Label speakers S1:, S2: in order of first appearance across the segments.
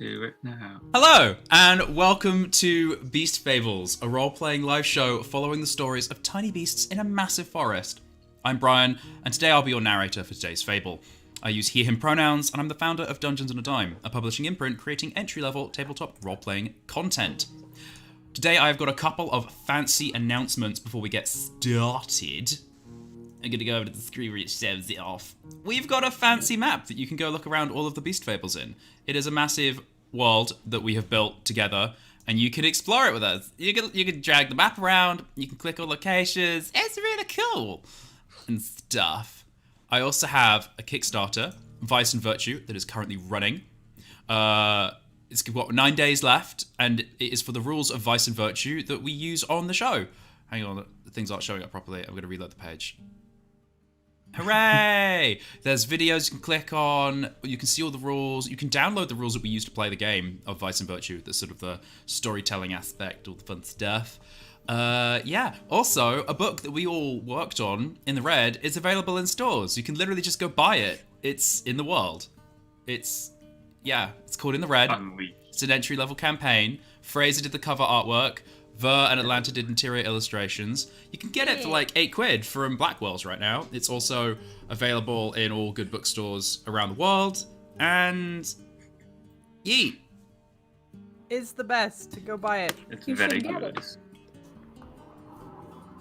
S1: Do it now.
S2: Hello, and welcome to Beast Fables, a role-playing live show following the stories of tiny beasts in a massive forest. I'm Brian, and today I'll be your narrator for today's fable. I use he, him pronouns, and I'm the founder of Dungeons on a Dime, a publishing imprint creating entry-level tabletop role-playing content. Today I've got a couple of fancy announcements before we get started. I'm going to go over to the screen where it shows it off. We've got a fancy map that you can go look around all of the Beast Fables in. It is a massive world that we have built together, and you can explore it with us. You can drag the map around, you can click on locations. It's really cool and stuff. I also have a Kickstarter, Vice and Virtue, that is currently running. It's got 9 days left, and it is for the rules of Vice and Virtue that we use on the show. Hang on, the things aren't showing up properly. I'm going to reload the page. Hooray! There's videos you can click on, you can see all the rules, you can download the rules that we use to play the game of Vice and Virtue, the sort of the storytelling aspect, all the fun stuff. Yeah, also, a book that we all worked on in the Red is available in stores. You can literally just go buy it. It's in the world. It's called In the Red. It's an entry-level campaign. Fraser did the cover artwork. Ver and Atlanta did interior illustrations. You can get it for like £8 from Blackwell's right now. It's also available in all good bookstores around the world. And yeet.
S3: It's the best. Go buy it.
S1: It's very good.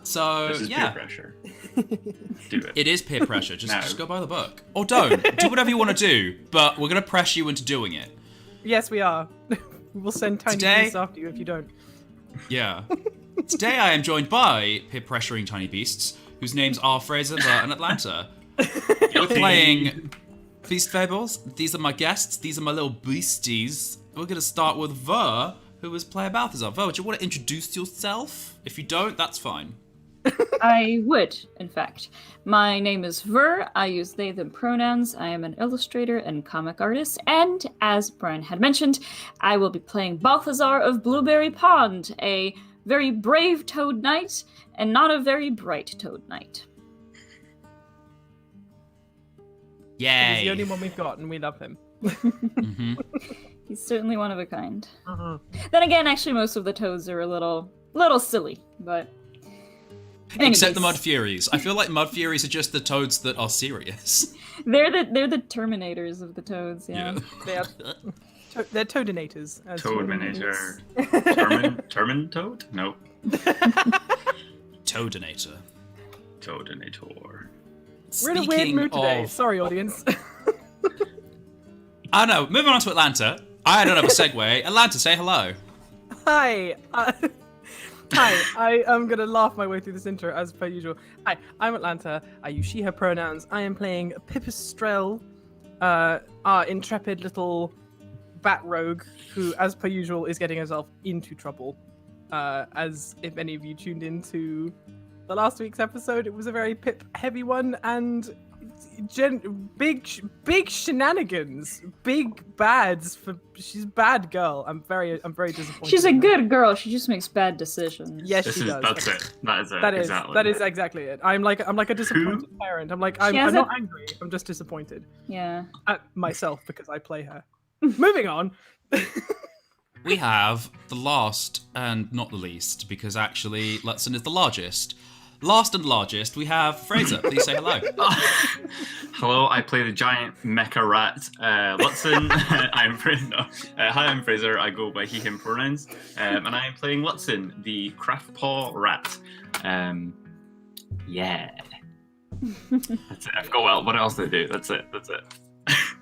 S2: So,
S1: this is peer pressure. Do it.
S2: It is peer pressure. Just go buy the book. Or don't. Do whatever you want to do, but we're going to press you into doing it.
S3: Yes, we are. We'll send tiny beasts after you if you don't.
S2: Yeah. Today I am joined by peer pressuring tiny beasts, whose names are Fraser, Ver, and Atlanta. We're playing Beast Fables. These are my guests. These are my little beasties. We're going to start with Ver, who is player Balthazar. Ver, would you want to introduce yourself? If you don't, that's fine.
S4: I would, in fact. My name is Ver. I use they, them pronouns. I am an illustrator and comic artist. And as Brian had mentioned, I will be playing Balthazar of Blueberry Pond, a very brave toad knight and not a very bright toad knight.
S2: Yay!
S3: He's the only one we've got, and we love him.
S2: Mm-hmm.
S4: He's certainly one of a kind.
S3: Uh-huh.
S4: Then again, actually, most of the toads are a little silly, but...
S2: Except the Mud Furies. I feel like Mud Furies are just the toads that are serious.
S4: They're the Terminators of the toads, yeah.
S3: They're Toadinators.
S1: Toadminator. Toad? No.
S2: Toadinator.
S1: Toadinator.
S3: We're in a weird mood today. Sorry, audience.
S2: I know. Moving on to Atlanta. I don't have a segue. Atlanta, say hello.
S3: Hi. Hi, I am going to laugh my way through this intro as per usual. Hi, I'm Atlanta. I use she, her pronouns. I am playing Pipistrelle, our intrepid little bat rogue who, as per usual, is getting herself into trouble. As if any of you tuned into the last week's episode, it was a very Pip-heavy one, and big shenanigans, big bads. She's a bad girl. I'm very disappointed.
S4: She's a good girl. She just makes bad decisions.
S3: Yes, she does.
S1: That's it. That is it.
S3: That is exactly it. I'm like a disappointed parent. I'm not angry. I'm just disappointed.
S4: Yeah.
S3: At myself because I play her. Moving on.
S2: We have the last and not the least, because actually Lutzen is the largest. Last and largest, we have Fraser. Please say hello.
S1: Hello, I play the giant mecha rat, Lutzen. Hi, I'm Fraser. I go by he, him pronouns. And I am playing Lutzen, the craft paw rat. Yeah. That's it. I've got well. What else do they do? That's it.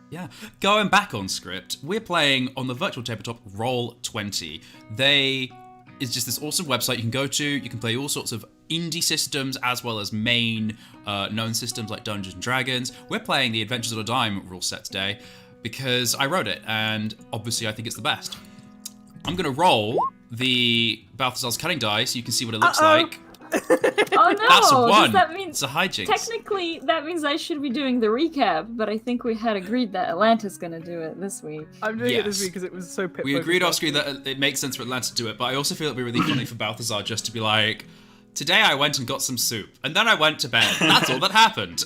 S2: Yeah. Going back on script, we're playing on the virtual tabletop Roll20. It's just this awesome website you can go to. You can play all sorts of indie systems as well as main known systems like Dungeons & Dragons. We're playing the Adventures on a Dime rule set today because I wrote it, and obviously I think it's the best. I'm going to roll the Balthazar's cunning die so you can see what it looks like.
S4: Oh no!
S2: That's a 1.
S4: Does that mean
S2: it's a hijinks.
S4: Technically, that means I should be doing the recap, but I think we had agreed that Atlanta's going to do it this week.
S3: I'm doing it this week because it was so Pip.
S2: We agreed off screen that it makes sense for Atlanta to do it, but I also feel it'd be really funny for Balthazar just to be like, today I went and got some soup, and then I went to bed. That's all that happened.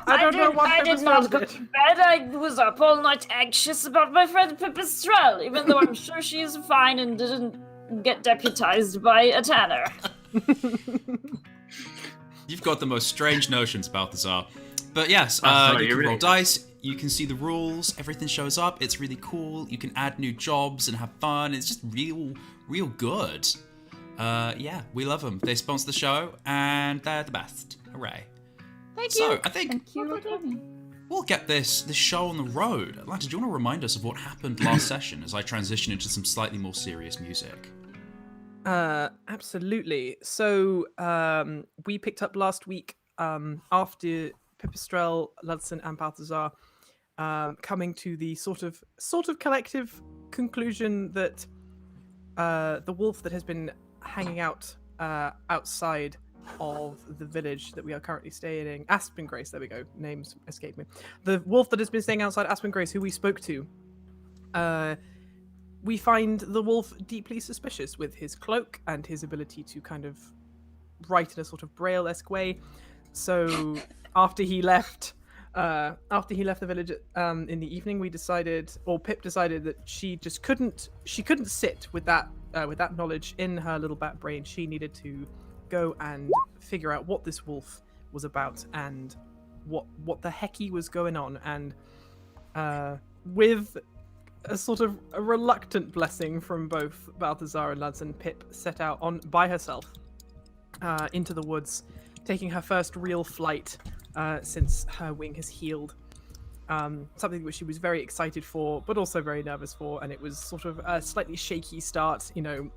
S3: I don't know what
S4: I did not go to bed. I was up all night anxious about my friend Pipistrelle, even though I'm sure she's fine and didn't get deputized by a tanner.
S2: You've got the most strange notions, Balthazar. But yes,
S1: Oh,
S2: you
S1: you're
S2: can roll
S1: really-
S2: dice, you can see the rules, everything shows up, it's really cool, you can add new jobs and have fun, it's just real good. Yeah, we love them. They sponsor the show, and they're the best. Hooray.
S4: Thank
S2: So,
S4: you.
S2: I think
S4: Thank you, Tommy.
S2: we'll get this show on the road. Atlanta, do you want to remind us of what happened last session as I transition into some slightly more serious music?
S3: Absolutely. So we picked up last week after Pipistrelle, Ludson, and Balthazar coming to the sort of collective conclusion that the wolf that has been hanging out outside of the village that we are currently staying in, Aspen Grace, there we go, names escape me. The wolf that has been staying outside Aspen Grace, who we spoke to, we find the wolf deeply suspicious with his cloak and his ability to kind of write in a sort of Braille-esque way. So after he left the village in the evening, Pip decided that she couldn't sit with that knowledge in her little bat brain. She needed to go and figure out what this wolf was about and what the hecky was going on. And with a sort of a reluctant blessing from both Balthazar and Ludson, Pip set out by herself into the woods, taking her first real flight since her wing has healed. Something which she was very excited for, but also very nervous for, and it was sort of a slightly shaky start. You know,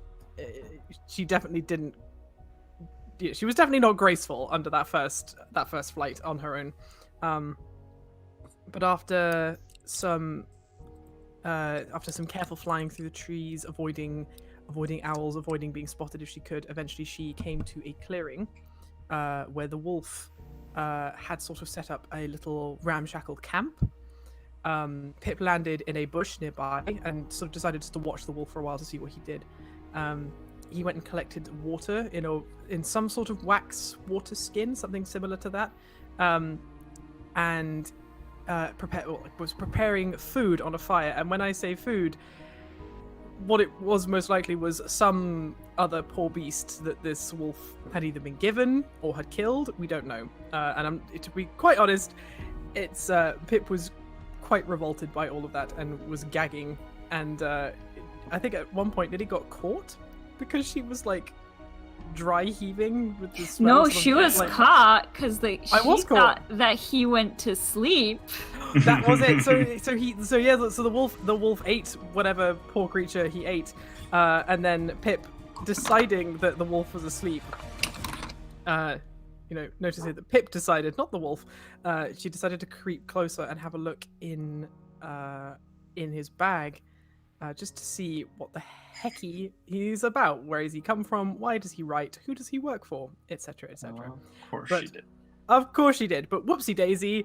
S3: she was definitely not graceful under that first flight on her own. But after some careful flying through the trees, avoiding owls, avoiding being spotted if she could, eventually she came to a clearing where the wolf had sort of set up a little ramshackle camp. Pip landed in a bush nearby and sort of decided just to watch the wolf for a while to see what he did. He went and collected water in some sort of wax water skin, something similar to that, and was preparing food on a fire. And when I say food, what it was most likely was some other poor beast that this wolf had either been given or had killed. We don't know. And to be quite honest, Pip was quite revolted by all of that and was gagging. And I think at one point, Niddy got caught because she was like dry heaving with the smell.
S4: No, she was caught because she
S3: caught.
S4: thought that he went to sleep.
S3: That was it. So the wolf ate whatever poor creature he ate, and then Pip, deciding that the wolf was asleep, notice here that Pip decided, not the wolf, she decided to creep closer and have a look in his bag, just to see what the hecky he's about. Where has he come from? Why does he write? Who does he work for? Etc. etc.
S1: Of course
S3: But-
S1: she did.
S3: Of course she did, but whoopsie daisy,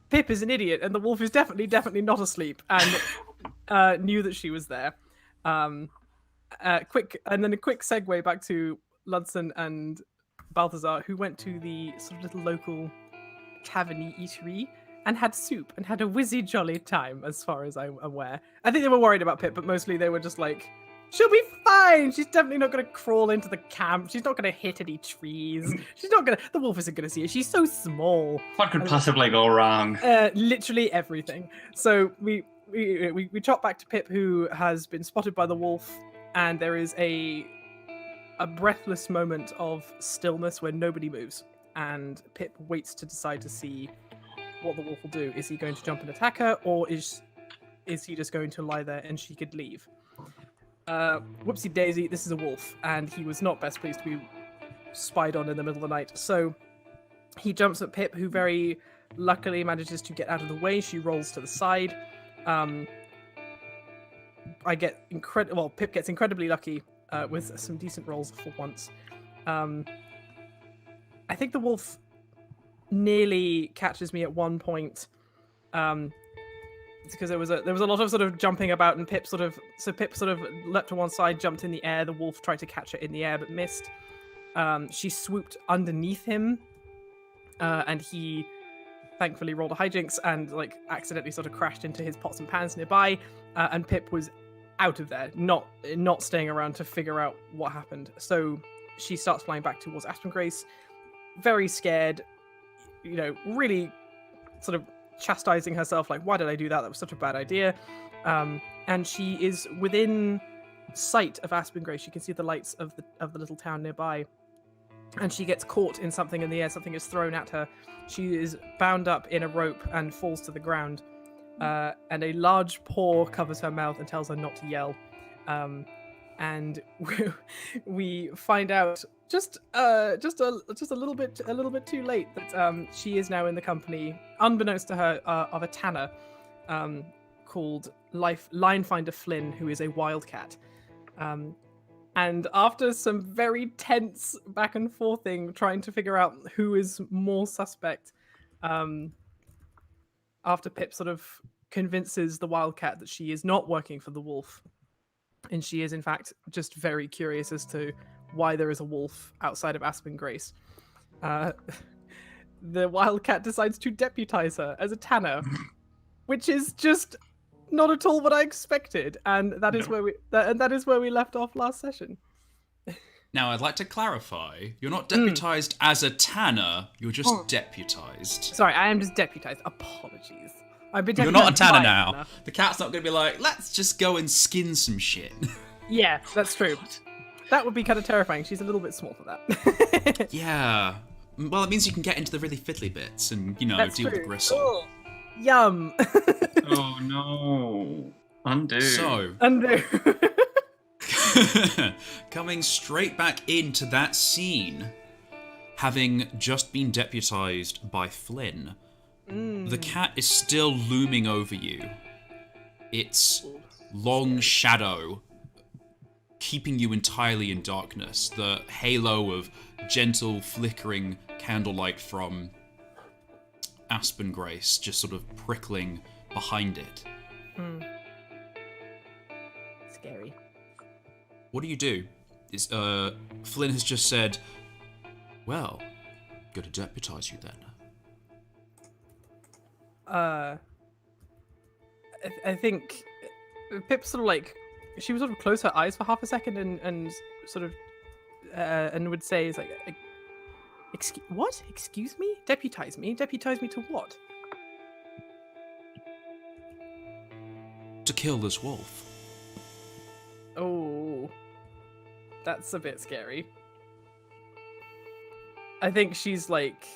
S3: Pip is an idiot, and the wolf is definitely not asleep, and knew that she was there. A quick segue back to Ludson and Balthazar, who went to the sort of little local tavern eatery and had soup and had a whizzy jolly time, as far as I'm aware. I think they were worried about Pip, but mostly they were just like, she'll be fine. She's definitely not going to crawl into the camp. She's not going to hit any trees. The wolf isn't going to see her. She's so small.
S1: What could possibly go wrong?
S3: Literally everything. So we chop back to Pip, who has been spotted by the wolf, and there is a breathless moment of stillness where nobody moves, and Pip waits to decide to see what the wolf will do. Is he going to jump and attack her, or is he just going to lie there and she could leave? Whoopsie daisy, this is a wolf, and he was not best pleased to be spied on in the middle of the night. So he jumps at Pip, who very luckily manages to get out of the way. She rolls to the side. Pip gets incredibly lucky with some decent rolls for once. I think the wolf nearly catches me at one point. Because there was a lot of sort of jumping about, and Pip sort of leapt to one side, jumped in the air. The wolf tried to catch her in the air but missed. She swooped underneath him and he thankfully rolled a hijinks and like accidentally sort of crashed into his pots and pans nearby, and Pip was out of there, not staying around to figure out what happened. So she starts flying back towards Aspen Grace, very scared, really sort of chastising herself, like, why did I do that? That was such a bad idea. And she is within sight of Aspen Grace. She can see the lights of the little town nearby. And she gets caught in something in the air. Something is thrown at her. She is bound up in a rope and falls to the ground. And a large paw covers her mouth and tells her not to yell. And we find out just a little bit too late that she is now in the company, unbeknownst to her, of a tanner called Line-Finder Flynn, who is a wildcat. And after some very tense back and forthing, trying to figure out who is more suspect, after Pip sort of convinces the wildcat that she is not working for the wolf, and she is in fact just very curious as to why there is a wolf outside of Aspen Grace, the wildcat decides to deputize her as a tanner, which is just not at all what I expected, and that is where we left off last session.
S2: Now, I'd like to clarify, you're not deputized as a tanner, you're just deputized.
S3: Sorry, I am just deputized. Apologies. I've been
S2: You're not a
S3: deputized
S2: tanner
S3: by
S2: now.
S3: tanner.
S2: The cat's not going to be like, let's just go and skin some shit.
S3: Yeah, that's true. That would be kind of terrifying. She's a little bit small for that.
S2: Yeah. Well, it means you can get into the really fiddly bits and,
S3: That's
S2: deal with the
S3: true.
S2: gristle.
S3: Oh, yum.
S1: Oh no. Undo.
S2: So,
S3: Undo.
S2: coming straight back into that scene, having just been deputized by Flynn, the cat is still looming over you. Its long shadow keeping you entirely in darkness. The halo of gentle flickering candlelight from Aspen Grace just sort of prickling behind it.
S3: Scary.
S2: What do? Flynn has just said, well, gotta deputize you then.
S3: I think Pip sort of like, she would sort of close her eyes for half a second and sort of and would say, "Is like, what? Excuse me? Deputize me? Deputize me to what?"
S2: To kill this wolf.
S3: Oh, that's a bit scary. I think she's like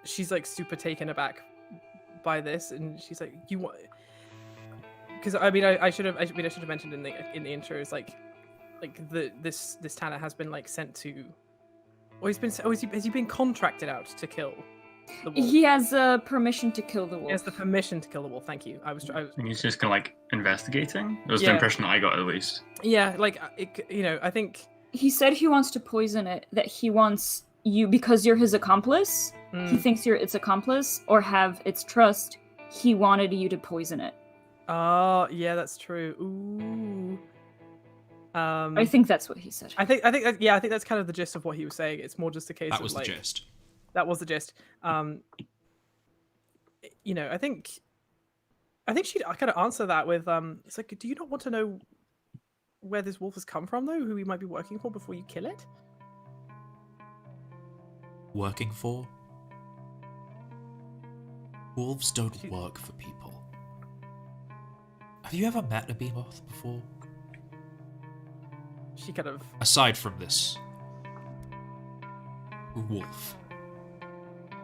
S3: super taken aback by this, and she's like, "You want?" Because I should have mentioned in the intro, is like this tanner has been like sent to, or has he been contracted out to kill the wolf?
S4: He has permission to kill the wolf.
S3: He has the permission to kill the wolf. Thank you. I was
S1: And he's just kind of like investigating. That was the
S3: Yeah.
S1: impression I got, at least.
S3: yeah, like I think
S4: He said he wants to poison it, that he wants you, because you're his accomplice, he thinks you're its accomplice, or have its trust, he wanted you to poison it.
S3: Oh, yeah, that's true. Ooh.
S4: I think that's what he said.
S3: I think that's kind of the gist of what he was saying. It's more just a case
S2: That
S3: of
S2: was the
S3: like,
S2: gist.
S3: that was the gist. I think she'd kind of answer that with it's like, do you not want to know where this wolf has come from, though? Who he might be working for before you kill it?
S2: Working for? Wolves don't work for people. Have you ever met a behemoth before?
S3: She kind of
S2: Aside from this wolf.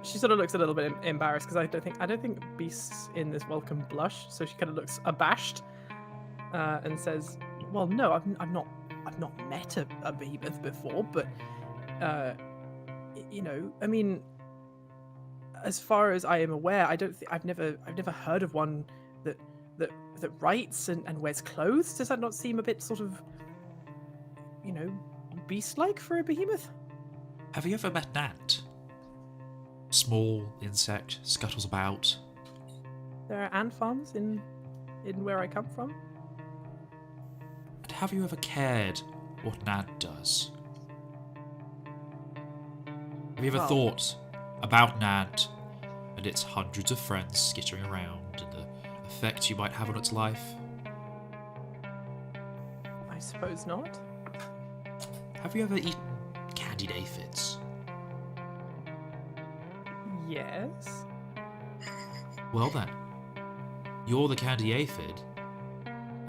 S3: she sort of looks a little bit embarrassed, because I don't think beasts in this world can blush, so she kind of looks abashed and says, "Well, no, I've not met a behemoth before, but I mean, as far as I am aware, I've never heard of one that writes and wears clothes. Does that not seem a bit sort of, beast-like for a behemoth?"
S2: Have you ever met an ant? Small insect, scuttles about.
S3: There are ant farms in where I come from.
S2: And have you ever cared what an ant does? Have Have you ever
S3: Well-
S2: thought about an ant and its hundreds of friends skittering around and the effect you might have on its life?
S3: I suppose not.
S2: Have you ever eaten candied aphids?
S3: Yes.
S2: Well then, you're the candy aphid,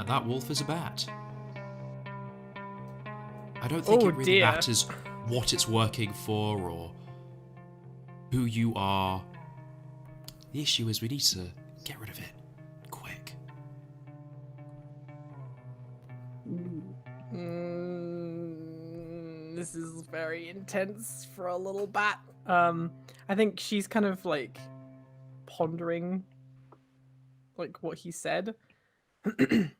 S2: and that wolf is a bat. I don't think
S3: Oh,
S2: it really
S3: dear.
S2: matters what it's working for or who you are. The issue is we need to get rid of it quick.
S3: This is very intense for a little bat. I think she's kind of like pondering like what he said. And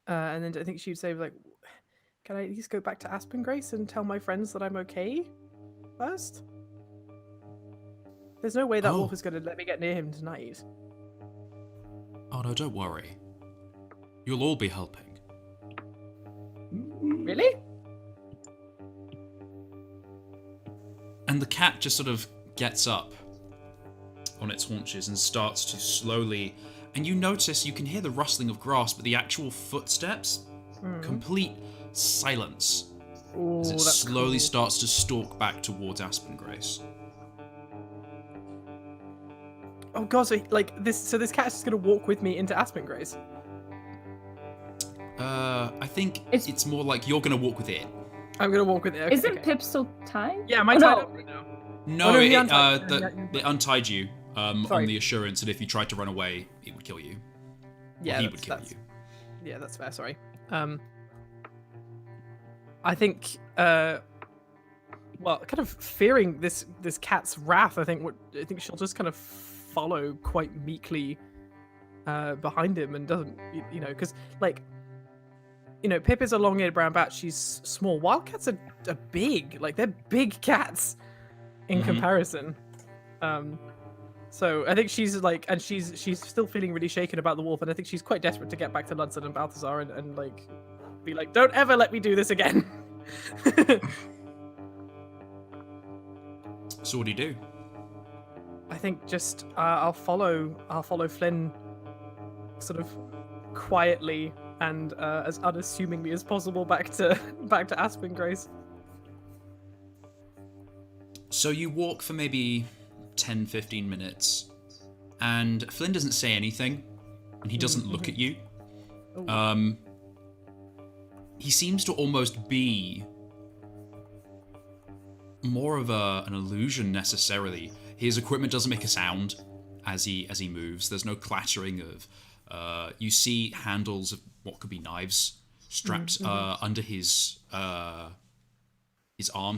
S3: then I think she'd say like, can I at least go back to Aspen Grace and tell my friends that I'm okay first? There's no way that wolf is going to let me get near him tonight.
S2: Oh no, don't worry. You'll all be helping.
S3: Really?
S2: And the cat just sort of gets up on its haunches and starts to slowly... And you notice, you can hear the rustling of grass, but the actual footsteps, complete silence.
S3: Ooh,
S2: As it
S3: that's
S2: slowly
S3: cool.
S2: starts to stalk back towards Aspen Grace.
S3: Oh god, so like this. So this cat's just gonna walk with me into Aspen Grace.
S2: I think
S4: It's-
S2: it's more like you're going to walk with it.
S3: I'm gonna walk with it. Okay,
S4: Isn't
S3: okay.
S4: Pip still tied?
S3: Yeah, am I
S4: Oh,
S3: tied
S4: no.
S3: up right now?
S2: No,
S3: Oh, no, he
S2: it,
S3: untied-
S2: it untied you on
S3: Sorry.
S2: the assurance that if you tried to run away, it would kill you.
S3: Yeah,
S2: Or he
S3: that's-
S2: would kill
S3: that's-
S2: you.
S3: Yeah, that's fair. Sorry. I think, well, kind of fearing this cat's wrath. I think she'll just kind of follow quite meekly behind him and doesn't, you know, because like, you know, Pip is a long-eared brown bat. She's small. Wildcats are big. Like they're big cats in
S2: Mhm.
S3: comparison. So I think she's like, and she's still feeling really shaken about the wolf, and I think she's quite desperate to get back to Ludson and Balthazar and like be like, don't ever let me do this again.
S2: So what do you do?
S3: I think just I'll follow Flynn, sort of quietly and as unassumingly as possible back to Aspen Grace.
S2: So you walk for maybe 10, 15 minutes, and Flynn doesn't say anything, and he doesn't look at you.
S3: Oh.
S2: He seems to almost be more of an illusion necessarily. His equipment doesn't make a sound as he moves. There's no clattering of. You see handles of what could be knives strapped under his arms,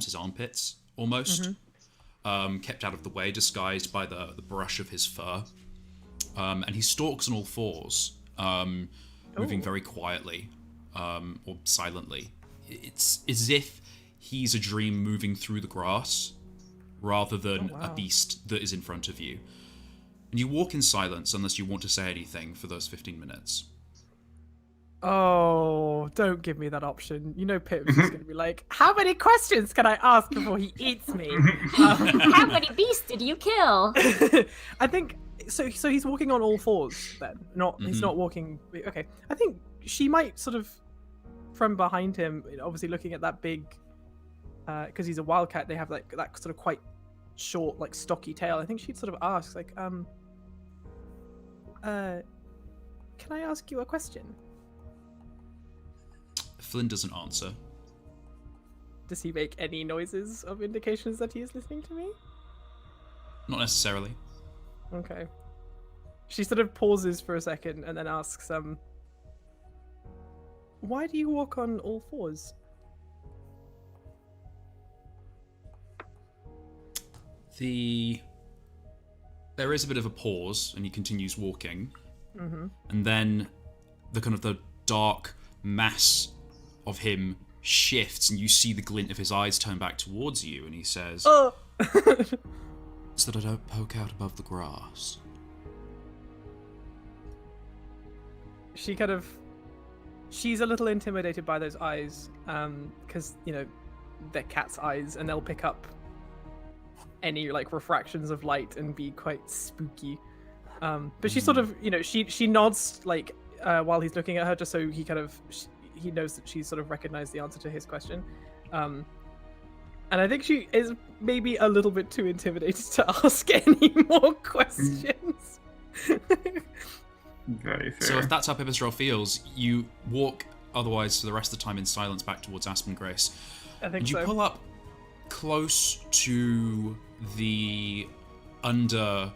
S2: his armpits, almost. Kept out of the way, disguised by the brush of his fur. And he stalks on all fours, moving very quietly, or silently. It's as if he's a dream moving through the grass, rather than a beast that is in front of you. And you walk in silence unless you want to say anything for those 15 minutes.
S3: Oh, don't give me that option. You know Pip's just gonna be like, how many questions can I ask before he eats me?
S4: How many beasts did you kill?
S3: I think so he's walking on all fours then. He's not walking. Okay. I think she might sort of from behind him, obviously looking at that big because he's a wildcat, they have like that sort of quite short, like stocky tail. I think she'd sort of ask like, can I ask you a question?
S2: Flynn doesn't answer.
S3: Does he make any noises of indications that he is listening to me?
S2: Not necessarily.
S3: Okay. She sort of pauses for a second and then asks, why do you walk on all fours?
S2: There is a bit of a pause, and he continues walking.
S3: Mm-hmm.
S2: And then the dark mass of him shifts, and you see the glint of his eyes turn back towards you, and he says,
S3: Oh!
S2: so that I don't poke out above the grass.
S3: She's a little intimidated by those eyes, because, you know, they're cat's eyes, and they'll pick up any like refractions of light and be quite spooky. But she sort of, she nods like while he's looking at her, just so he knows that she's sort of recognized the answer to his question. And I think she is maybe a little bit too intimidated to ask any more questions.
S1: Very fair.
S2: So if that's how Pipistrelle feels, you walk otherwise for the rest of the time in silence back towards Aspen Grace.
S3: I think
S2: And you
S3: so.
S2: pull up close to the under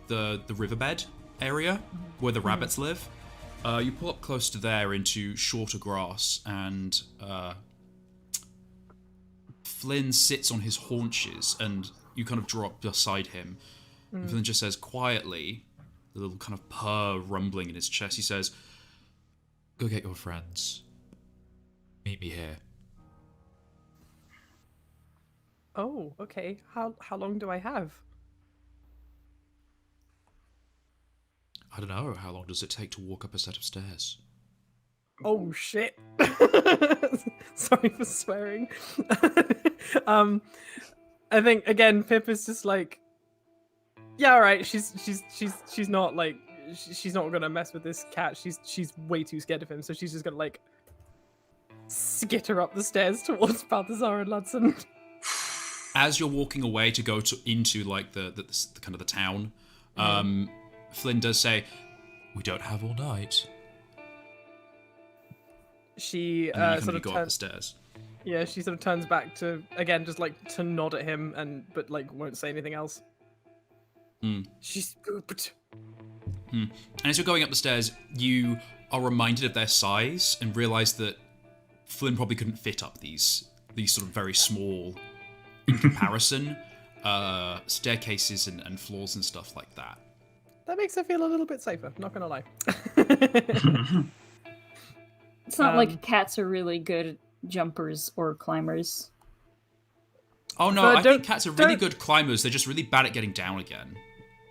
S2: the riverbed area where the rabbits live. You pull up close to there into shorter grass, and Flynn sits on his haunches, and you kind of draw up beside him. And Flynn just says quietly, a little kind of purr rumbling in his chest, he says, "Go get your friends. Meet me here."
S3: Oh, okay. How long do I have?
S2: I don't know. How long does it take to walk up a set of stairs?
S3: Oh shit. Sorry for swearing. I think again Pip is just like, yeah, all right, she's not like she's not gonna mess with this cat. She's way too scared of him, so she's just gonna like skitter up the stairs towards Balthazar and Ludson.
S2: As you're walking away to go into like the kind of the town, Flynn does say, "We don't have all night."
S3: She
S2: And then you
S3: sort
S2: kind
S3: of
S2: go up the
S3: turns.
S2: stairs.
S3: Yeah, she sort of turns back to again, just like to nod at him, but like won't say anything else. She's spooked.
S2: And as you're going up the stairs, you are reminded of their size and realize that Flynn probably couldn't fit up these sort of very small, in comparison, staircases and floors and stuff like that.
S3: That makes her feel a little bit safer. Not gonna lie.
S4: It's not like cats are really good at jumpers or climbers.
S2: Oh no,
S3: But
S2: I think cats are really good climbers. They're just really bad at getting down again.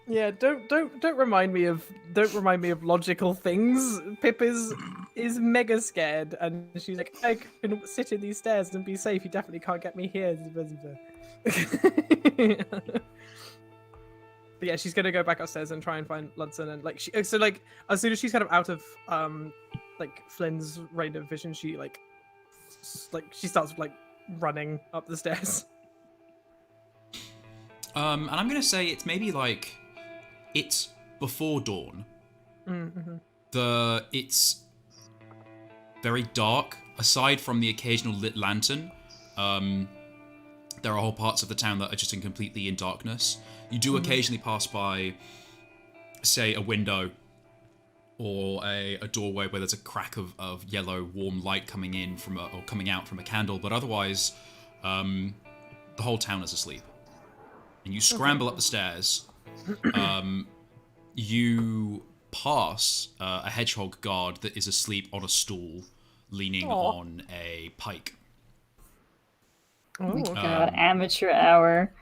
S3: Yeah, don't remind me of logical things. Pip is mega scared, and she's like, I can sit in these stairs and be safe. You definitely can't get me here. But yeah, she's gonna go back upstairs and try and find Ludson, and like as soon as she's kind of out of like Flynn's range of vision, she she starts like running up the stairs.
S2: And I'm gonna say it's maybe like it's before dawn. It's very dark. Aside from the occasional lit lantern, there are whole parts of the town that are just completely in darkness. You do occasionally pass by, say, a window or a doorway where there's a crack of yellow warm light coming in or coming out from a candle, but otherwise, the whole town is asleep. And you scramble up the stairs. You pass a hedgehog guard that is asleep on a stool, leaning on a pike.
S4: Oh my god, amateur hour.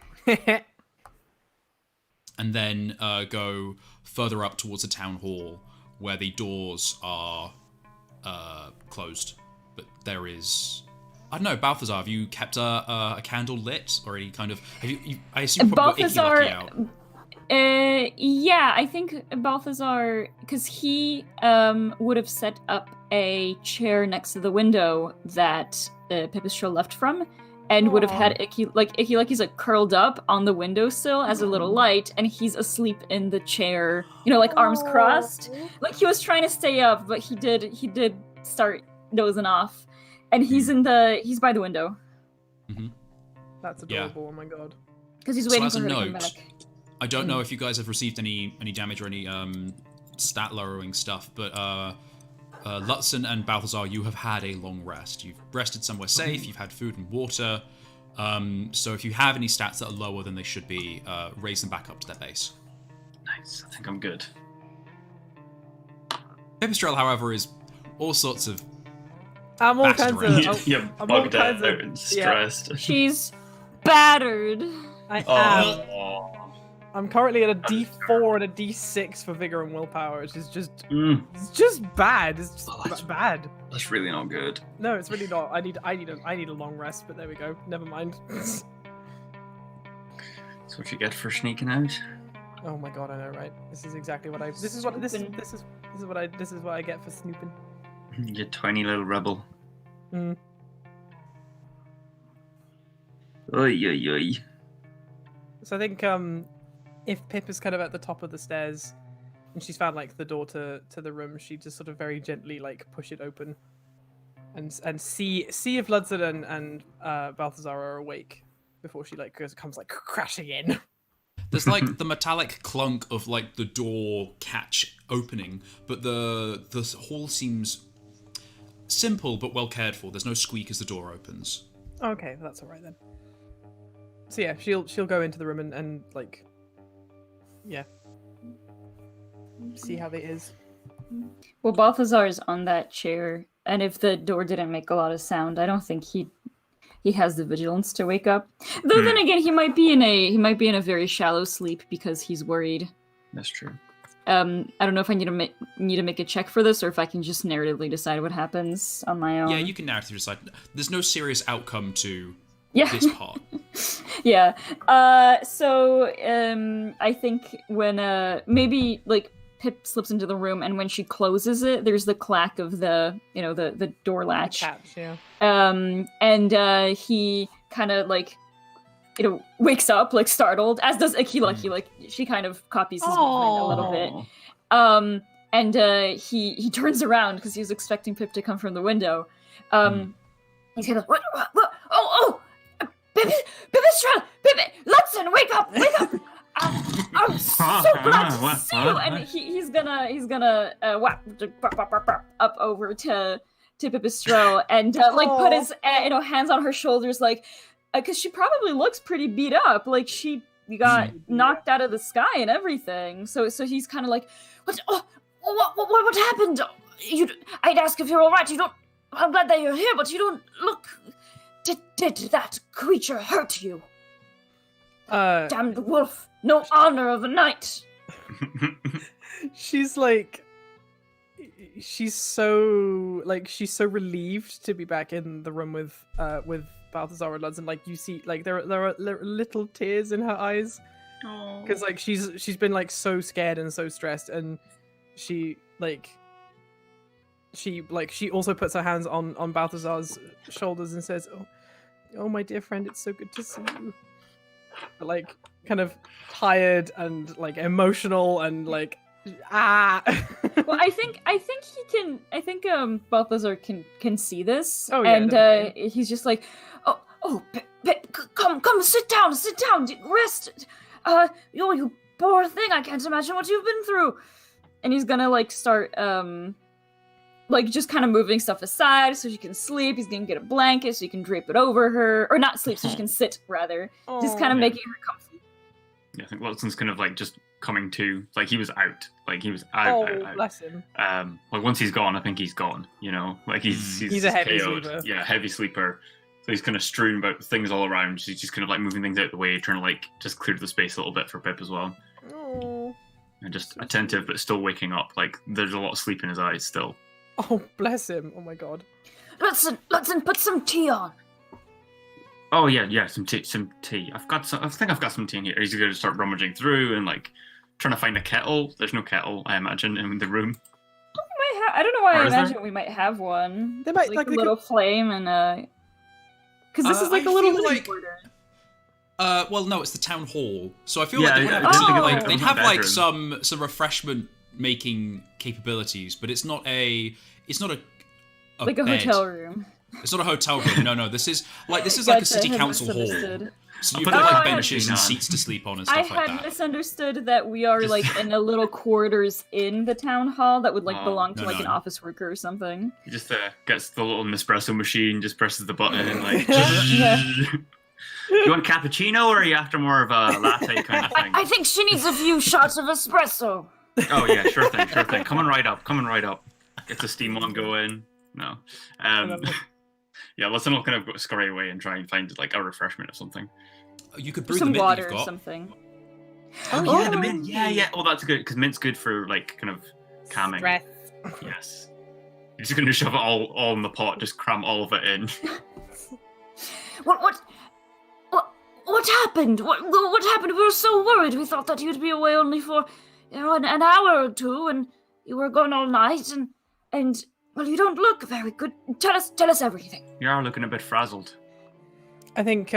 S2: And then go further up towards the town hall, where the doors are closed. But there is... I don't know, Balthazar, have you kept a candle lit? Or any kind of... I assume you probably got Icky Lucky out.
S4: Yeah, I think Balthazar, because he would have set up a chair next to the window that Pipistrelle left from, and would have had Icky Lucky's like curled up on the windowsill as a little light, and he's asleep in the chair, like arms crossed. Like he was trying to stay up, but he did start dozing off, and he's by the window.
S2: Mm-hmm.
S3: That's adorable. Oh my god.
S4: Because he's waiting
S2: as
S4: for
S2: a
S4: her to come
S2: note,
S4: back.
S2: I don't know if you guys have received any damage or any stat lowering stuff, but Lutzen and Balthazar, you have had a long rest. You've rested somewhere safe, you've had food and water, so if you have any stats that are lower than they should be, raise them back up to their base.
S1: Nice, I think I'm good.
S2: Pipistrelle, however, is all sorts of...
S3: I'm all
S2: battered
S3: kinds
S2: around.
S3: of...
S1: You're
S3: I'm all
S1: bugged out
S3: kinds of...
S1: and stressed.
S4: She's battered.
S3: I am.
S1: Oh.
S3: I'm currently at a D4 and a D6 for vigor and willpower, which is just it's just bad. It's just bad.
S1: That's really not good.
S3: No, it's really not. I need a long rest, but there we go. Never mind.
S1: That's what you get for sneaking out.
S3: Oh my god, I know, right? This is exactly what I. This is what I get for snooping.
S1: You tiny little rebel.
S3: Mm.
S1: Oy, oy, oy.
S3: So I think if Pip is kind of at the top of the stairs and she's found like the door to the room, she just sort of very gently like push it open and see if Ludson and Balthazar are awake before she like comes like crashing in.
S2: There's like the metallic clunk of like the door catch opening, but the hall seems simple but well cared for. There's no squeak as the door opens.
S3: Okay, that's all right then. So yeah, she'll go into the room and like, yeah, see how it is.
S4: Well, Balthazar is on that chair, and if the door didn't make a lot of sound, I don't think he has the vigilance to wake up. Though then again, he might be in a very shallow sleep because he's worried.
S1: That's true.
S4: I don't know if I need to make a check for this, or if I can just narratively decide what happens on my own.
S2: Yeah, you can narratively decide. There's no serious outcome to
S4: Yeah.
S2: this part.
S4: Yeah. So I think when maybe like Pip slips into the room, and when she closes it, there's the clack of the door latch.
S3: Catch, yeah.
S4: And he kind of like, wakes up like startled, as does Akila. She kind of copies his movement a little bit. And he turns around because he's expecting Pip to come from the window. He's kind of what? Oh! Pipistrelle! Pipi! Wake up! I'm so glad to see you! And he's gonna whap up over to Pipistrelle and put his hands on her shoulders, like, because she probably looks pretty beat up, like she got knocked out of the sky and everything. So he's kind of like, what happened? I'd ask if you're all right. I'm glad that you're here, but you don't look. Did that creature hurt you? Damned wolf, no honor of a knight.
S3: She's so relieved to be back in the room with Balthazar and Ludson. Like, you see, like there are little tears in her eyes because like she's been like so scared and so stressed, and she also puts her hands on Balthazar's shoulders and says, "Oh, my dear friend, it's so good to see you." But, like, kind of tired and like emotional and like Well,
S4: I think he can. I think Balthazar can see this,
S3: and
S4: he's just like, come, sit down, rest. You poor thing, I can't imagine what you've been through. And he's gonna like start just kind of moving stuff aside so she can sleep. He's gonna get a blanket so he can drape it over her, or not sleep, so she can sit rather. Just kind of making her comfy.
S1: Yeah, I think Watson's kind of like just coming to, like, he was out. Like, he was out.
S3: Bless him.
S1: Like, once he's gone, I think he's gone, like he's
S3: a heavy
S1: KO'd.
S3: sleeper.
S1: Yeah, heavy sleeper. So he's kind of strewn about things all around. So he's just kind of like moving things out of the way, trying to like just clear the space a little bit for Pip as well.
S3: Oh.
S1: And just attentive, but still waking up. Like, there's a lot of sleep in his eyes still.
S3: Oh, bless him. Oh my god.
S4: Let's put some tea on.
S1: Oh yeah, some tea. I think I've got some tea in here. He's gonna start rummaging through and like trying to find a kettle. There's no kettle, I imagine, in the room.
S4: I don't know why I imagine we might have one.
S3: They might
S4: like a little flame and because this is like a little living quarter.
S2: Well, no, it's the town hall. So I feel like they'd have like some refreshment making capabilities, but it's not a
S4: like a
S2: bed.
S4: hotel room.
S2: It's not a hotel room. No, this is like a city council hall. So you've got like benches and seats to sleep on and stuff like that.
S4: I had misunderstood that we are like in a little quarters in the town hall that would like belong to an office worker or something.
S1: He just gets the little Nespresso machine, just presses the button and like. You want a cappuccino, or are you after more of a latte kind of thing?
S4: I think she needs a few shots of espresso.
S1: Oh yeah, sure thing. Coming right up. Get the steam one going. No. Yeah, let's not kind of scurry away and try and find like a refreshment or something.
S2: You could brew
S4: some
S2: the mint
S4: water
S2: you've
S4: or
S2: got.
S4: something.
S1: Oh yeah, the mint. Yeah. Oh, that's good, because mint's good for like kind of calming.
S3: Stress.
S1: Yes. You're just gonna shove it all in the pot, just cram all of it in.
S4: What what happened? What happened? We were so worried. We thought that you'd be away only for, an hour or two, and you were gone all night, and well, you don't look very good. Tell us everything.
S1: You are looking a bit frazzled.
S3: I think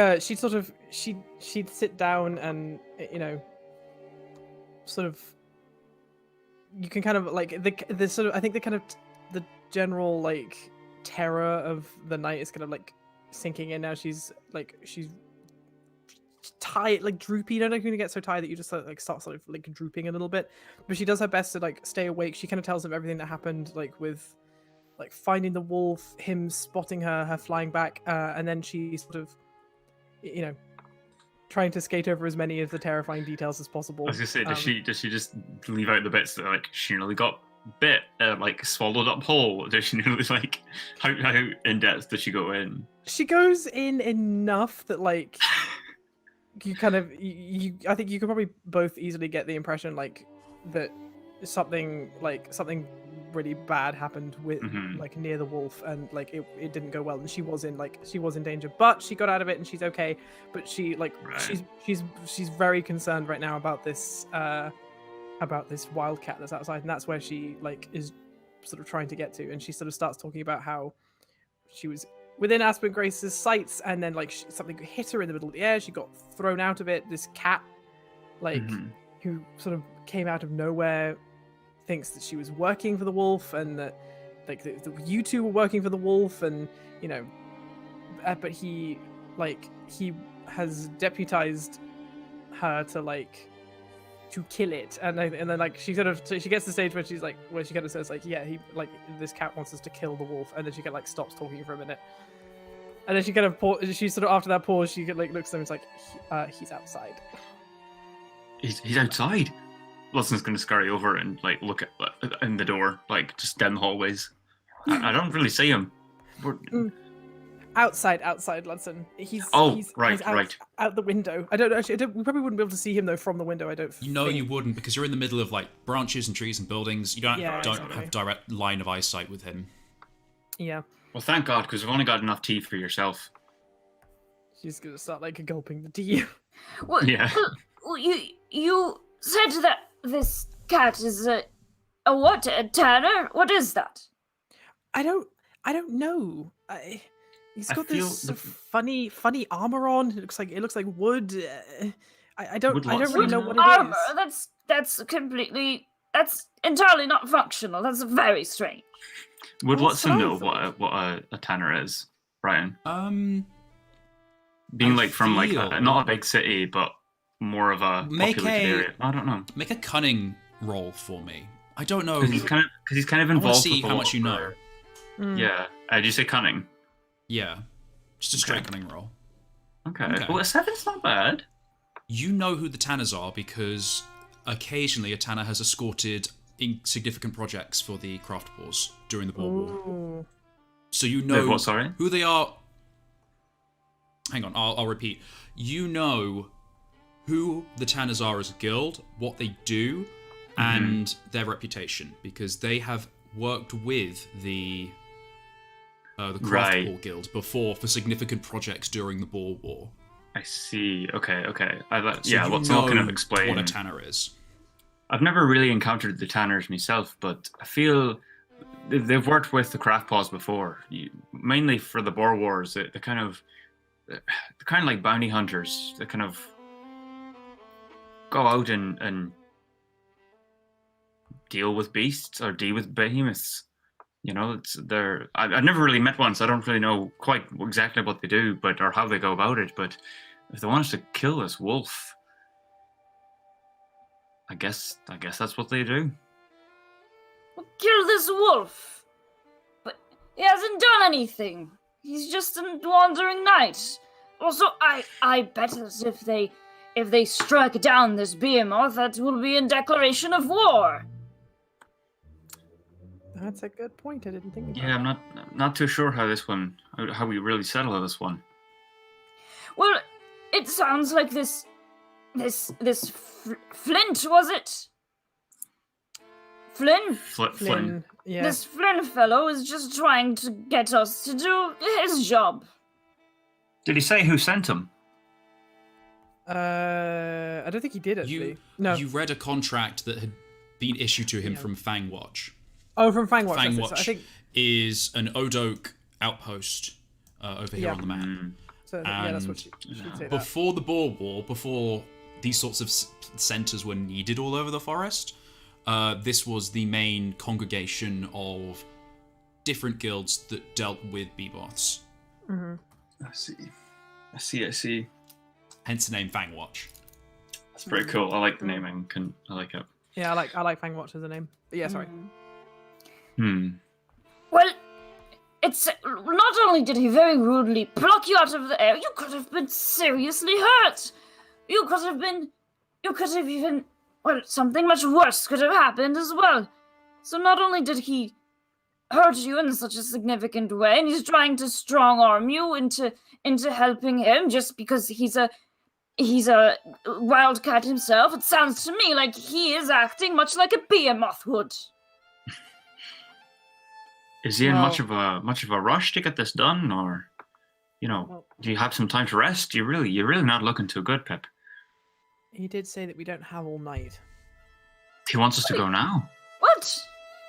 S3: she'd sit down and sort of, you can kind of like the sort of, I think the kind of the general like terror of the night is kind of like sinking in now. She's tired, like droopy. You don't know when you get so tired that you just like start sort of like drooping a little bit. But she does her best to like stay awake. She kind of tells him everything that happened, like with like finding the wolf, him spotting her flying back, and then she sort of, trying to skate over as many of the terrifying details as possible.
S1: I was gonna say, does she just leave out the bits that like she nearly got bit, like swallowed up whole? Does she nearly like how in depth does she go in?
S3: She goes in enough that like you kind of I think you could probably both easily get the impression like that something really bad happened with like near the wolf, and like it didn't go well, and she was in danger, but she got out of it and she's okay. But she like she's very concerned right now about this wildcat that's outside, and that's where she like is sort of trying to get to. And she sort of starts talking about how she was within Aspen Grace's sights, and then like something hit her in the middle of the air. She got thrown out of it. This cat, like who sort of came out of nowhere, thinks that she was working for the wolf, and that like you two were working for the wolf, and but he has deputized her to kill it, and then like she gets to the stage where she kind of says like, yeah, this cat wants us to kill the wolf, and then she kind of like stops talking for a minute, and then she kind of she sort of after that pause she like looks at him and is like, he's outside.
S1: He's outside. Lutson's going to scurry over and like look at in the door, like just down the hallways. I don't really see him.
S3: Outside, Ludson. He's
S1: right.
S3: Out the window. I don't know. Actually, we probably wouldn't be able to see him though from the window. I don't.
S2: You wouldn't, because you're in the middle of like branches and trees and buildings. You don't have direct line of eyesight with him. Yeah.
S1: Well, thank God, because we've only got enough tea for yourself.
S3: She's gonna start like gulping the tea.
S4: Well,
S1: yeah.
S4: Well, you said that this cat is a what? A tanner? What is that?
S3: I don't know. He's got this funny armor on. It looks like wood. I don't really know what it is.
S4: That's entirely not functional. That's very strange.
S1: Would Watson know what a tanner is, Brian? Being like from like not a big city, but more of a populated area. I don't know.
S2: Make a cunning roll for me. I don't know.
S1: Because he's kind of involved.
S2: I want to see how much you know.
S1: Yeah. Did you say cunning?
S2: Yeah. Just a straight cunning roll.
S1: Okay. Well, a 7's not bad.
S2: You know who the Tanners are because occasionally a Tanner has escorted significant projects for the Craft Wars during the Boer War. So you know who they are. Hang on, I'll repeat. You know who the Tanners are as a guild, what they do, and their reputation, because they have worked with the Craft War Guild before for significant projects during the Boer War.
S1: I see. Okay.
S2: So
S1: what's not going to explain
S2: what a Tanner is.
S1: I've never really encountered the Tanners myself, but I feel they've worked with the Craft Paws before, mainly for the Boer Wars. They're kind of like bounty hunters. They kind of go out and deal with beasts or deal with behemoths. I've never really met one, so I don't really know quite exactly what they do, or how they go about it. But if they want us to kill this wolf, I guess that's what they do.
S4: We'll kill this wolf, but he hasn't done anything. He's just a wandering knight. Also, I bet that if they strike down this behemoth, that will be a declaration of war.
S3: That's a good point. I didn't think about
S1: I'm not too sure how we really settle this one.
S4: Well, it sounds like this Flint, was it? Flynn?
S1: Flynn.
S3: Yeah.
S4: This Flynn fellow is just trying to get us to do his job.
S1: Did he say who sent him?
S3: I don't think he did actually. No.
S2: You read a contract that had been issued to him
S3: Yeah.
S2: from Fangwatch.
S3: Oh, from Fangwatch.
S2: Fangwatch
S3: So I think.
S2: is an Odoak outpost over here
S3: Yeah.
S2: on the map.
S3: So yeah, that's what
S2: And
S3: she'd say.
S2: Before the Boar War, before these sorts of centers were needed all over the forest, this was the main congregation of different guilds that dealt with Beeboths.
S3: Mm-hmm.
S1: I see.
S2: Hence the name Fangwatch.
S1: That's pretty cool. I like the naming. I like it.
S3: Yeah, I like Fangwatch as a name. But yeah, sorry.
S4: Well, it's not only did he very rudely pluck you out of the air, you could have been seriously hurt. You could have even, well, something much worse could have happened as well. So not only did he hurt you in such a significant way, and he's trying to strong arm you into helping him just because he's a wildcat himself. It sounds to me like he is acting much like a behemoth would.
S1: Is he in much of a rush to get this done, or, do you have some time to rest? You're really not looking too good, Pip.
S3: He did say that we don't have all night.
S1: He wants us to go now.
S4: What?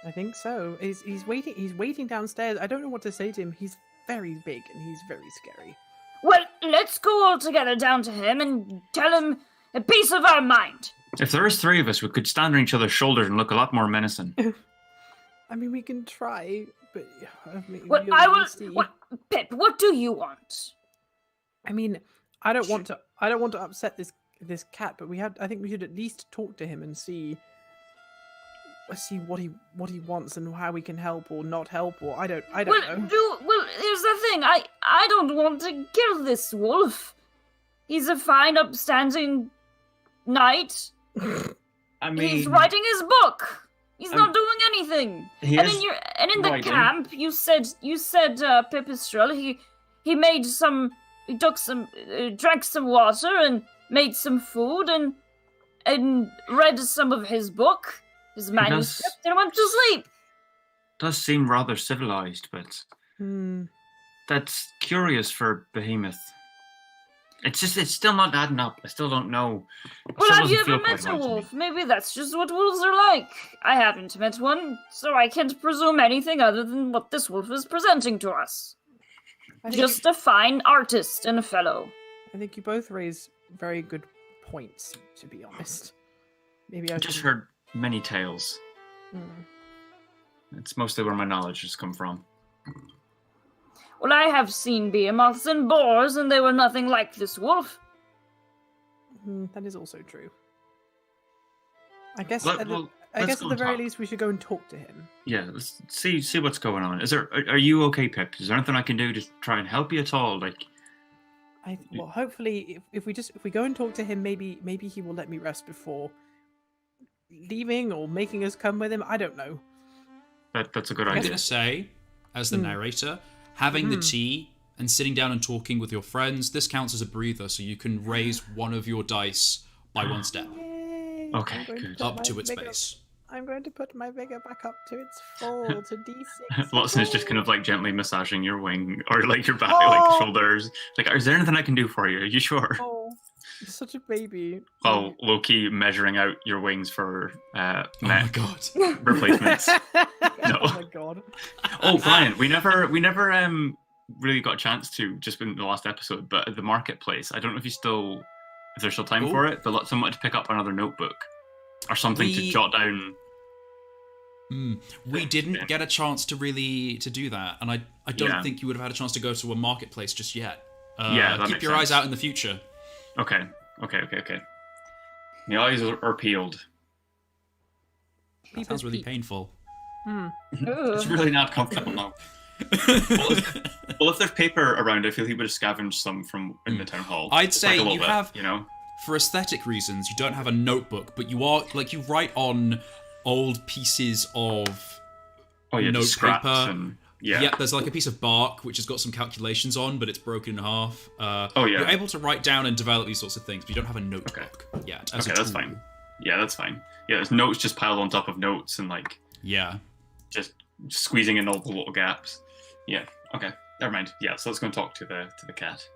S3: I think so. He's waiting. He's waiting downstairs. I don't know what to say to him. He's very big and he's very scary.
S4: Well, let's go all together down to him and tell him a piece of our mind.
S1: If there is 3 of us, we could stand on each other's shoulders and look a lot more menacing.
S3: I mean, we can try, but
S4: Well,
S3: we'll see.
S4: Pip, what do you want?
S3: I mean, I don't want to upset this cat, but I think we should at least talk to him and see what he wants and how we can help or not help, or I don't know.
S4: Well, here's the thing. I don't want to kill this wolf. He's a fine, upstanding knight.
S1: I mean,
S4: he's writing his book. He's not doing anything. In the
S1: writing.
S4: camp, you said Pipistrelle. He drank some water and made some food and read some of his book, his manuscript, and went to sleep.
S1: Does seem rather civilized, but that's curious for Behemoth. It's still not adding up. I still don't know.
S4: Well, have you ever met a wolf? Maybe that's just what wolves are like. I haven't met one, so I can't presume anything other than what this wolf is presenting to us. Just a fine artist and a fellow.
S3: I think you both raise very good points, to be honest. Maybe I
S1: just heard many tales. It's mostly where my knowledge has come from.
S4: Well, I have seen behemoths and boars, and they were nothing like this wolf.
S3: That is also true. I guess
S1: Let's
S3: at
S1: go
S3: the
S1: and
S3: very
S1: talk.
S3: least we should go and talk to him.
S1: Yeah, let's see what's going on. Are you okay, Pip? Is there anything I can do to try and help you at all?
S3: Well, hopefully, if we go and talk to him, maybe he will let me rest before leaving or making us come with him. I don't know.
S1: That's a good
S2: I'm
S1: idea.
S2: going to say, as the narrator, having the tea and sitting down and talking with your friends, this counts as a breather, so you can raise one of your dice by 1 step.
S3: Yay.
S1: Okay,
S3: I'm going
S1: good.
S3: put
S2: Up
S3: my
S2: to its
S3: vigor-
S2: base.
S3: I'm going to put my vigor back up to its full, to D6.
S1: Watson is just kind of gently massaging your wing or your back,
S3: Oh.
S1: shoulders. Is there anything I can do for you? Are you sure?
S3: Oh, you're such a baby.
S1: Oh, low-key measuring out your wings for
S2: Oh my god.
S1: replacements. No.
S3: Oh my god.
S1: Oh, Brian, we never really got a chance to just in the last episode, but at the marketplace, I don't know if there's still time for it, but someone to pick up another notebook or something to jot down.
S2: We didn't get a chance to do that, and I don't think you would have had a chance to go to a marketplace just yet.
S1: That
S2: keep
S1: makes
S2: your eyes
S1: sense.
S2: out in the future.
S1: Okay. The eyes are peeled.
S2: That sounds really painful.
S1: It's really not comfortable now. Well, if there's paper around, I feel he would have scavenged some from in the town hall.
S2: I'd
S1: Just
S2: say
S1: a little
S2: you
S1: bit,
S2: have, . for aesthetic reasons, you don't have a notebook, but you are you write on old pieces of
S1: just
S2: note
S1: scraps
S2: paper.
S1: and
S2: There's a piece of bark which has got some calculations on, but it's broken in half. You're able to write down and develop these sorts of things, but you don't have a notebook yet.
S1: Okay, that's fine. Yeah, that's fine. Yeah, there's notes just piled on top of notes and just squeezing in all the little gaps. Yeah. Okay. Never mind. Yeah. So let's go and talk to the cat.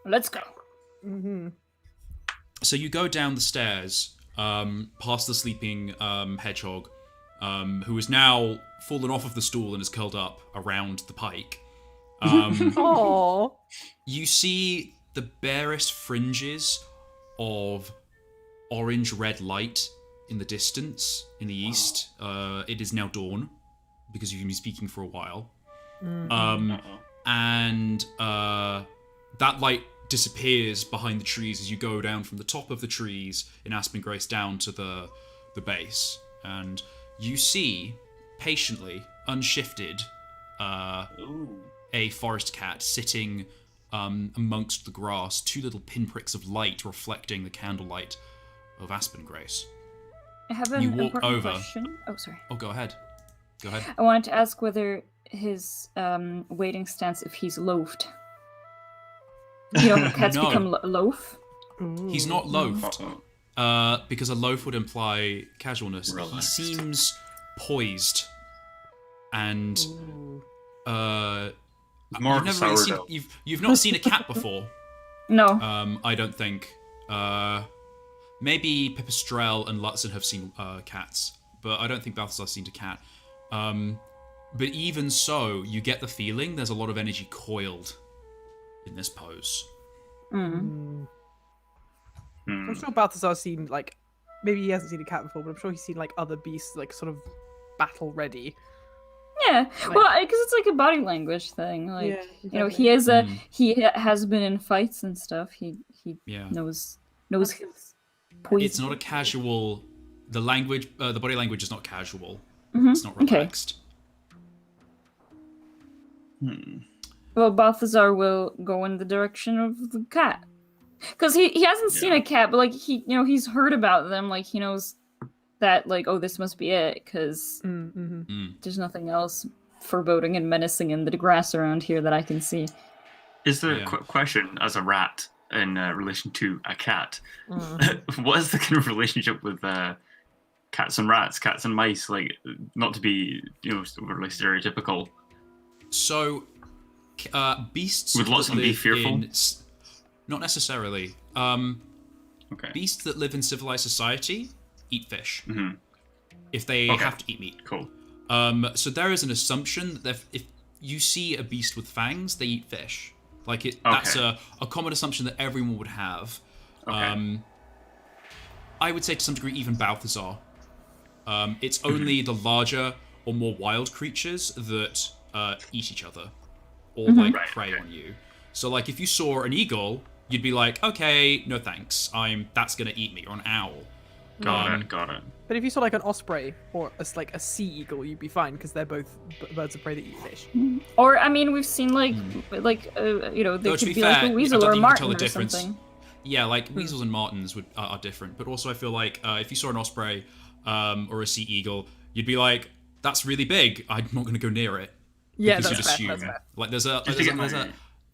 S4: Let's go.
S3: Mm-hmm.
S2: So you go down the stairs, past the sleeping hedgehog, who is now fallen off of the stool and is curled up around the pike.
S3: Oh.
S2: You see the barest fringes of orange-red light in the distance, in the east. It is now dawn, because you've been speaking for a while. And that light disappears behind the trees as you go down from the top of the trees in Aspen Grace down to the base. And you see, patiently, unshifted, a forest cat sitting amongst the grass, 2 little pinpricks of light reflecting the candlelight of Aspen Grace.
S4: I have an
S2: You walk
S4: important
S2: over.
S4: question. Oh, sorry.
S2: Oh, go ahead. Go ahead.
S4: I wanted to ask whether his waiting stance, if he's loafed. You know, cats
S2: No.
S4: become loaf.
S2: He's not loafed, because a loaf would imply casualness.
S1: Relaxed.
S2: He seems poised, and
S1: More
S2: you've
S1: of a
S2: never really seen,
S1: sourdough.
S2: you've not seen a cat before.
S4: No.
S2: I don't think. Maybe Pipistrelle and Lutzen have seen cats, but I don't think Balthazar's seen a cat. But even so, you get the feeling there's a lot of energy coiled in this pose.
S3: I'm sure Balthazar's seen, like, maybe he hasn't seen a cat before, but I'm sure he's seen, like, other beasts, like, sort of battle ready.
S4: Yeah, well, because it's like a body language thing. Like,
S3: Yeah,
S4: you know,
S3: exactly.
S4: he has been in fights and stuff. He
S2: Yeah.
S4: knows his poison.
S2: It's not a casual. The language, the body language is not casual.
S4: Mhm.
S2: It's not
S4: Okay.
S2: relaxed.
S4: Well, Balthazar will go in the direction of the cat. Because he hasn't seen a cat, but, like, he's heard about them. Like, he knows that, like, oh, this must be it, because there's nothing else foreboding and menacing in the grass around here that I can see.
S1: Is there
S2: Yeah.
S1: a question as a rat in relation to a cat? What is the kind of relationship with cats and rats, cats and mice? Like, not to be, overly stereotypical.
S2: So, beasts
S1: Would lots
S2: that
S1: of them be
S2: live
S1: fearful?
S2: in not necessarily.
S1: Okay.
S2: Beasts that live in civilized society eat fish. If they
S1: Okay.
S2: have to eat meat.
S1: Cool.
S2: So there is an assumption that if you see a beast with fangs, they eat fish. Like that's a common assumption that everyone would have.
S1: Okay.
S2: I would say to some degree even Balthazar. It's only the larger or more wild creatures that eat each other or like
S1: Right,
S2: prey
S1: okay.
S2: on you. So like if you saw an eagle, you'd be like, okay, no thanks, that's gonna eat me, or an owl.
S1: Got it.
S3: But if you saw, like, an osprey or a sea eagle, you'd be fine, because they're both birds of prey that eat fish.
S4: Or, I mean, we've seen, they
S2: Though,
S4: could
S2: to
S4: be
S2: be
S4: like
S2: fair,
S4: a
S2: I
S4: weasel
S2: don't
S4: or a
S2: think you can tell
S4: marten
S2: the
S4: or
S2: difference.
S4: something.
S2: Yeah, like weasels and martens are different, but also I feel like if you saw an osprey or a sea eagle, you'd be like, "That's really big. I'm not going to go near it."
S3: Yeah,
S2: Because
S3: that's
S2: you'd
S3: fair.
S2: assume,
S3: That's fair.
S2: like,
S1: Just to get my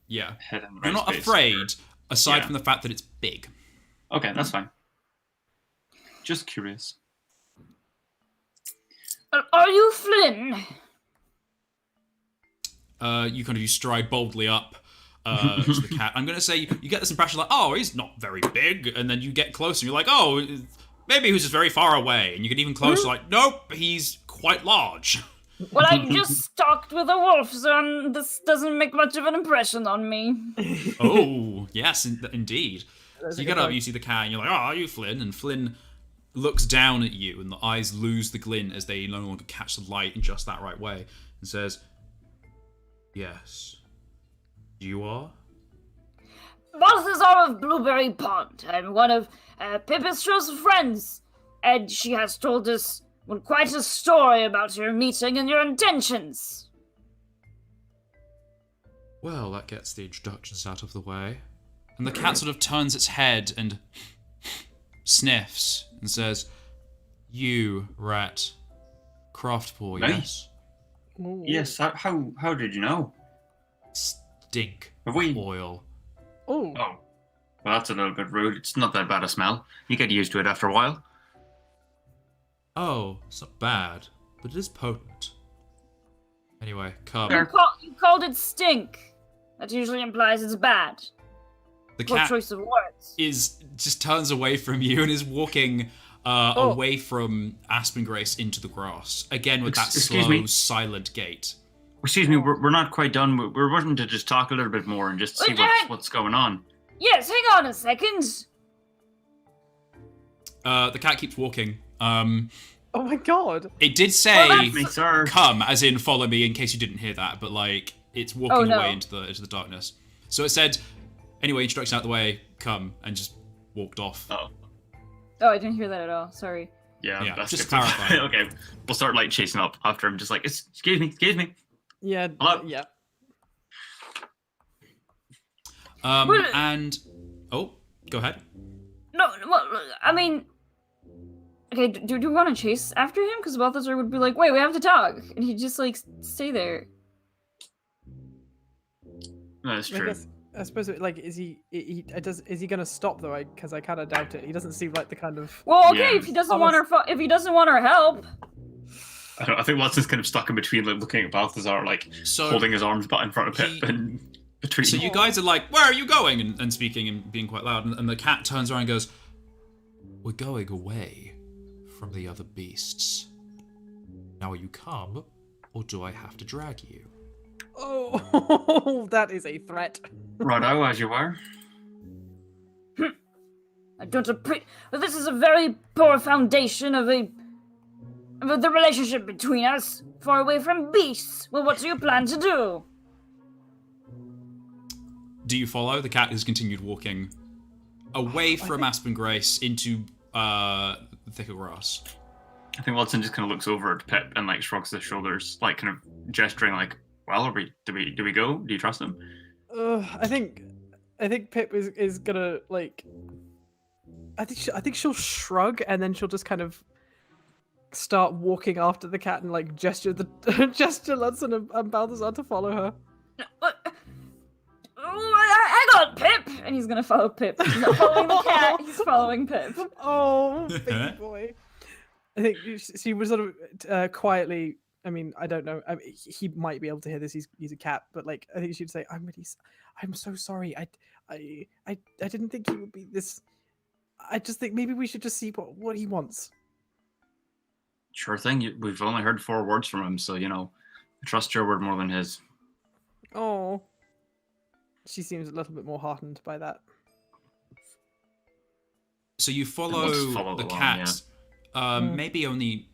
S2: yeah.
S1: head in the
S2: You're
S1: right
S2: not
S1: space.
S2: afraid, aside
S1: Yeah.
S2: from the fact that it's big.
S1: Okay, that's fine. Just curious.
S4: Are you Flynn?
S2: You stride boldly up to the cat. I'm going to say you get this impression like, oh, he's not very big, and then you get closer and you're like, oh, maybe he was just very far away, and you get even closer like, nope, he's quite large.
S4: Well, I just stalked with a wolf, so this doesn't make much of an impression on me.
S2: Oh, yes, indeed.
S3: That's
S2: So
S3: a
S2: you
S3: good
S2: get up,
S3: point.
S2: you see the cat, and you're like, oh, are you Flynn? And Flynn looks down at you, and the eyes lose the glint as they no longer catch the light in just that right way, and says, yes, you are?
S4: Balthazar of Blueberry Pond. I'm one of Pipistrelle's friends, and she has told us quite a story about your meeting and your intentions.
S2: Well, that gets the introductions out of the way. And the cat sort of turns its head and sniffs and says, you, rat, craft poor,
S1: Nice.
S2: yes?
S3: Ooh.
S1: Yes. How did you know?
S2: Stink
S1: Have we?
S2: oil.
S3: Ooh.
S1: Oh, well, that's a little bit rude. It's not that bad a smell. You get used to it after a while.
S2: Oh, it's not bad, but it is potent. Anyway, come.
S1: Fair.
S4: You called it stink. That usually implies it's bad.
S2: The
S4: Poor
S2: cat
S4: choice of words.
S2: just turns away from you and is walking away from Aspen Grace into the grass. Again with that
S1: Excuse
S2: slow,
S1: me?
S2: silent gait.
S1: Excuse me, we're not quite done. We're wanting to just talk a little bit more and just see what's going on.
S4: Yes, hang on a second.
S2: The cat keeps walking.
S3: Oh my god.
S2: It did say
S1: Me, sir.
S2: come, as in follow me, in case you didn't hear that, but like it's walking
S4: no.
S2: away into the darkness. So it said, anyway, instruction out the way, come, and just walked off.
S1: Oh,
S4: I didn't hear that at all. Sorry.
S1: yeah, that's
S2: just
S1: good.
S2: clarify.
S1: Okay, we'll start like chasing up after him, just like, excuse me.
S3: Yeah.
S1: Hello?
S3: Yeah.
S2: And go ahead.
S4: No, well, I mean, okay, do you want to chase after him? Because Balthazar would be like, wait, we have to talk. And he'd just, like, stay there.
S1: No, that's true.
S3: I suppose, like, is he gonna stop though? Because I kind of doubt it. He doesn't seem like the kind of.
S4: Well, okay,
S1: Yeah.
S4: if he doesn't want our help.
S1: I think Watson's kind of stuck in between, like looking at Balthazar, like
S2: So
S1: holding his arms in front of Pip, and between.
S2: So you guys are like, where are you going? And speaking and being quite loud. And the cat turns around and goes, we're going away from the other beasts. Now are you come, or do I have to drag you?
S3: Oh, that is a threat.
S1: Righto, as you were.
S4: I don't appreciate. This is a very poor foundation of the relationship between us. Far away from beasts. Well, what do you plan to do?
S2: Do you follow? The cat has continued walking away from Aspen Grace into the thicker grass.
S1: I think Watson just kind of looks over at Pip and like shrugs his shoulders, like kind of gesturing, like, "Well, do we go? Do you trust him?"
S3: I think Pip is gonna like. I think she'll shrug and then she'll just kind of start walking after the cat and like gesture Ludson and Balthazar to follow her.
S4: Hang on, Pip! And he's gonna follow Pip. He's not following the cat, he's following Pip.
S3: Oh, baby boy. I think she was sort of quietly. I mean, I don't know. I mean, he might be able to hear this. He's a cat, but like, I think she'd say, I'm so sorry. I didn't think he would be this. I just think maybe we should just see what he wants."
S1: Sure thing. We've only heard 4 words from him, so I trust your word more than his.
S3: Oh. She seems a little bit more heartened by that.
S2: So you follow the
S1: along,
S2: cat, maybe only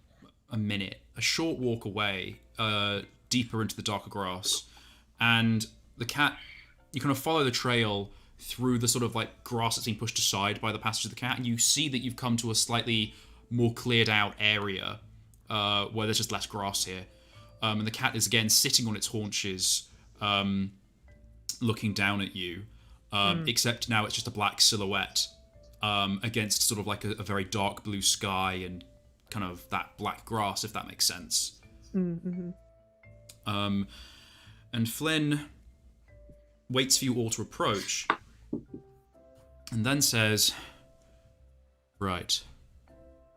S2: a minute, a short walk away, deeper into the darker grass, and the cat, you kind of follow the trail through the sort of like grass that's being pushed aside by the passage of the cat, and you see that you've come to a slightly more cleared out area where there's just less grass here. And the cat is again sitting on its haunches, looking down at you, except now it's just a black silhouette against sort of like a very dark blue sky and kind of that black grass, if that makes sense.
S3: Mm-hmm.
S2: And Flynn waits for you all to approach, and then says, "Right,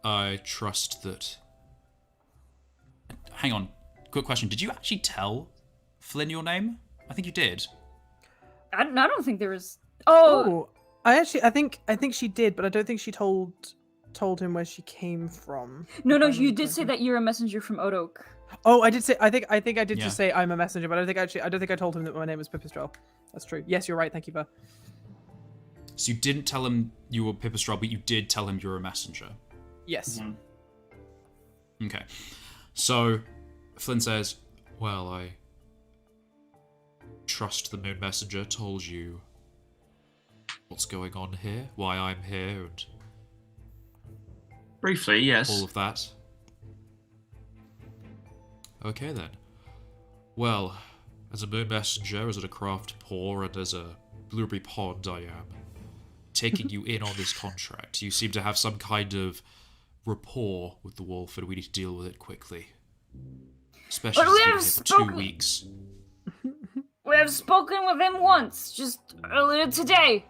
S2: I trust that..." Hang on, quick question. Did you actually tell Flynn your name? I think you did.
S4: I don't think there was...
S3: Oh, I think she did, but I don't think she told him where she came from.
S4: No, you did say that you're a messenger from Odok.
S3: Oh, I did say. I think I did
S2: Yeah.
S3: just say I'm a messenger, but I don't think I told him that my name was Pipistrelle. That's true. Yes, you're right. Thank you, Ver.
S2: So you didn't tell him you were Pipistrelle, but you did tell him you're a messenger.
S3: Yes.
S1: Mm-hmm.
S2: Okay. So Flynn says, "Well, I trust the Moon Messenger told you what's going on here, why I'm here, and
S1: Briefly, yes.
S2: all of that. Okay then. Well, as a Moon Messenger, as a craft poor, and as a blueberry pond I am, taking you in on this contract. You seem to have some kind of rapport with the wolf, and we need to deal with it quickly. Especially
S4: But we
S2: since
S4: have
S2: we've been here for 2
S4: spoken.
S2: weeks.
S4: We have spoken with him once, just earlier today.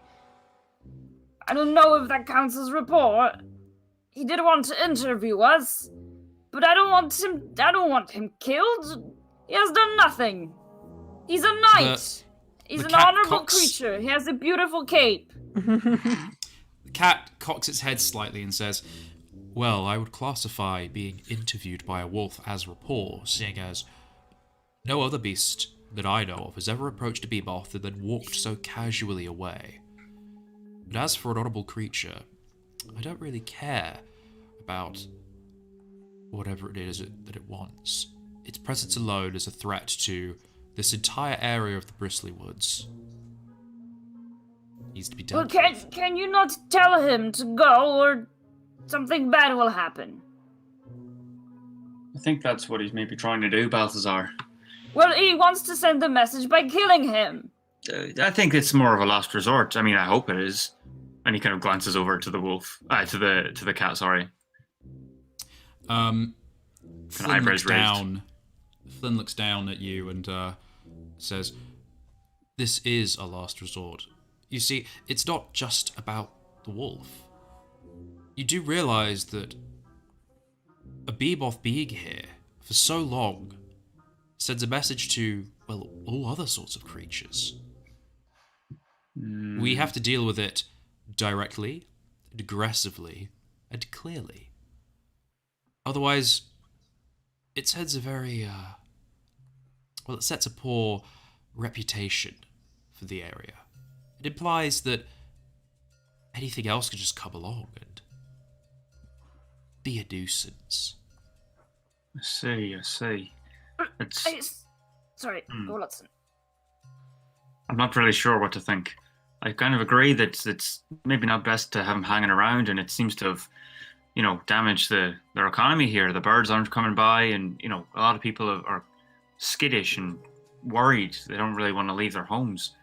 S4: I don't know if that counts as rapport. He did want to interview us, but I don't want him killed. He has done nothing. He's a knight. He's
S2: The
S4: an
S2: cat
S4: honorable
S2: cocks-
S4: creature. He has a beautiful cape.
S2: The cat cocks its head slightly and says, well, I would classify being interviewed by a wolf as rapport, seeing as no other beast that I know of has ever approached a beeboth and then walked so casually away. But as for an honorable creature, I don't really care about whatever it is that it wants. Its presence alone is a threat to this entire area of the Bristley Woods. Needs to be
S4: Well,
S2: dealt with.
S4: can you not tell him to go, or something bad will happen?
S1: I think that's what he's maybe trying to do, Balthazar.
S4: Well, he wants to send the message by killing him.
S1: I think it's more of a last resort. I mean, I hope it is. And he kind of glances over to the wolf, to the cat. Sorry.
S2: Flynn
S1: eyebrows
S2: looks down. Flynn looks down at you and says, "This is a last resort. You see, it's not just about the wolf. You do realize that a beeboth being here for so long sends a message to, well, all other sorts of creatures. We have to deal with it directly, and aggressively, and clearly. Otherwise, it sends a very, well, it sets a poor reputation for the area. It implies that anything else could just come along and be a nuisance."
S1: I see. It's.
S4: Sorry, go Watson.
S1: I'm not really sure what to think. I kind of agree that it's maybe not best to have him hanging around, and it seems to have, damaged their economy here. The birds aren't coming by, and a lot of people are skittish and worried. They don't really want to leave their homes.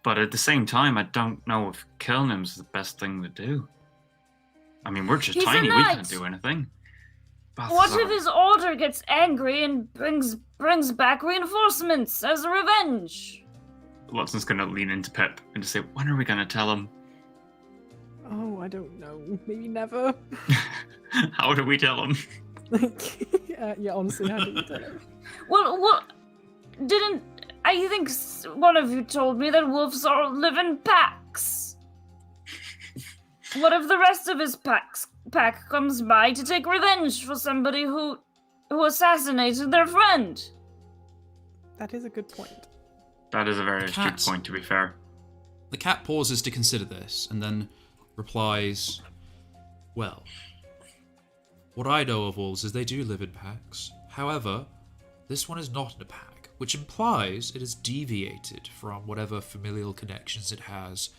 S1: But at the same time, I don't know if killing him is the best thing to do. I mean, we're just
S4: He's a
S1: tiny. We
S4: knight.
S1: can't do anything.
S4: What if his order gets angry and brings back reinforcements as a revenge?
S1: Watson's going to lean into Pip and just say, when are we going to tell him?
S3: Oh, I don't know. Maybe never.
S1: How do we tell him?
S3: Yeah, honestly, how do you tell him?
S4: Well, I think one of you told me that wolves live in packs. What if the rest of his pack comes by to take revenge for somebody who assassinated their friend?
S3: That is a good point.
S1: That is a very astute point, to be fair.
S2: The cat pauses to consider this, and then replies, "Well, what I know of wolves is they do live in packs. However, this one is not in a pack, which implies it has deviated from whatever familial connections it has.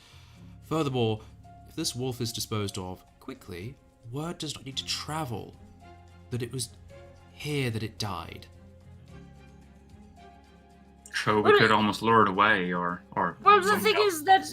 S2: Furthermore, if this wolf is disposed of quickly, word does not need to travel that it was here that it died."
S1: So we could almost lure it away, or.
S4: Well, the thing is that,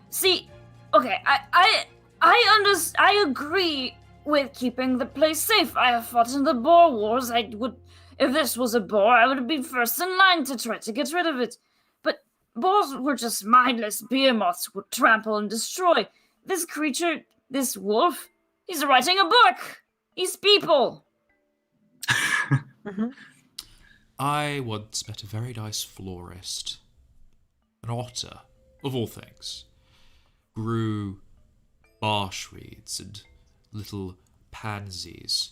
S4: see, okay, I agree with keeping the place safe. I have fought in the boar wars. If this was a boar, I would be first in line to try to get rid of it. But boars were just mindless behemoths who would trample and destroy. This creature, this wolf, he's writing a book. He's people.
S3: Mm-hmm.
S2: I once met a very nice florist. An otter, of all things, grew marsh reeds and little pansies.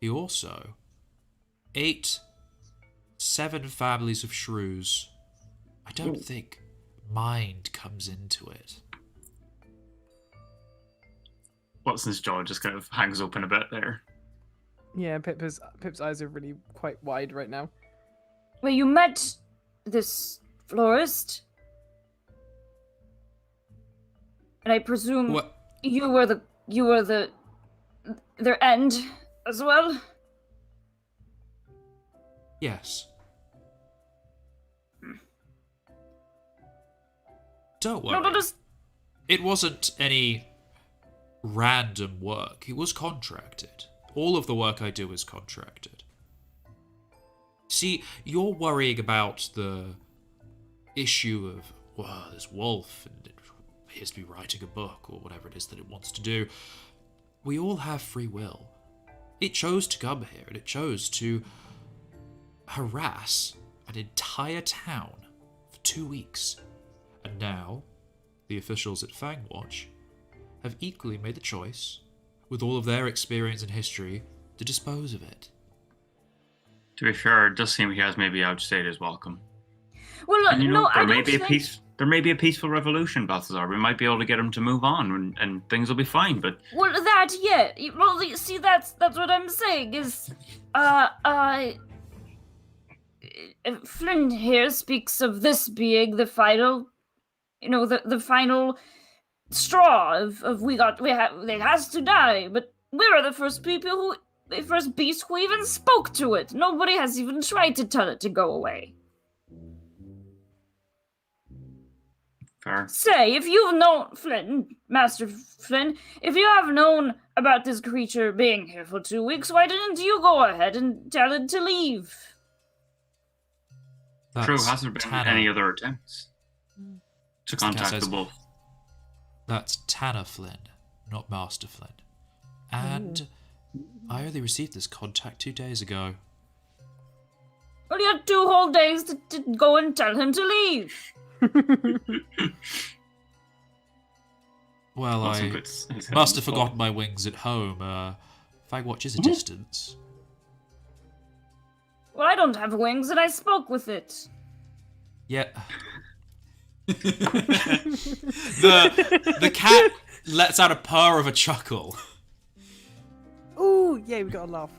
S2: He also ate 7 families of shrews. I don't think mind comes into it.
S1: Watson's jaw just kind of hangs open a bit there.
S3: Yeah, Pip's eyes are really quite wide right now.
S4: Well, you met this florist, and I presume
S2: What?
S4: you were their end as well.
S2: Yes. Don't worry.
S4: No, just
S2: It wasn't any random work. It was contracted. All of the work I do is contracted. See, you're worrying about the issue of, well, this wolf, and it appears to be writing a book, or whatever it is that it wants to do. We all have free will. It chose to come here, and it chose to harass
S5: an entire town for 2 weeks. And now, the officials at Fangwatch have equally made the choice, with all of their experience and history, to dispose of it.
S1: To be fair, it does seem he has maybe outstayed his welcome.
S4: Well,
S1: And
S4: no, I
S1: there may
S4: don't
S1: be
S4: think...
S1: there may be a peaceful revolution, Balthazar. We might be able to get him to move on, and things will be fine. But
S4: Well, that, yeah. Well, see, that's what I'm saying is, Flynn here speaks of this being the final, the final straw of it has to die. But we're the first the first beast who even spoke to it. Nobody has even tried to tell it to go away.
S1: fair.
S4: Say, if you've known Master Flynn, if you have known about this creature being here for 2 weeks, why didn't you go ahead and tell it to leave?
S1: True, hasn't been any other attempts to contact the wolf.
S5: That's Tanner Flynn, not Master Flynn. And I only received this contact 2 days ago.
S4: Well, you had 2 whole days to go and tell him to leave.
S5: Well, I must have forgotten my wings at home. Fangwatch is a distance.
S4: Well, I don't have wings, and I spoke with it.
S5: Yeah.
S2: The cat lets out a purr of a chuckle.
S3: Ooh, yay, we got a laugh.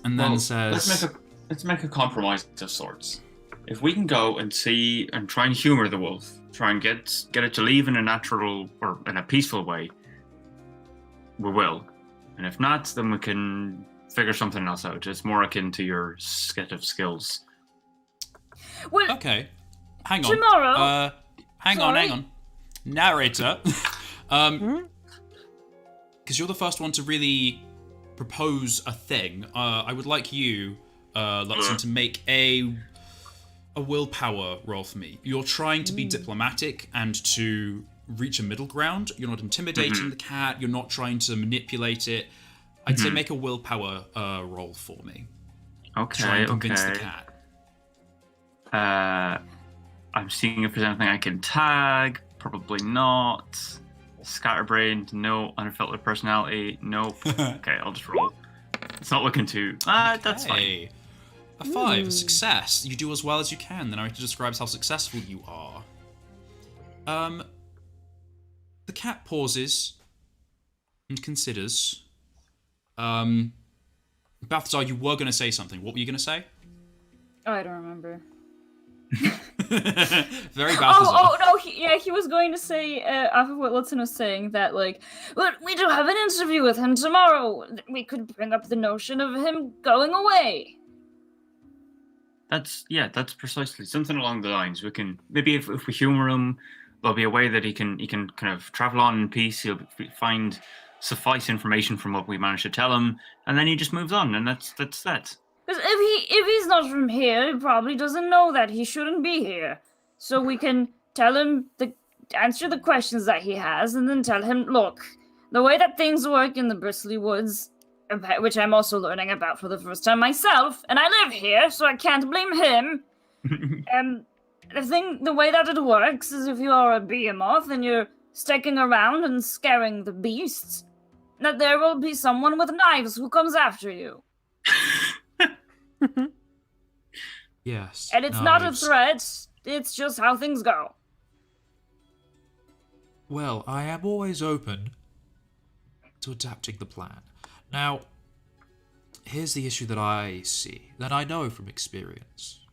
S2: And then says...
S1: Let's make a compromise of sorts. If we can go and see and try and humor the wolf, try and get it to leave in a natural or in a peaceful way, we will. And if not, then we can figure something else out. It's more akin to your set of skills.
S4: Well,
S2: okay, hang on.
S4: Tomorrow.
S2: Hang on. Narrator. Because you're the first one to really propose a thing. I would like you, Luxon, to make a willpower roll for me. You're trying to be diplomatic and to reach a middle ground. You're not intimidating the cat. You're not trying to manipulate it. I'd say make a willpower roll for me.
S1: Okay,
S2: Try and convince the cat.
S1: I'm seeing if there's anything I can tag. Probably not. Scatterbrained, no. Unfiltered personality, nope. Okay, I'll just roll. It's not looking too... that's fine.
S2: A 5, a success. You do as well as you can. The narrator describes how successful you are. The cat pauses and considers. Balthazar, you were going to say something. What were you going to say?
S4: Oh, I don't remember.
S2: Very Balthazar.
S4: No, he was going to say, after what Lutzen was saying, that, well, we do have an interview with him tomorrow. We could bring up the notion of him going away.
S1: That's precisely something along the lines. We can maybe if we humor him, there'll be a way that he can kind of travel on in peace. He'll find suffice information from what we managed to tell him, and then he just moves on, and that's that.
S4: Because if he's not from here, he probably doesn't know that he shouldn't be here. So we can tell him answer the questions that he has, and then tell him, look, the way that things work in the Bristley Woods, which I'm also learning about for the first time myself, and I live here, so I can't blame him. The way that it works is if you are a behemoth and you're sticking around and scaring the beasts, that there will be someone with knives who comes after you.
S5: Yes.
S4: And it's not a threat, it's just how things go.
S5: Well, I am always open to adapting the plan. Now, here's the issue that I see, that I know from experience.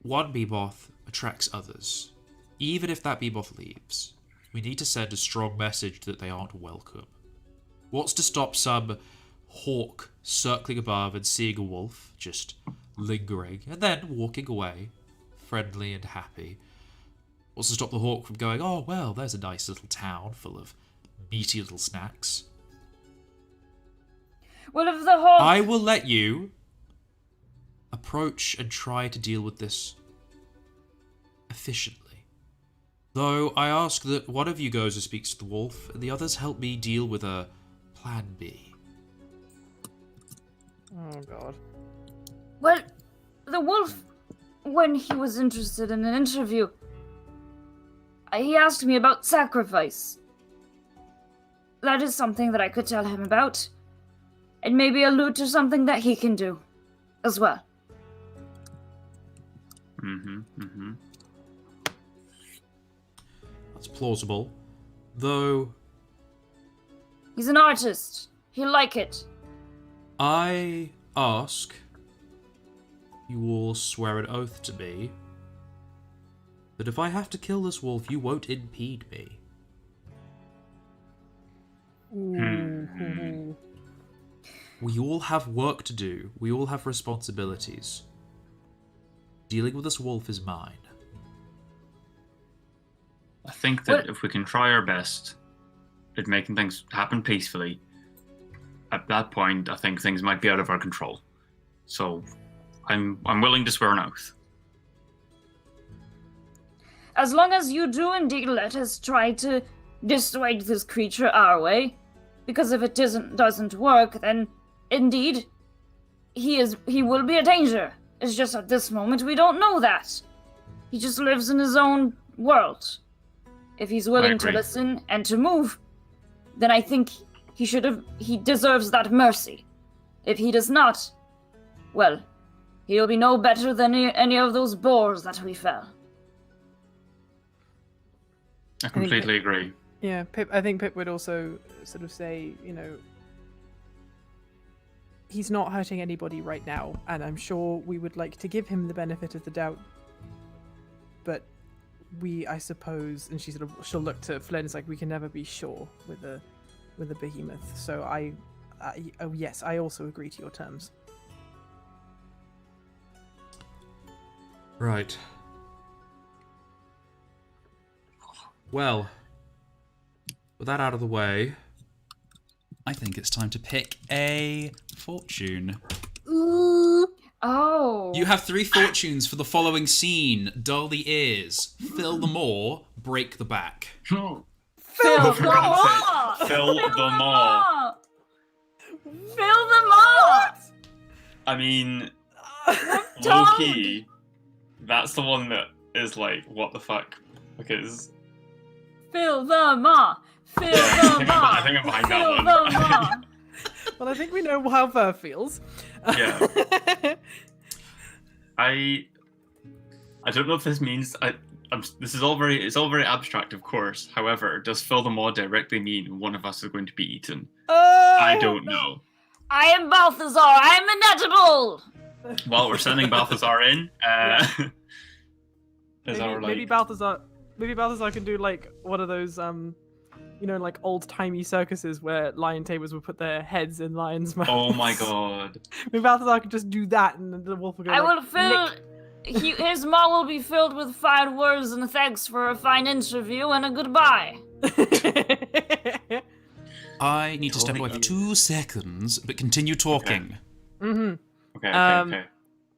S5: One behemoth attracts others. Even if that behemoth leaves, we need to send a strong message that they aren't welcome. What's to stop some hawk circling above and seeing a wolf, just lingering, and then walking away, friendly and happy? What's to stop the hawk from going, oh, well, there's a nice little town full of meaty little snacks?
S4: Well, if the hawk...
S5: I will let you approach and try to deal with this efficiently. Though I ask that one of you goes and speaks to the wolf, and the others help me deal with a plan B.
S3: Oh, God.
S4: Well, the wolf, when he was interested in an interview, he asked me about sacrifice. That is something that I could tell him about, and maybe allude to something that he can do as well.
S5: That's plausible. Though,
S4: He's an artist. He'll like it.
S5: I ask, you all swear an oath to me, that if I have to kill this wolf, you won't impede me. We all have work to do. We all have responsibilities. Dealing with this wolf is mine.
S1: I think that if we can try our best at making things happen peacefully, at that point, I think things might be out of our control. So, I'm willing to swear an oath.
S4: As long as you do indeed let us try to dissuade this creature our way, because if it doesn't work, then indeed he will be a danger. It's just at this moment we don't know that. He just lives in his own world. If he's willing to listen and to move, then I think he deserves that mercy. If he does not, well, he'll be no better than any of those boars that we fell.
S1: I completely agree.
S3: Yeah, I think Pip would also sort of say, he's not hurting anybody right now, and I'm sure we would like to give him the benefit of the doubt. But I suppose, and she'll look to Flynn. It's like we can never be sure with a behemoth. So yes, I also agree to your terms.
S5: Right. Well, with that out of the way,
S2: I think it's time to pick a fortune.
S4: Oh.
S2: You have 3 fortunes for the following scene. Dull the ears, fill the maw, break the back.
S4: Fill the maw!
S1: Fill the maw.
S4: Fill the maw!
S1: I mean, low key, that's the one that is like, what the fuck? Because...
S4: Fill the maw! Fill the maw!
S1: I think I'm behind that
S4: Fill
S1: one.
S4: the maw!
S3: Well, I think we know how Ver feels.
S1: Yeah. I don't know if this means this is all very abstract, of course. However, does fill the maw directly mean one of us is going to be eaten? I don't know.
S4: I am Balthazar. I am inedible.
S1: Well, we're sending Balthazar in.
S3: Maybe Balthazar can do like one of those like old-timey circuses where lion tamers would put their heads in lions' mouths.
S1: Oh my god.
S3: Maybe Balthazar could just do that and then the wolf will go
S4: I
S3: like,
S4: will fill... his maw will be filled with fine words and thanks for a fine interview and a goodbye.
S2: I need to step away for 2 seconds, but continue talking.
S1: Okay.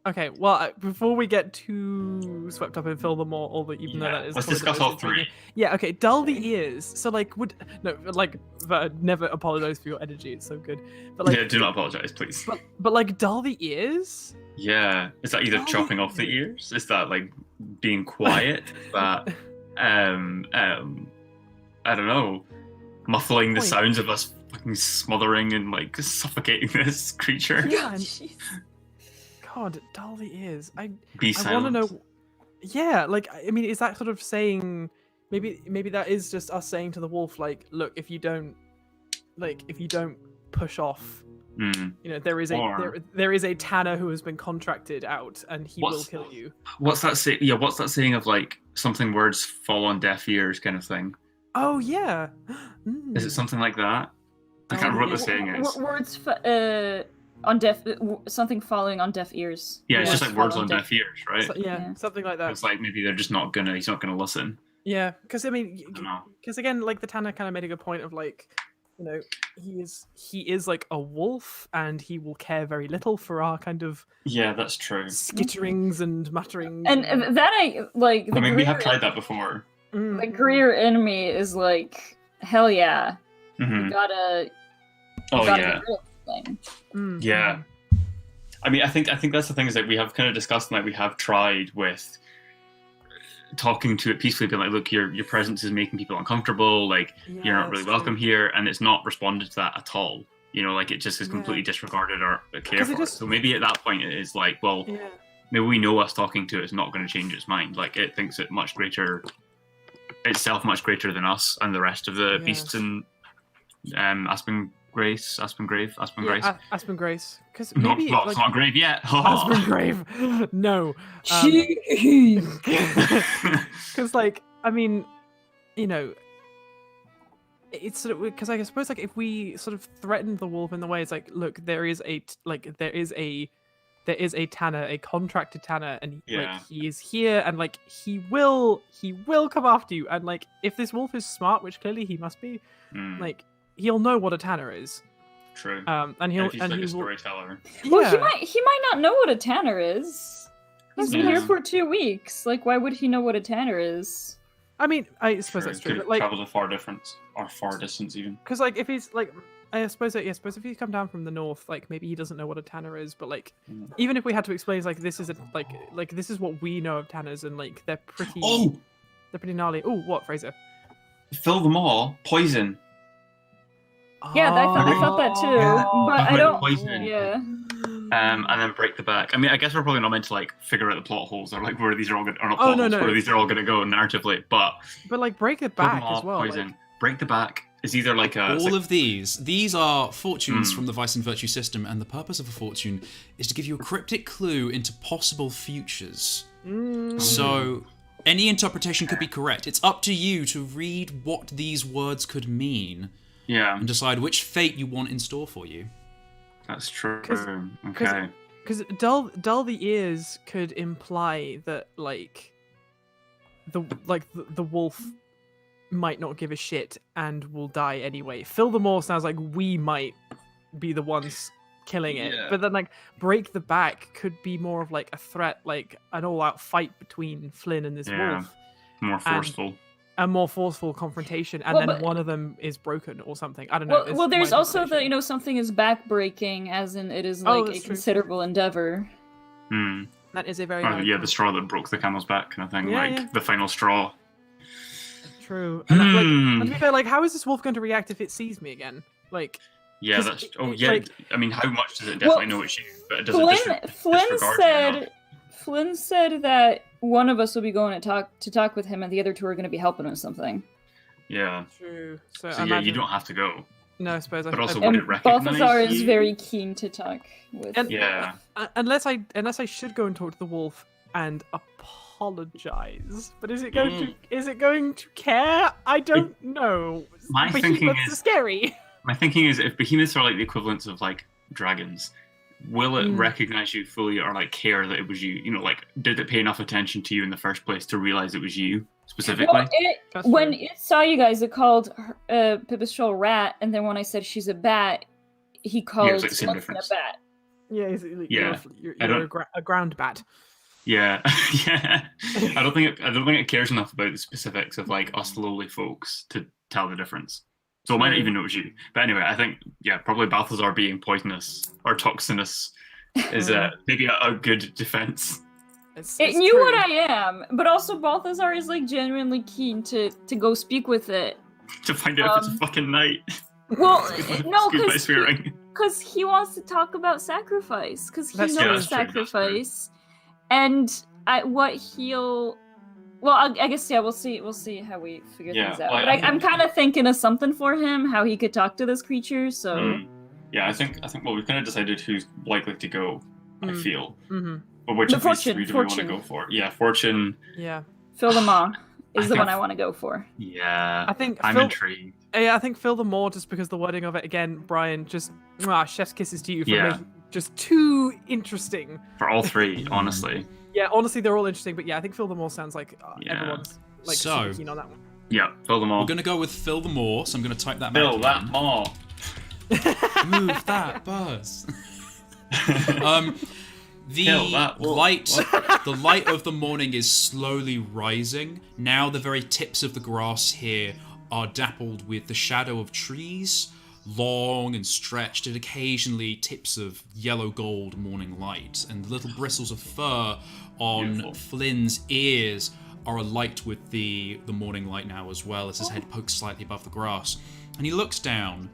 S3: Okay, well, before we get too swept up in fill the maw, although even though that is...
S1: Let's discuss all 3.
S3: Yeah, okay, dull the ears. So, never apologize for your energy, it's so good. But
S1: Yeah, do not apologize, please.
S3: But dull the ears?
S1: Yeah. Is that either chopping off the ears? Is that, being quiet? Is that, I don't know, muffling the sounds of us fucking smothering and, suffocating this creature?
S3: Yeah, God, dull the ears. I
S1: silent.
S3: want to know. Yeah, is that sort of saying maybe that is just us saying to the wolf, look, if you don't push off, there is a tanner who has been contracted out, and he will kill you.
S1: What's that say? Yeah, what's that saying of something words fall on deaf ears kind of thing?
S3: Oh yeah.
S1: Is it something like that? I can't remember what the saying is.
S4: Words on deaf, something falling on deaf ears.
S1: Yeah, it's just words on deaf ears, right?
S3: Yeah, something like that.
S1: It's maybe they're just not gonna. He's not gonna listen.
S3: Yeah, because again, the tanner kind of made a good point of he is a wolf, and he will care very little for our kind of
S1: that's true.
S3: skitterings and mutterings.
S4: And that I mean,
S1: we have tried that before.
S4: The career in me is hell yeah.
S1: Mm-hmm.
S4: You gotta
S1: Oh
S4: get
S1: yeah.
S4: rid of this thing.
S1: Yeah. I mean, I think that's the thing is that we have kind of discussed, and like we have tried with talking to it peacefully, being like, look, your presence is making people uncomfortable. Like you're not really welcome here, and it's not responded to that at all. Like it just is completely disregarded or care for. So maybe at that point it is like, well, maybe we know us talking to it is not going to change its mind. Like it thinks it much greater, itself much greater than us and the rest of the beasts in Aspen Grace.
S3: Aspen Grace. Because
S1: Not,
S3: maybe
S1: well, it's not grave yet.
S3: Aspen Grave. No. Because I mean, it's sort of because I suppose like if we sort of threaten the wolf in the way, it's like, look, there is a tanner, a contracted tanner, and like he is here, and like he will come after you, and like if this wolf is smart, which clearly he must be, like he'll know what a tanner is.
S1: True.
S3: And he'll
S1: he's like a storyteller.
S4: Well, he might not know what a tanner is. He's been here for 2 weeks. Like, why would he know what a tanner is?
S3: I mean, I suppose that's true. But like,
S1: travels a far distance even.
S3: Because like, if he's like, I suppose if he's come down from the north, like maybe he doesn't know what a tanner is. But like, even if we had to explain, like this is like this is what we know of tanners, and like they're pretty gnarly. Oh, what, Fraser?
S1: Fill them all poison.
S4: Yeah, I thought that too, but I don't.
S1: Poison.
S4: Yeah.
S1: And then break the back. I mean, I guess we're probably not meant to like figure out the plot holes or like where these are all going, or not plot holes, where these are all going to go narratively. But
S3: like break the back as well.
S1: Poison. Like... Break the back is either like a
S2: all of these are fortunes from the Vice and Virtue system, and the purpose of a fortune is to give you a cryptic clue into possible futures. So any interpretation could be correct. It's up to you to read what these words could mean.
S1: Yeah.
S2: And decide which fate you want in store for you.
S1: That's true. Okay.
S3: Because dull the ears could imply that the wolf might not give a shit and will die anyway. Fill the maw sounds like we might be the ones killing it. But then like break the back could be more of like a threat, like an all-out fight between Flynn and this wolf.
S1: More forceful.
S3: A more forceful confrontation, and then one of them is broken or something. I don't know.
S4: Well, there's also the something is backbreaking, as in it is like a considerable endeavor.
S3: That is a very
S1: the straw that broke the camel's back kind of thing, the final straw.
S3: True. And to be fair, like, how is this wolf going to react if it sees me again? Like,
S1: that's Like, I mean, how much does it definitely know it's you? But it doesn't.
S4: Flynn said that one of us will be going to talk with him, and the other two are going to be helping with something.
S1: Yeah.
S3: True.
S1: So you don't have to go.
S3: No, I suppose.
S1: But also, would it recognize
S4: Balthazar is very keen to talk with.
S3: Unless I should go and talk to the wolf and apologize. But is it going to care? I don't know.
S1: My thinking is
S3: scary.
S1: My thinking is if behemoths are like the equivalents of like dragons, will it recognize you fully or like care that it was you? Like did it pay enough attention to you in the first place to realize it was you specifically?
S4: Well, when it saw you guys, it called Pipistrelle rat, and then when I said she's a bat, he called
S1: it was like the same difference.
S4: A bat.
S3: You're a ground bat.
S1: Yeah, yeah. I don't think it cares enough about the specifics of like us lowly folks to tell the difference. So it might not even know it was you. But anyway, I think probably Balthazar being poisonous or toxinous is maybe a good defense.
S4: It knew what I am, but also Balthazar is like genuinely keen to go speak with it.
S1: To find out if it's a fucking knight.
S4: Well, no, because he wants to talk about sacrifice, because he knows sacrifice, and I guess we'll see how we figure things out. But I'm kind of thinking of something for him, how he could talk to this creature. So
S1: I think we've kind of decided who's likely to go. I feel. But which
S4: the
S1: of these three do we want to go for? Yeah, Fortune.
S3: Yeah.
S4: Fill the maw is the one I want to go for.
S1: Yeah.
S3: I'm
S1: intrigued.
S3: Yeah, I think Fill the Maw, just because the wording of it again, Brian, just chef's kisses to you for making just too interesting.
S1: For all three, honestly.
S3: Yeah, honestly, they're all interesting, but I think Fill the Maw sounds like everyone's like super keen on that one.
S1: Yeah, Fill the Maw.
S2: We're gonna go with Fill the Maw, so I'm gonna type that.
S1: Fill that maw.
S2: Move that buzz. The light of the morning is slowly rising. Now the very tips of the grass here are dappled with the shadow of trees, long and stretched, and occasionally tips of yellow gold morning light, and the little bristles of fur on
S1: Beautiful.
S2: Flynn's ears are alight with the morning light now as well, as his head pokes slightly above the grass. And he looks down,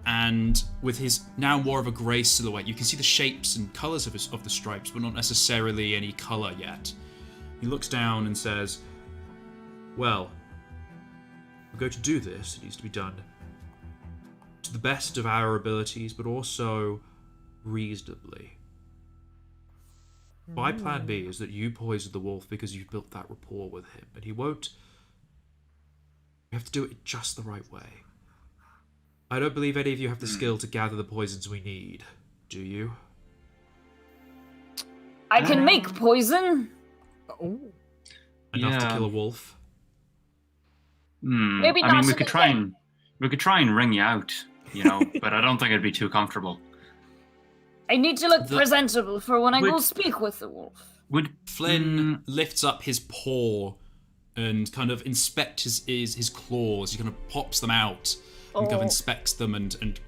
S2: and with his now more of a grey silhouette, you can see the shapes and colours of the stripes, but not necessarily any colour yet. He looks down and says, "Well, we're going to do this. It needs to be done to the best of our abilities, but also reasonably. My plan B is that you poison the wolf because you've built that rapport with him, and he won't. You have to do it just the right way. I don't believe any of you have the skill to gather the poisons we need, do you?
S4: I can make poison.
S3: Oh.
S2: Enough to
S1: Yeah.
S2: kill a wolf?
S4: Maybe
S1: I
S4: not
S1: mean, we
S4: in
S1: could
S4: the
S1: try
S4: thing.
S1: and ring you out, but I don't think it'd be too comfortable.
S4: I need to look presentable for when I go
S1: Would-
S4: speak with the wolf.
S1: Would
S2: Flynn lifts up his paw and kind of inspects his claws. He kind of pops them out and kind of inspects them and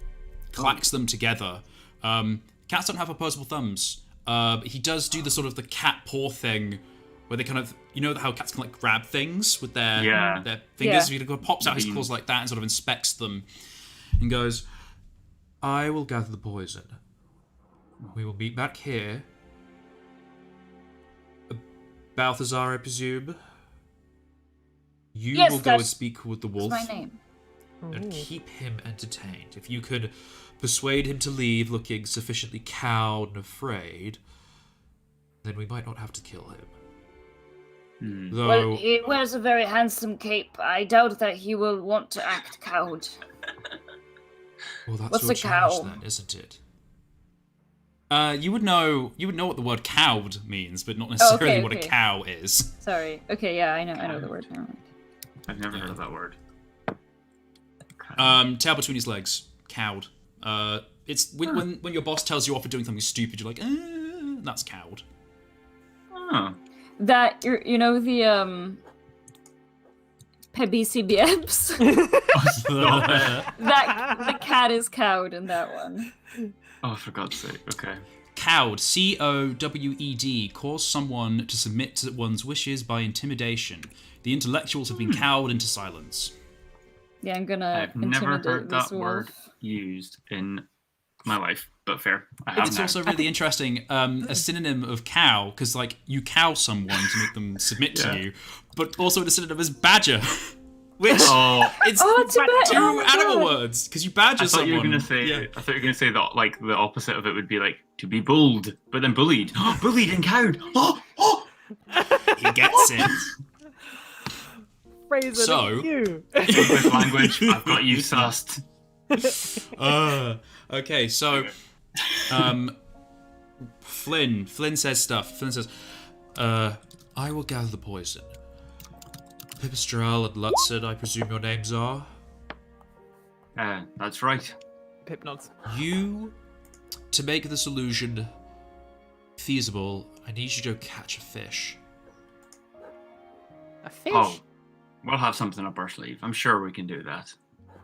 S2: clacks them together. Cats don't have opposable thumbs. He does do the sort of the cat paw thing where they kind of, how cats can like grab things with their fingers.
S4: Yeah.
S2: He kind of pops out his claws like that and sort of inspects them and goes, "I will gather the poison. We will meet back here. Balthazar, I presume. You
S4: Yes,
S2: will go and
S4: that's-
S2: speak with the
S4: That's
S2: wolf
S4: my name.
S2: and keep him entertained. If you could persuade him to leave looking sufficiently cowed and afraid, then we might not have to kill him. Though,
S4: Well, he wears a very handsome cape. I doubt that he will want to act cowed.
S2: well, that's
S4: what's
S2: your
S4: a cow?
S2: challenge then, isn't it? You would know what the word cowed means, but not necessarily what a
S4: okay.
S2: cow is.
S4: Sorry. Okay, yeah, I know the word now.
S1: I've never heard of that word.
S2: Tail between his legs, cowed. It's when your boss tells you off for doing something stupid, you're like, that's cowed.
S1: Oh.
S4: That the PBCBs. that the cat is cowed in that one.
S1: Oh, for God's sake. Okay.
S2: Cowed, C-O-W-E-D, cause someone to submit to one's wishes by intimidation. The intellectuals have been cowed into silence.
S4: Yeah, I'm gonna
S1: I've never
S4: intimidate
S1: heard
S4: this
S1: that word
S4: wolf.
S1: used in my life, but fair. I have
S2: It's
S1: now.
S2: also really interesting, a synonym of cow, because like you cow someone to make them submit to you, but also a synonym is badger, which it's
S4: it's a bad-
S2: two
S4: oh my
S2: animal
S4: God.
S2: words because you badger
S1: I thought
S2: someone.
S1: you were gonna say.
S2: Yeah.
S1: I thought you were gonna say that like the opposite of it would be like to be bulled, but then bullied. Bullied and cowed.
S2: He gets it.
S3: Fraser,
S2: So-
S3: you.
S1: English language. I've got you sussed.
S2: Okay, so Flynn says stuff. Flynn says, I will gather the poison. Pipistrelle and Lutzen, I presume your names are.
S1: That's right.
S3: Pip nods.
S2: You, to make this illusion feasible, I need you to go catch a fish.
S3: A fish.
S1: Oh, we'll have something up our sleeve. I'm sure we can do that.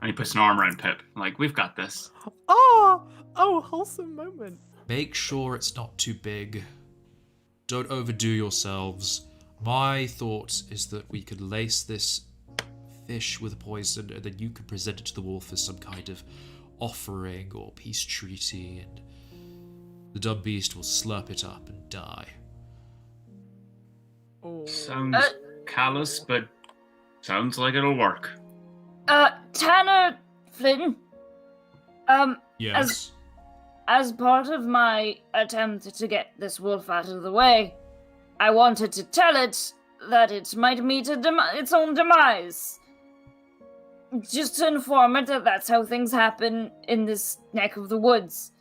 S1: And he puts an arm around Pip. Like, we've got this.
S3: Oh, wholesome moment.
S2: Make sure it's not too big. Don't overdo yourselves. My thought is that we could lace this fish with poison and then you could present it to the wolf as some kind of offering or peace treaty, and the dumb beast will slurp it up and die.
S3: Oh.
S1: Sounds callous, but sounds like it'll work.
S4: Tanner Flynn.
S2: Yes.
S4: As part of my attempt to get this wolf out of the way, I wanted to tell it that it might meet its own demise. Just to inform it that that's how things happen in this neck of the woods.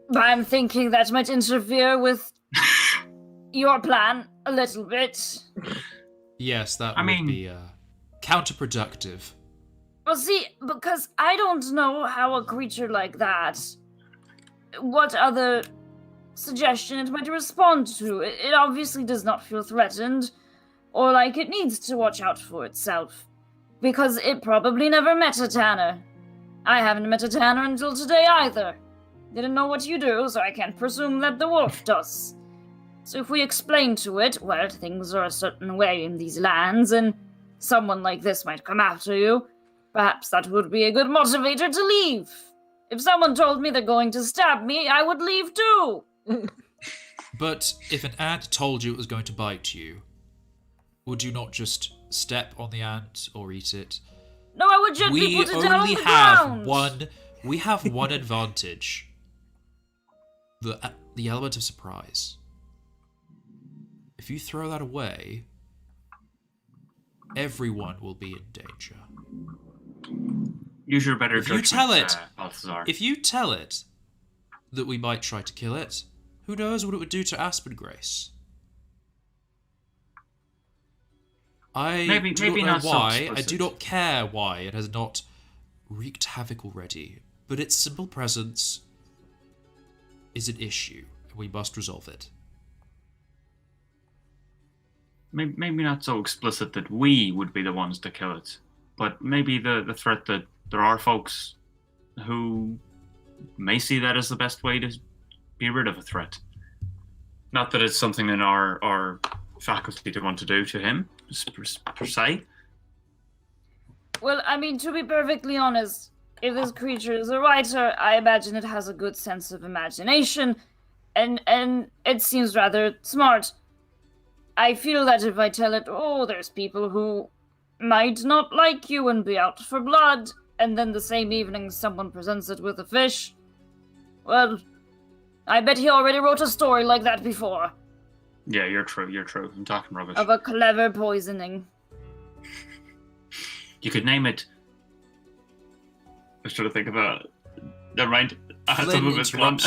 S4: But I'm thinking that might interfere with your plan a little bit.
S2: Yes, that
S1: I
S2: would
S1: mean-
S2: be counterproductive.
S4: Well, see, because I don't know how a creature like that, what other suggestion it might respond to. It obviously does not feel threatened, or like it needs to watch out for itself, because it probably never met a Tanner. I haven't met a tanner until today either. Didn't know what you do, so I can't presume that the wolf does. So if we explain to it, well, things are a certain way in these lands, and someone like this might come after you, perhaps that would be a good motivator to leave. If someone told me they're going to stab me, I would leave too.
S5: But if an ant told you it was going to bite you, would you not just step on the ant or eat it?
S4: No, I would gently put it down on the ground.
S5: We have one advantage. The element of surprise. If you throw that away, everyone will be in danger.
S1: Use your better judgment.
S5: Balthazar. If you tell it that we might try to kill it, who knows what it would do to Aspen Grace?
S1: Maybe
S5: do not
S1: not
S5: know
S1: so
S5: why. I
S1: explicit.
S5: do not care why it has not wreaked havoc already, but its simple presence is an issue, and we must resolve it.
S1: Maybe not so explicit that we would be the ones to kill it, but maybe the threat that there are folks who may see that as the best way to be rid of a threat. Not that it's something in our faculty to want to do to him, per se.
S4: Well, I mean, to be perfectly honest, if this creature is a writer, I imagine it has a good sense of imagination, and it seems rather smart. I feel that if I tell it, oh, there's people who might not like you and be out for blood, and then the same evening someone presents it with a fish, well, I bet he already wrote a story like that before.
S1: Yeah, you're true. I'm talking rubbish.
S4: Of a clever poisoning.
S1: You could name it... I was trying to think about... Never mind. I had to
S5: Flynn
S1: move it one.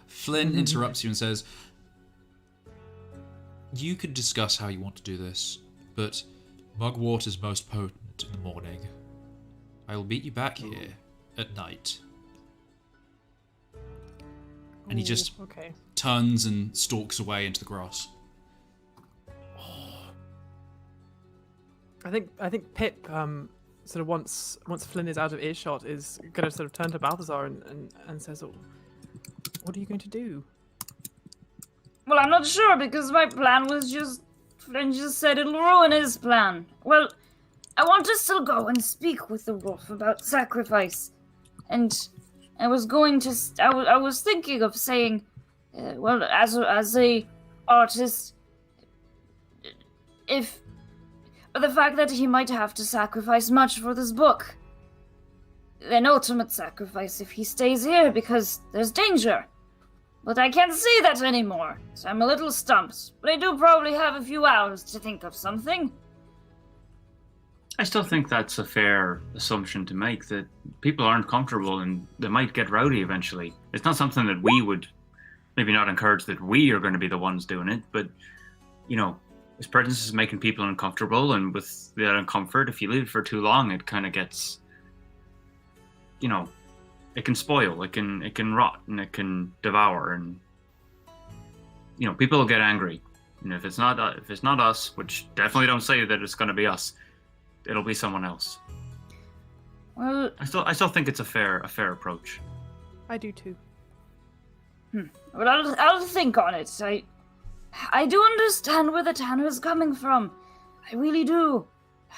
S5: Flynn interrupts you and says, you could discuss how you want to do this, but mugwort is most potent in the morning. I will meet you back here at night. And he just turns and stalks away into the grass.
S3: I think Pip sort of once Flynn is out of earshot is gonna sort of turn to Balthazar and says, oh, what are you going to do?
S4: Well, I'm not sure, because my plan was just... Flynn just said it'll ruin his plan. Well, I want to still go and speak with the wolf about sacrifice. And I was going to... I was thinking of saying, well, as a artist, if... the fact that he might have to sacrifice much for this book. An ultimate sacrifice if he stays here, because there's danger. But I can't see that anymore, so I'm a little stumped. But I do probably have a few hours to think of something.
S1: I still think that's a fair assumption to make, that people aren't comfortable and they might get rowdy eventually. It's not something that we would maybe not encourage that we are going to be the ones doing it, but, you know, his presence is making people uncomfortable, and with that uncomfort, if you leave it for too long, it kind of gets, you know, it can spoil, it can rot, and it can devour, and, you know, people will get angry. And if it's not us, which definitely don't say that it's going to be us, it'll be someone else.
S4: Well,
S1: I still think it's a fair approach.
S3: I do too.
S4: Well, I'll think on it. I do understand where the tanner is coming from. I really do.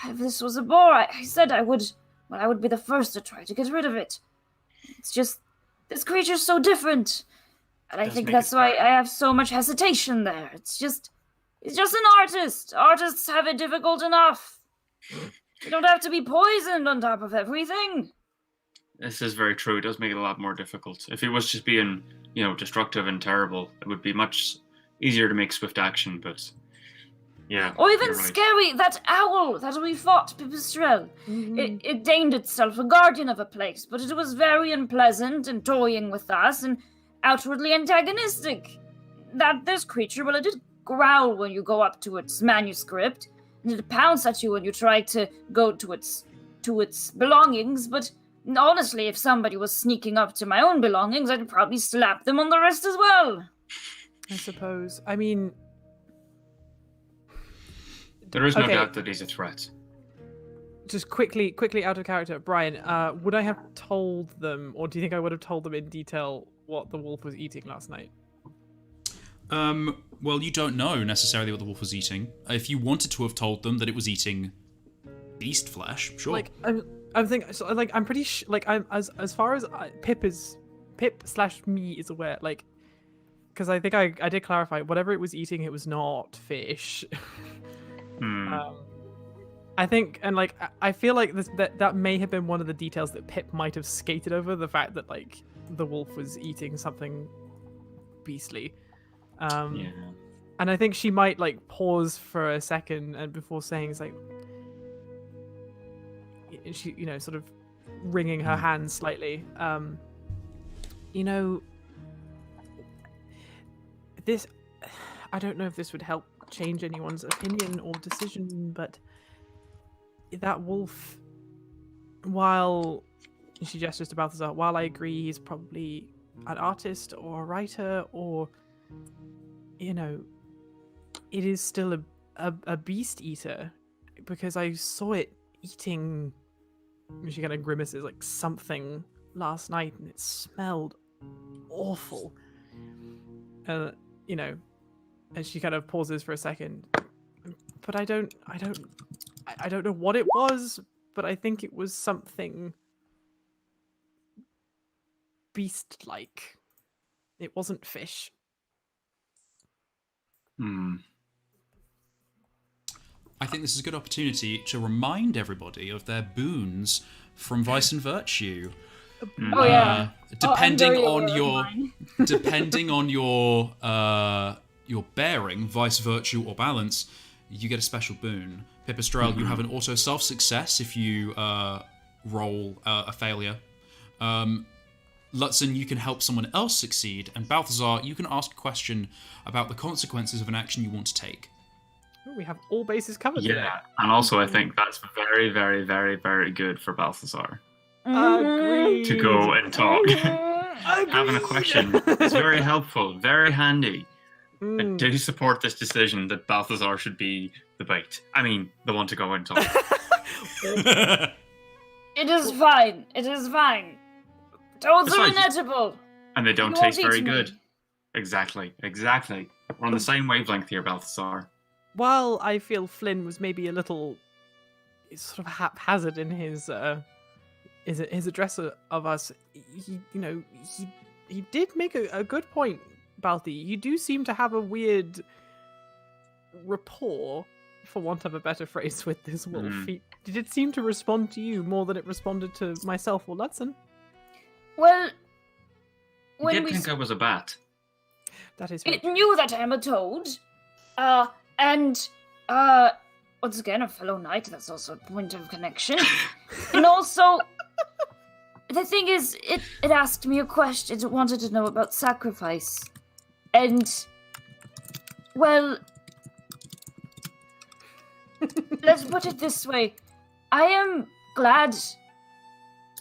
S4: If this was a boar, I said I would be the first to try to get rid of it. It's just, this creature's so different. And I think that's why I have so much hesitation there. It's just an artist. Artists have it difficult enough. You don't have to be poisoned on top of everything.
S1: This is very true. It does make it a lot more difficult. If it was just being, you know, destructive and terrible, it would be much easier to make swift action, but yeah.
S4: Or even
S1: you're right.
S4: scary, that owl that we fought, Pipistrelle. It deigned itself a guardian of a place, but it was very unpleasant and toying with us and outwardly antagonistic. This creature, well, it did growl when you go up to its manuscript, and it pounce at you when you try to go to its belongings, but honestly, if somebody was sneaking up to my own belongings, I'd probably slap them on the wrist as well.
S3: I suppose. I mean...
S1: There is no doubt that he's a threat.
S3: just quickly out of character, Brian, would I have told them, or do you think I would have told them in detail what the wolf was eating last night?
S2: Well, you don't know necessarily what the wolf was eating. If you wanted to have told them that it was eating beast flesh, sure.
S3: Like, I'm thinking, so, like, I'm pretty like, I'm as far as Pip/me is aware, like, because I think I did clarify, whatever it was eating, it was not fish. I think, and like, I feel like that may have been one of the details that Pip might have skated over, the fact that like the wolf was eating something beastly.
S1: Yeah.
S3: And I think she might like pause for a second and before saying, it's like, she, you know, sort of wringing her hands slightly. You know, this, I don't know if this would help change anyone's opinion or decision, but that wolf, while she gestures to Balthazar, while I agree he's probably an artist or a writer, or, you know, it is still a beast eater, because I saw it eating, she kind of grimaces, like something last night, and it smelled awful. You know, and she kind of pauses for a second, but I don't know what it was, but I think it was something beast-like. It wasn't fish.
S2: I think this is a good opportunity to remind everybody of their boons from Vice and Virtue.
S4: Oh yeah.
S2: Depending
S4: I'm very
S2: on
S4: aware of
S2: your
S4: mine.
S2: depending on your bearing, vice, virtue, or balance, you get a special boon. Pipistrelle, you have an auto self success if you roll a failure. Lutzen, you can help someone else succeed, and Balthazar, you can ask a question about the consequences of an action you want to take.
S3: Oh, we have all bases covered today.
S1: Yeah, and also I think that's very, very, very, very good for Balthazar
S3: Agreed.
S1: to go and talk.
S3: Agreed.
S1: Having a question is very helpful, very handy. I
S3: Mm.
S1: do support this decision that Balthazar should be the bait. I mean, the one to go and talk.
S4: It is fine. It is fine. Toads are
S1: Besides-
S4: inedible.
S1: And they don't
S4: You won't
S1: taste very
S4: eat me.
S1: good. Exactly. We're on the same wavelength here, Balthazar.
S3: While I feel Flynn was maybe a little sort of haphazard in his address of us, he did make a good point, Balthi. You do seem to have a weird rapport, for want of a better phrase, with this wolf. Did it seem to respond to you more than it responded to myself or Lutzen?
S4: Well,
S1: I
S4: when
S1: did
S4: we
S1: think I was a bat.
S3: That is
S4: it knew that I am a toad, and once again a fellow knight. That's also a point of connection. And also, the thing is, it asked me a question. It wanted to know about sacrifice, and well, let's put it this way: I am glad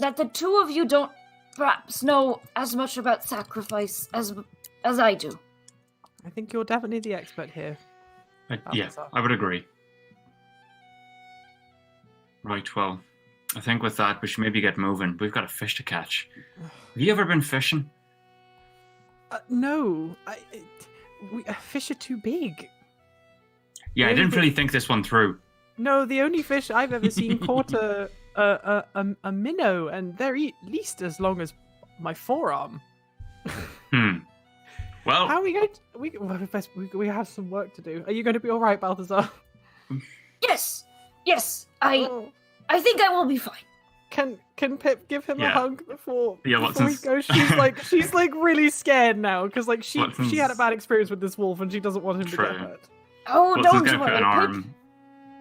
S4: that the two of you don't perhaps know as much about sacrifice as I do.
S3: I think you're definitely the expert here.
S1: Yeah,
S3: Balthazar.
S1: I would agree. Right, well, I think with that we should maybe get moving. We've got a fish to catch. Have you ever been fishing?
S3: No, fish are too big.
S1: Yeah, I didn't really think this one through.
S3: No, the only fish I've ever seen caught a minnow, and they're at least as long as my forearm.
S1: Well,
S3: How are we going to... We have some work to do. Are you going to be all right, Balthazar?
S4: Yes,
S3: Oh.
S4: I think I will be fine.
S3: Can Pip give him a
S1: Yeah.
S3: hug before
S1: Yeah,
S3: we
S1: Watson's-
S3: go? She's like really scared now, because like she had a
S1: Watson's-
S3: bad experience with this wolf, and she doesn't want him to
S1: True.
S3: get hurt.
S4: Oh,
S1: Watson's
S4: don't
S1: gonna put
S4: worry,
S1: an
S4: Pip.
S1: arm.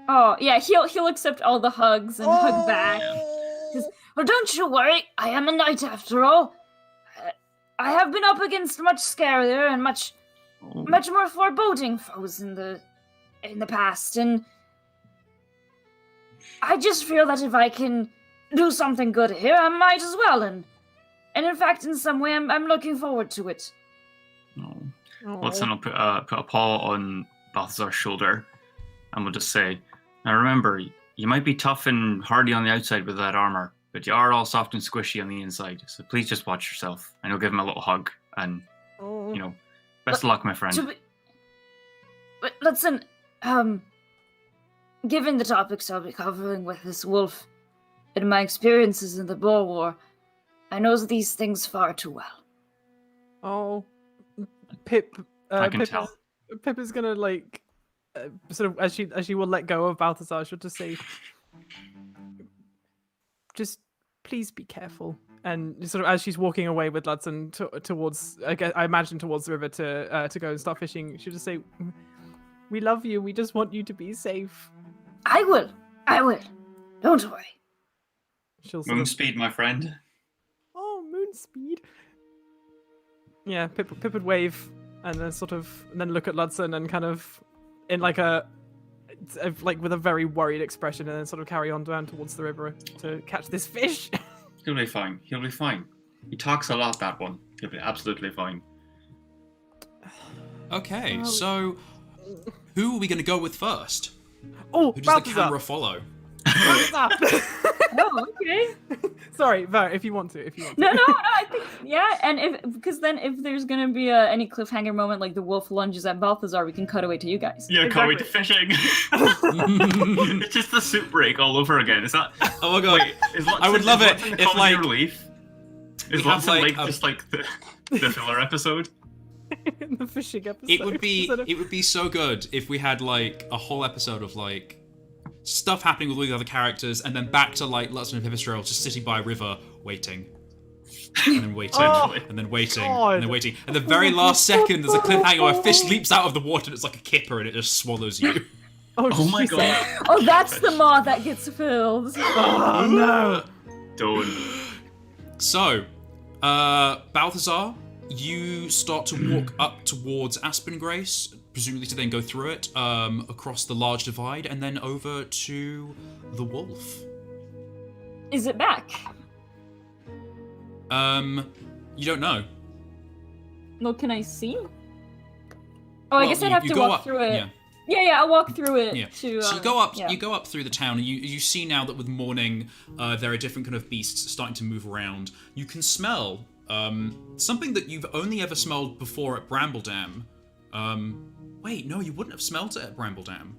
S4: Oh yeah, he'll accept all the hugs and hug back.
S3: Oh.
S4: Well, don't you worry. I am a knight after all. I have been up against much scarier and much more foreboding foes in the past, and I just feel that if I can do something good here, I might as well. And in fact, in some way, I'm looking forward to it.
S1: No.
S3: Oh.
S1: Watson will put a paw on Balthazar's shoulder and we'll just say, now remember, You might be tough and hardy on the outside with that armor, but you are all soft and squishy on the inside. So please just watch yourself. And he'll give him a little hug. And,
S3: Oh.
S1: you know, best of luck, my friend.
S4: But listen, given the topics I'll be covering with this wolf and my experiences in the Boer War, I know these things far too well.
S3: Oh, Pip.
S1: I can
S3: Pip
S1: tell.
S3: Pip is gonna like, sort of as she will let go of Balthazar, she'll just say, "Just please be careful." And sort of as she's walking away with Ludson towards, I imagine towards the river to go and start fishing, she'll just say, "We love you. We just want you to be safe."
S4: I will. Don't worry.
S3: She'll sort
S1: Moon
S3: of,
S1: speed, my friend.
S3: oh, moon speed. Yeah, Pip would wave and then look at Ludson and kind of in like like with a very worried expression, and then sort of carry on down towards the river to catch this fish.
S1: He'll be fine. He'll be fine. He talks a lot, that one. He'll be absolutely fine.
S2: Okay, so who are we going to go with first?
S3: Oh,
S2: Who does
S3: Balthazar.
S2: the camera follow?
S3: Balthazar.
S4: Oh, okay.
S3: Sorry, Ver, if you want to.
S4: No, I think, yeah, and because then if there's gonna be any cliffhanger moment, like the wolf lunges at Balthazar, we can cut away to you guys.
S1: Yeah, can't wait to fishing. It's just the soup break all over again. Is that?
S2: Oh my god.
S1: Wait,
S2: I would love it if, like,
S1: relief. Is
S2: we have,
S1: Watson
S2: like,
S1: like just like the filler episode?
S3: In the fishing episode.
S2: It would be so good if we had like a whole episode of like stuff happening with all the other characters, and then back to like Ludson and Pipistrelle just sitting by a river waiting. And then waiting,
S3: Oh,
S2: and then waiting,
S3: God.
S2: and then waiting. At the very last second, there's a cliffhanger where a fish leaps out of the water and it's like a kipper and it just swallows you.
S1: Oh my
S3: Jesus.
S1: god.
S4: Oh, that's the maw that gets filled.
S3: Oh no.
S1: Don't.
S2: So, Balthazar, you start to walk up towards Aspen Grace, presumably to then go through it, across the large divide, and then over to the wolf.
S4: Is it back?
S2: You don't know.
S4: No, can I see? Oh, I
S2: Well,
S4: guess I'd have
S2: you
S4: to
S2: go
S4: walk
S2: up,
S4: through it.
S2: yeah.
S4: Yeah, I'll walk through it
S2: Yeah.
S4: to.
S2: So you go up,
S4: yeah.
S2: you go up through the town, and you see now that with morning, there are different kind of beasts starting to move around. You can smell something that you've only ever smelled before at Bramble Dam. Wait, no, you wouldn't have smelled it at Bramble Dam.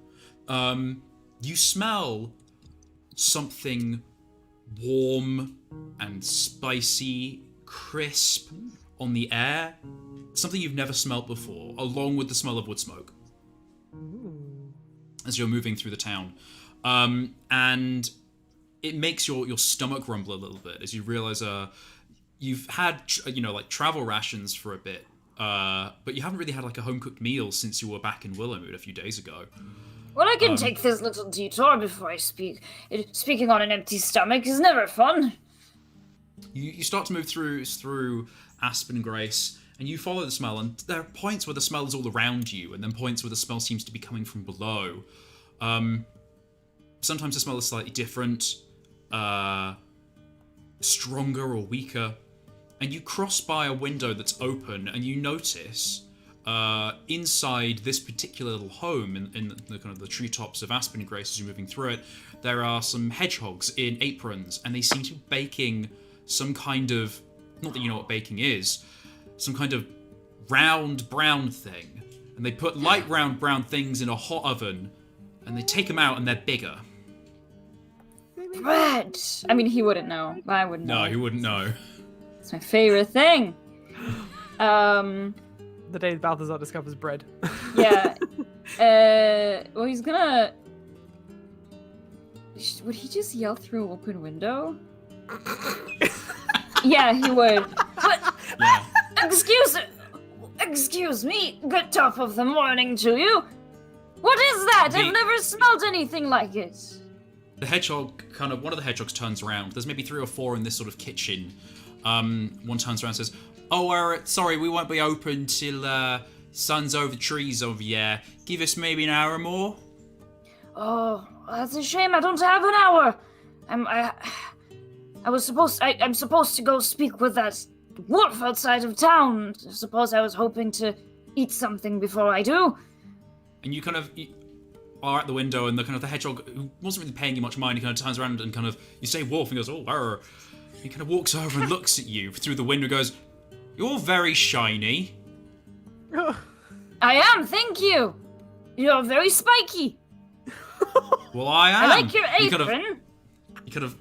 S2: You smell something warm and spicy, crisp on the air. Something you've never smelled before, along with the smell of wood smoke. As you're moving through the town. And it makes your stomach rumble a little bit as you realize you've had, like travel rations for a bit, but you haven't really had like a home-cooked meal since you were back in Willowmood a few days ago.
S4: Well, I can take this little detour before I speak. Speaking on an empty stomach is never fun.
S2: You start to move through Aspen Grace, and you follow the smell, and there are points where the smell is all around you, and then points where the smell seems to be coming from below. Sometimes the smell is slightly different, stronger or weaker, and you cross by a window that's open, and you notice inside this particular little home in the kind of the treetops of Aspen Grace as you're moving through it, there are some hedgehogs in aprons, and they seem to be baking some kind of, not that you know what baking is, some kind of round brown thing. And they put light round brown things in a hot oven, and they take them out and they're bigger.
S4: Bread. I mean, he wouldn't know. I wouldn't know.
S2: No, he wouldn't know.
S4: It's my favorite thing.
S3: The day Balthazar discovers bread.
S4: Yeah. Well, he's gonna. Would he just yell through an open window? Yeah, he would. But
S2: Yeah.
S4: excuse me. Good top of the morning to you. What is that? I've never smelled anything like it.
S2: The hedgehog, one of the hedgehogs turns around. There's maybe 3 or 4 in this sort of kitchen. One turns around and says, "Oh, sorry, we won't be open till sun's over the trees over here. Give us maybe an hour or more."
S4: Oh, that's a shame. I don't have an hour. I'm supposed to go speak with that wolf outside of town. I suppose I was hoping to eat something before I do.
S2: And you are at the window, and the hedgehog, who wasn't really paying you much mind, he kind of turns around and you say wolf, and he goes, oh, arr. He kind of walks over and looks at you through the window and goes, you're very shiny.
S4: I am, thank you. You're very spiky.
S2: Well, I am.
S4: I like your apron.
S2: He kind of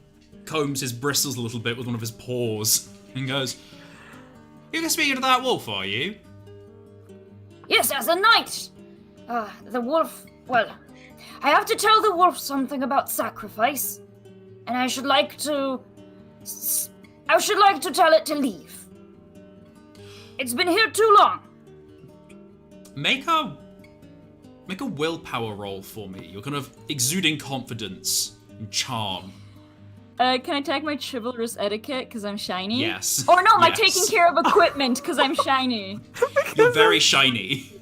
S2: combs his bristles a little bit with one of his paws and goes, you're speaking to that wolf, are you?
S4: Yes, as a knight. The wolf, well, I have to tell the wolf something about sacrifice, and I should like to tell it to leave. It's been here too long.
S2: Make a willpower roll for me. You're kind of exuding confidence and charm.
S4: Can I tag my chivalrous etiquette because I'm shiny?
S2: Yes.
S4: Or no, am I
S2: Yes.
S4: taking care of equipment because I'm shiny?
S2: You're very shiny.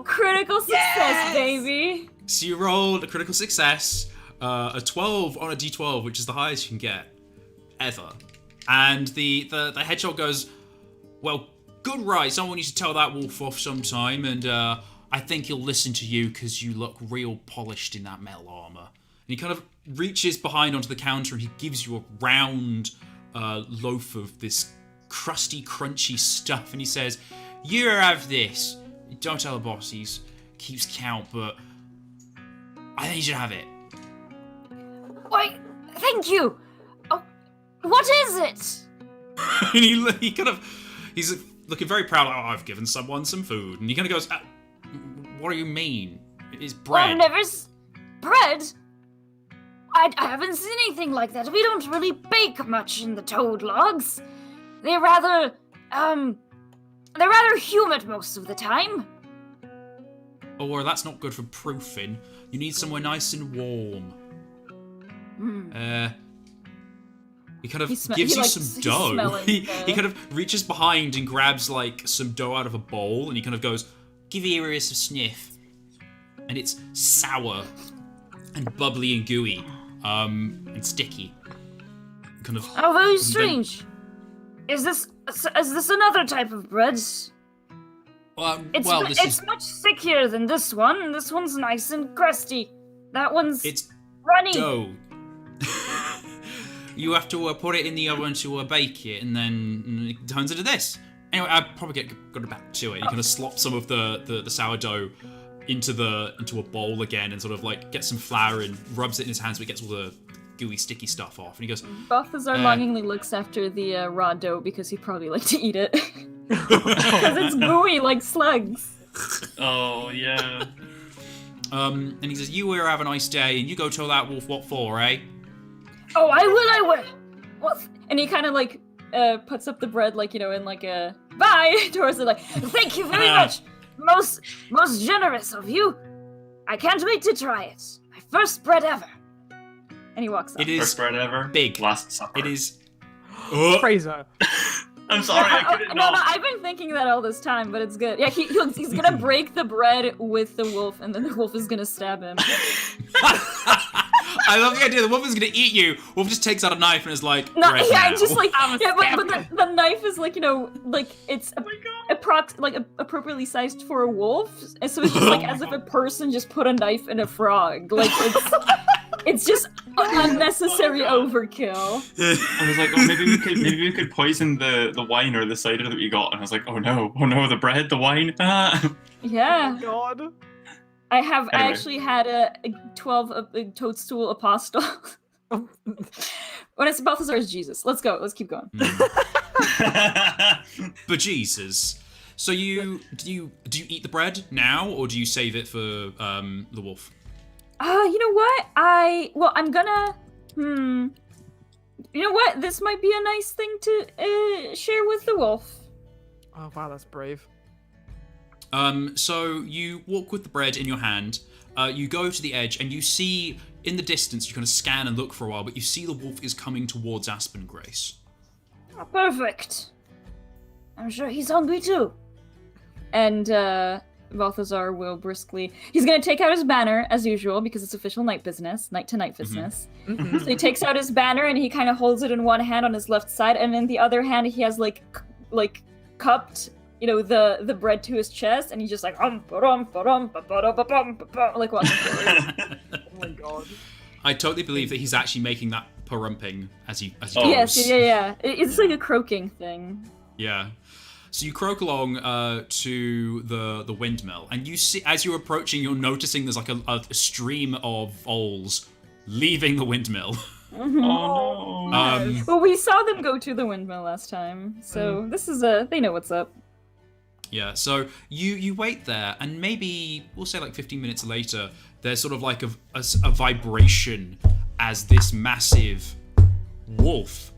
S4: Critical success, baby.
S2: So you rolled a critical success, a 12 on a d12, which is the highest you can get ever. And the hedgehog goes, well, good right, someone needs to tell that wolf off sometime, and I think he'll listen to you because you look real polished in that metal armor. And he kind of reaches behind onto the counter and he gives you a round loaf of this crusty, crunchy stuff, and he says, you have this. Don't tell the boss, he keeps count, but I think you should have it.
S4: Why, thank you. Oh, what is it?
S2: And he kind of, he's looking very proud, like, oh, I've given someone some food. And he kind of goes, what do you mean? It's bread.
S4: I've never bread? I haven't seen anything like that. We don't really bake much in the toad logs. They're rather humid most of the time.
S2: Oh, well, that's not good for proofing. You need somewhere nice and warm. He kind of gives you some dough. He kind of reaches behind and grabs like some dough out of a bowl, and he kind of goes, give Eris a sniff. And it's sour and bubbly and gooey, and sticky. Kind of.
S4: Oh, very strange. Is this another type of bread? It's much stickier than this one. This one's nice and crusty. That one's runny.
S2: Dough. You have to put it in the oven to bake it, and then it turns into this. Anyway, I'll probably get back to it. You kind of slop some of the sourdough into a bowl again, and sort of like get some flour and rubs it in his hands, so he gets all the gooey, sticky stuff off. And he goes,
S4: Balthazar longingly looks after the raw dough because he'd probably like to eat it. Because it's gooey like slugs.
S1: Oh, yeah.
S2: And he says, you have a nice day, and you go tell that wolf what for, eh?
S4: Oh, I will. What? And he kind of like puts up the bread, like, you know, in like a bye towards it, like, thank you very much. Most generous of you. I can't wait to try it. My first bread ever. And he walks up.
S2: It is
S1: First bread ever.
S2: big.
S1: Last supper.
S2: It is.
S3: Fraser.
S1: I'm sorry, I couldn't
S4: No,
S1: not.
S4: I've been thinking that all this time, but it's good. Yeah, he's gonna break the bread with the wolf, and then the wolf is gonna stab him.
S2: I love the idea. The wolf is gonna eat you. Wolf just takes out a knife and is like,
S4: No,
S2: "Bread
S4: yeah,
S2: now."
S4: just like
S3: I'm a
S4: but the knife is like, you know, like it's appropriately sized for a wolf, and so it's just like as if a person just put a knife in a frog. Like it's just unnecessary overkill.
S1: I was like, oh, maybe we could poison the wine or the cider that we got. And I was like, oh no, the bread, the wine. Ah.
S4: Yeah.
S3: God.
S1: Anyway.
S4: I actually had a 12 toadstool apostle. When it's Balthazar is Jesus. Let's go. Let's keep going.
S2: But Jesus. So do you eat the bread now, or do you save it for the wolf?
S4: You know what? I'm gonna. You know what? This might be a nice thing to share with the wolf.
S3: Oh wow, that's brave.
S2: So you walk with the bread in your hand. You go to the edge, and you see in the distance. You kind of scan and look for a while, but you see the wolf is coming towards Aspen Grace.
S4: Oh, perfect. I'm sure he's hungry too. And Balthazar will briskly. He's gonna take out his banner as usual because it's official night business, night to night business.
S3: Mm-hmm.
S4: So he takes out his banner and he kind of holds it in one hand on his left side, and in the other hand he has like cupped the bread to his chest, and he's just like like walking forward.
S3: Oh my god.
S2: I totally believe that he's actually making that parumping as he goes.
S4: Yes, yeah. It's like a croaking thing.
S2: Yeah. So you croak along to the windmill, and you see, as you're approaching, you're noticing there's like a stream of voles leaving the windmill.
S1: Oh no.
S4: Well, we saw them go to the windmill last time, so this is they know what's up.
S2: Yeah, so you wait there, and maybe, we'll say like 15 minutes later, there's sort of like a vibration as this massive wolf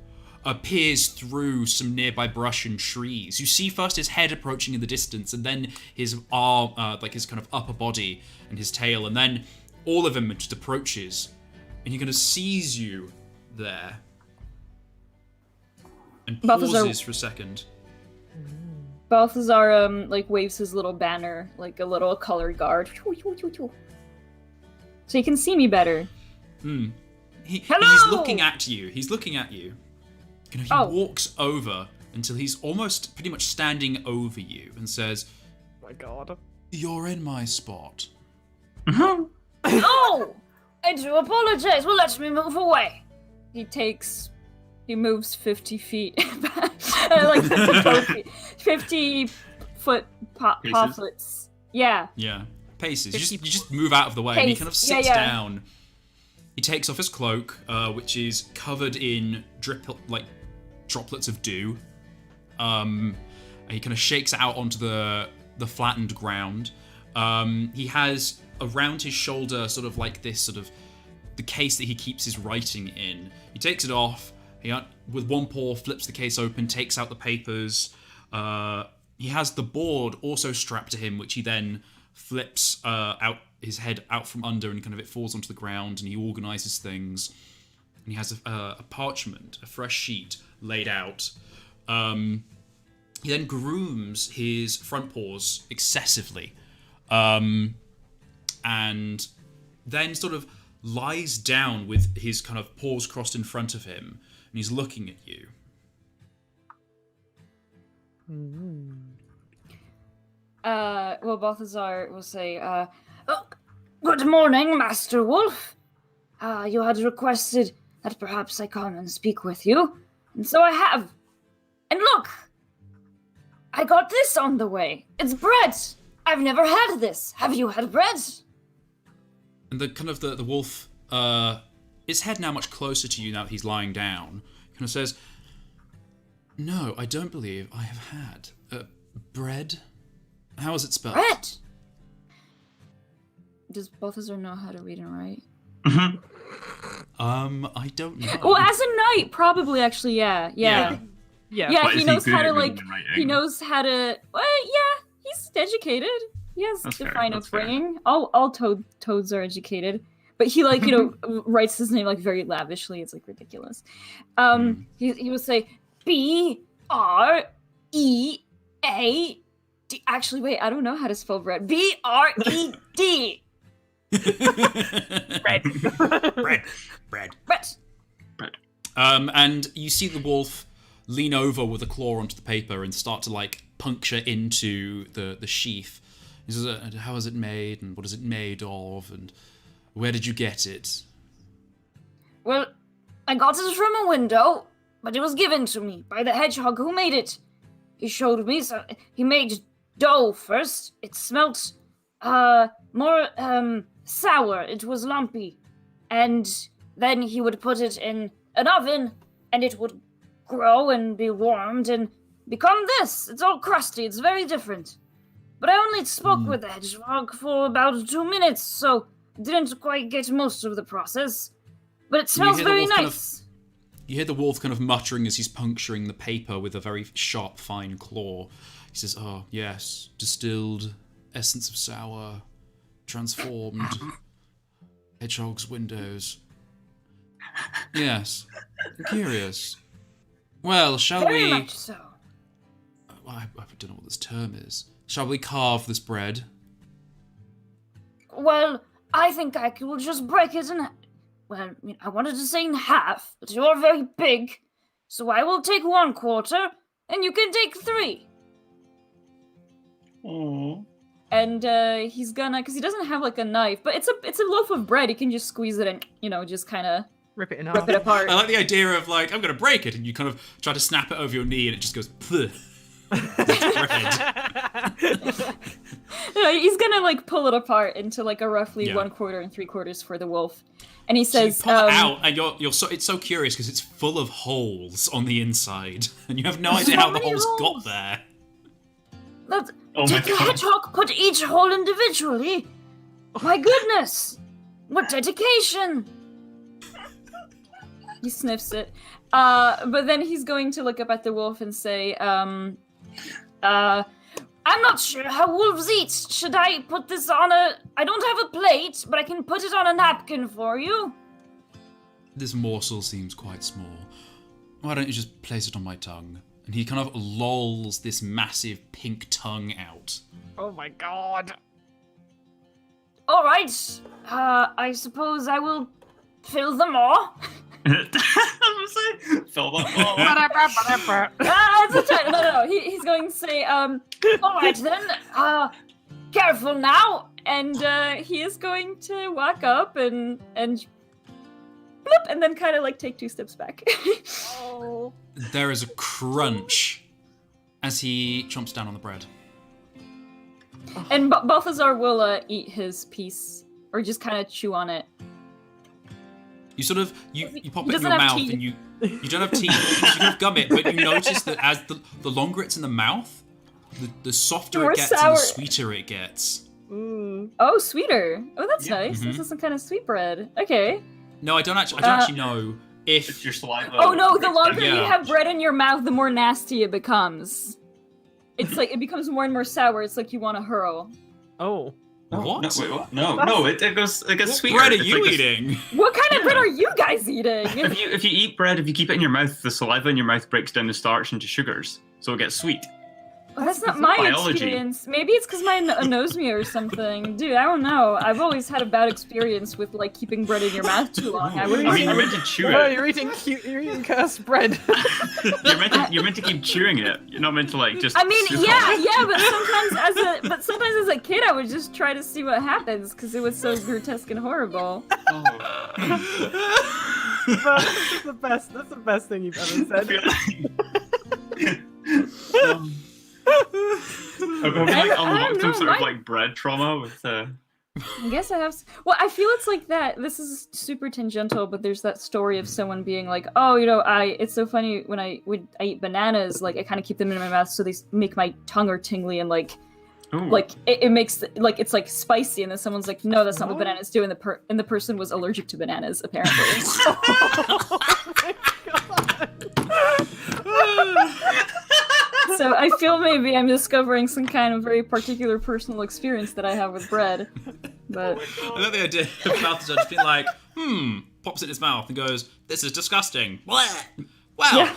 S2: appears through some nearby brush and trees. You see first his head approaching in the distance, and then his arm, like his kind of upper body and his tail, and then all of him just approaches, and he kind of sees you there, and pauses for a second.
S4: Balthazar like waves his little banner, like a little colored guard, so he can see me better.
S2: Hello! He's looking at you. And he walks over until he's almost pretty much standing over you and says,
S3: Oh my god.
S2: "You're in my spot."
S4: Oh! I do apologize. Well, let me move away. He moves 50 feet back. Like 50 foot paths. Yeah.
S2: Yeah. Paces. You just move out of the way, and he kind of sits down. He takes off his cloak, which is covered in droplets of dew. And he kind of shakes it out onto the flattened ground. He has around his shoulder sort of like this sort of the case that he keeps his writing in. He takes it off. He, with one paw, flips the case open, takes out the papers. He has the board also strapped to him, which he then flips out his head out from under, and kind of it falls onto the ground, and he organizes things. And he has a parchment, a fresh sheet laid out. He then grooms his front paws excessively, and then sort of lies down with his kind of paws crossed in front of him, and he's looking at you.
S4: Well, Balthazar will say, good morning, Master Wolf. You had requested that perhaps I come and speak with you, and so I have. And look, I got this on the way. It's bread. I've never had this. Have you had bread?
S2: And the kind of the wolf, his head now much closer to you now that he's lying down, kind of says, "No, I don't believe I have had bread. How is it spelled?"
S4: Bread. Does Balthazar know how to read and write?
S2: I don't know.
S4: Well, as a knight, probably. Actually, yeah.
S3: Yeah.
S4: Yeah,
S1: But
S4: he
S1: is
S4: knows
S1: good
S4: how
S1: at
S4: to
S1: reading
S4: like.
S1: and writing?
S4: He knows how to. Well, yeah, he's educated. He has
S1: That's fair,
S4: fine
S1: that's fair.
S4: upbringing. All toads are educated, but he like writes his name like very lavishly. It's like ridiculous. He will say BREAD. Actually, wait, I don't know how to spell bread. BRED.
S3: Bread.
S2: Bread.
S4: Bread.
S2: And you see the wolf lean over with a claw onto the paper and start to like puncture into the sheath. He says, "How is it made, and what is it made of, and where did you get it?"
S4: Well, I got it from a window, but it was given to me by the hedgehog who made it. He showed me, so he made dough first. It smelt more sour. It was lumpy. And then he would put it in an oven, and it would grow and be warmed and become this. It's all crusty. It's very different. But I only spoke with the hedgehog for about 2 minutes, so didn't quite get most of the process. But it smells very nice.
S2: You hear the wolf kind of muttering as he's puncturing the paper with a very sharp, fine claw. He says, "Oh, yes, distilled, essence of sour, transformed, hedgehog's windows. Yes, curious. Well, shall
S4: Very
S2: we...
S4: much so.
S2: I don't know what this term is. Shall we carve this bread?"
S4: Well, I think I could just break it in. Well, I wanted to say in half, but you're very big, so I will take 1/4, and you can take 3.
S1: Oh.
S4: And he's gonna, because he doesn't have like a knife, but it's a loaf of bread. He can just squeeze it and just kind of
S3: Rip it in
S4: rip
S3: half.
S4: it apart.
S2: I like the idea of like, I'm gonna break it, and you kind of try to snap it over your knee, and it just goes. Pugh.
S4: He's gonna like pull it apart into like a roughly 1 1/4 and 3/4 for the wolf, and he says,
S2: So you pull it out, and it's so curious because it's full of holes on the inside, and you have no idea how the
S4: many
S2: holes
S4: holes?
S2: got there.
S1: Oh my
S4: Did the
S1: god.
S4: hedgehog put each hole individually? My goodness! What dedication! He sniffs it. But then he's going to look up at the wolf and say, I'm not sure how wolves eat. Should I put this on I don't have a plate, but I can put it on a napkin for you.
S2: This morsel seems quite small. Why don't you just place it on my tongue? And he kind of lolls this massive pink tongue out.
S3: Oh my god.
S4: All right. I suppose I will fill them all.
S1: I was gonna say, fill that ball.
S4: No. He's going to say, all right then, careful now. And he is going to walk up and bloop, and then kind of like take 2 steps back.
S3: Oh.
S2: There is a crunch as he chomps down on the bread.
S4: And Balthazar will eat his piece, or just kind of chew on it.
S2: You sort of you pop
S4: He
S2: it in
S4: doesn't
S2: your
S4: have
S2: mouth,
S4: teeth.
S2: and you don't have teeth. So you kind of gum it, but you notice that as the longer it's in the mouth, the softer
S4: More
S2: it gets and
S4: sour.
S2: the sweeter it gets.
S3: Mm.
S4: Oh, sweeter. Oh, that's
S1: Yeah.
S4: nice.
S2: Mhm.
S4: This is some kind of sweet bread. Okay.
S2: No, I don't actually know
S1: It's
S2: if
S1: your saliva.
S4: Oh no, the longer you
S2: Yeah.
S4: have bread in your mouth, the more nasty it becomes. It's like it becomes more and more sour. It's like you want to hurl.
S3: Oh.
S2: what?
S1: No, wait, what? No, it gets
S2: What
S1: sweeter.
S2: bread are
S1: It's
S2: you
S1: like this-
S2: eating?
S4: What kind of bread are you guys eating?
S1: If you eat bread, if you keep it in your mouth, the saliva in your mouth breaks down the starch into sugars, so it gets sweet.
S4: Well, that's not my
S1: biology.
S4: experience. Maybe it's because my anosmia or something. Dude, I don't know. I've always had a bad experience with like keeping bread in your mouth too long.
S1: I mean, you're meant to chew
S3: No,
S1: it.
S3: you're eating cursed bread.
S1: You're meant to keep chewing it. You're not meant to like just.
S4: I mean,
S1: sip
S4: yeah,
S1: on it.
S4: but sometimes as a kid, I would just try to see what happens because it was so grotesque and horrible.
S1: Oh.
S3: That's the best. That's the best thing you've ever said.
S1: Have you like
S4: I don't
S1: unlocked some
S4: know,
S1: sort of
S4: why-
S1: like bread trauma with
S4: I guess I have. Well, I feel it's like that. This is super tangential, but there's that story of someone being like, "Oh, it's so funny when I eat bananas. Like, I kind of keep them in my mouth so they make my tongue are tingly and like
S1: Ooh.
S4: it makes like it's like spicy." And then someone's like, "No, that's not what bananas do." And the person was allergic to bananas apparently. So I feel maybe I'm discovering some kind of very particular personal experience that I have with bread. But
S2: I love the idea of Balthazar just being like, pops it in his mouth and goes, "This is disgusting." Blech. Well,
S4: Yeah.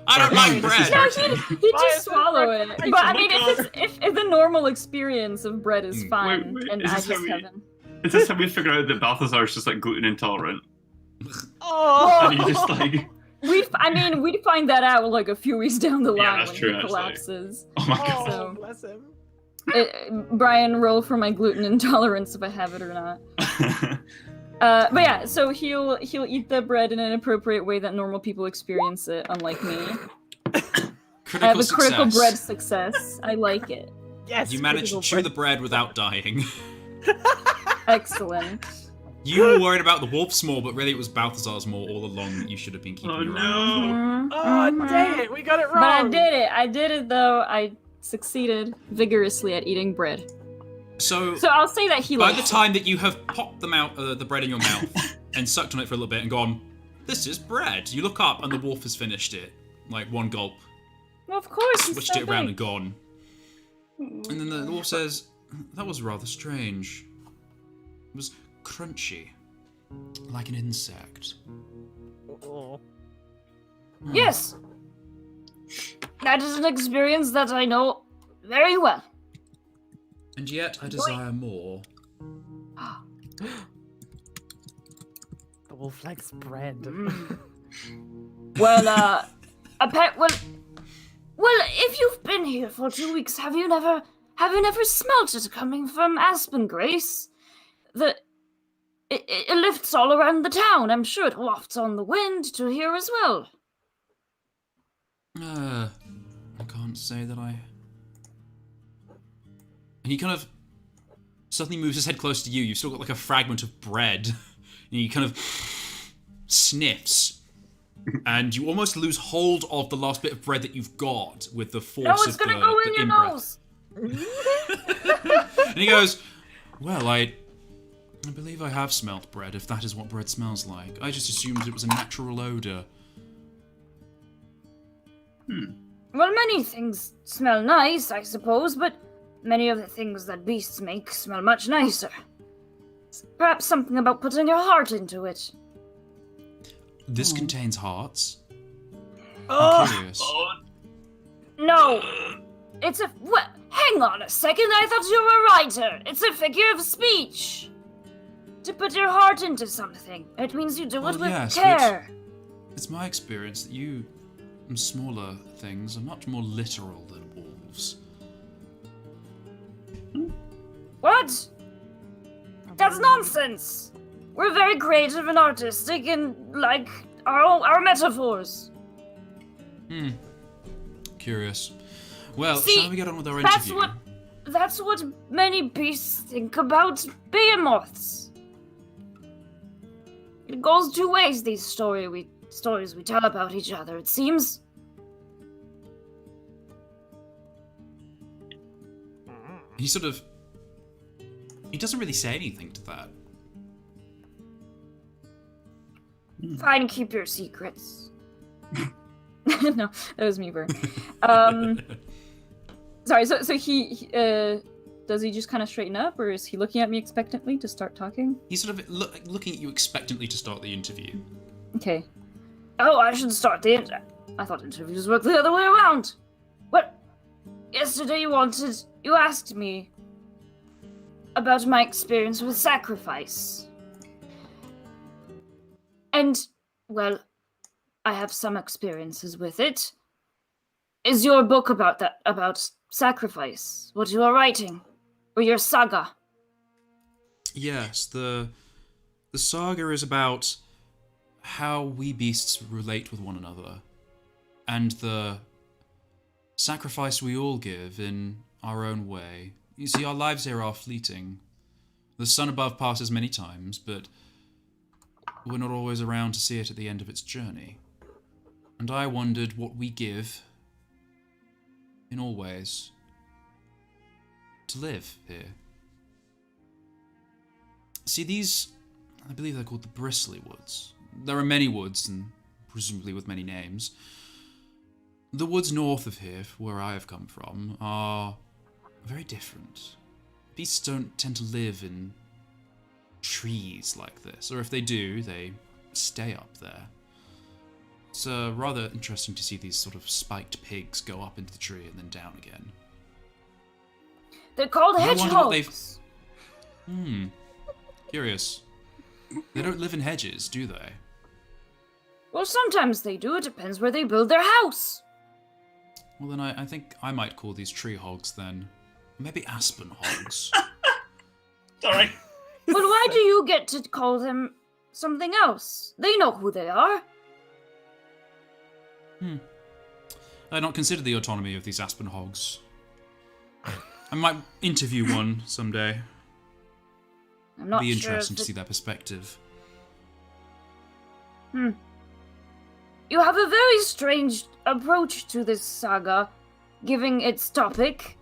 S2: I don't like
S1: This is
S2: bread.
S4: no, he'd
S3: Why
S4: just
S3: is it
S4: swallow it.
S3: bread?
S4: But I
S1: Oh
S4: mean,
S1: my
S4: if the normal experience of bread is fine,
S1: wait,
S4: and
S1: is
S4: I
S1: this
S4: just
S1: how we-
S4: haven't.
S1: Is this how we figure out that Balthazar is just like gluten intolerant?
S3: Oh.
S1: And he just like.
S4: We'd find that out like a few weeks down the line
S1: Yeah, that's
S4: when
S1: true,
S4: he
S1: actually.
S4: collapses.
S1: Oh my god.
S3: Oh, bless him.
S4: Brian, roll for my gluten intolerance if I have it or not. But yeah, so he'll eat the bread in an appropriate way that normal people experience it, unlike me. I have a critical bread success. I like it.
S3: Yes.
S2: You managed to
S3: critical
S2: chew
S3: bread.
S2: the bread without dying.
S4: Excellent.
S2: You were worried about the wolf's maw, but really it was Balthazar's maw all along that you should have been keeping
S1: Oh
S2: your eye on.
S1: no.
S3: Oh, dang it. We got it wrong.
S4: But I did it. I did it though. I succeeded vigorously at eating bread.
S2: So,
S4: So I'll say that he
S2: by
S4: likes
S2: the time that you have popped the bread in your mouth and sucked on it for a little bit and gone, "This is bread," you look up and the wolf has finished it. Like one gulp,
S4: Well, of course. He's
S2: switched
S4: so
S2: it around and
S4: big.
S2: gone. And then the wolf says, "That was rather strange. It was crunchy, like an insect."
S3: Oh.
S4: Yes. That is an experience that I know very well.
S2: And yet I desire more.
S3: The wolf likes bread.
S4: Well, well, if you've been here for 2 weeks, have Have you never smelt it coming from Aspen Grace? It lifts all around the town. I'm sure it wafts on the wind to here as well.
S2: I can't say that I... And he kind of suddenly moves his head close to you. You've still got like a fragment of bread. And he kind of sniffs. And you almost lose hold of the last bit of bread that you've got with the force
S4: No,
S2: of
S4: it's gonna go in your nose.
S2: And he goes, well, I believe I have smelt bread, if that is what bread smells like. I just assumed it was a natural odor.
S4: Well, many things smell nice, I suppose, but many of the things that beasts make smell much nicer. Perhaps something about putting your heart into it.
S2: This contains hearts. I'm curious.
S4: No, it's a... What? Hang on a second, I thought you were a writer. It's a figure of speech. To put your heart into something, it means you do it with
S2: yes,
S4: care.
S2: It's my experience that you and smaller things are much more literal than wolves.
S4: What? That's nonsense. We're very creative and artistic and like our metaphors.
S2: Curious. Well,
S4: See,
S2: shall we get on with our interview?
S4: That's what many beasts think about behemoths. It goes two ways, these stories we tell about each other, it seems.
S2: He doesn't really say anything to that.
S4: Fine, keep your secrets. No, that was me, Bert. Sorry, so he does he just kind of straighten up, or is he looking at me expectantly to start talking?
S2: He's sort of looking at you expectantly to start the interview.
S4: Okay. Oh, I should start the I thought interviews worked the other way around. What? Yesterday you asked me about my experience with sacrifice. And, well, I have some experiences with it. Is your book about sacrifice what you are writing? Or your saga?
S2: Yes, the saga is about how we beasts relate with one another, and the sacrifice we all give in our own way. You see, our lives here are fleeting. The sun above passes many times, but we're not always around to see it at the end of its journey. And I wondered what we give, in all ways, to live here. See, these, I believe they're called the Bristley Woods. There are many woods, and presumably with many names. The woods north of here, where I have come from, are very different. Beasts don't tend to live in trees like this, or if they do, they stay up there. It's rather interesting to see these sort of spiked pigs go up into the tree and then down again.
S4: They're called
S2: I wonder what
S4: hedgehogs.
S2: Curious. They don't live in hedges, do they?
S4: Well, sometimes they do. It depends where they build their house.
S2: Well, then I think I might call these tree hogs then. Maybe aspen hogs.
S1: Sorry.
S4: But why do you get to call them something else? They know who they are.
S2: I don't consider the autonomy of these aspen hogs. I might interview one someday.
S4: I'm not
S2: Be
S4: sure.
S2: interesting to see their perspective.
S4: You have a very strange approach to this saga, given its topic.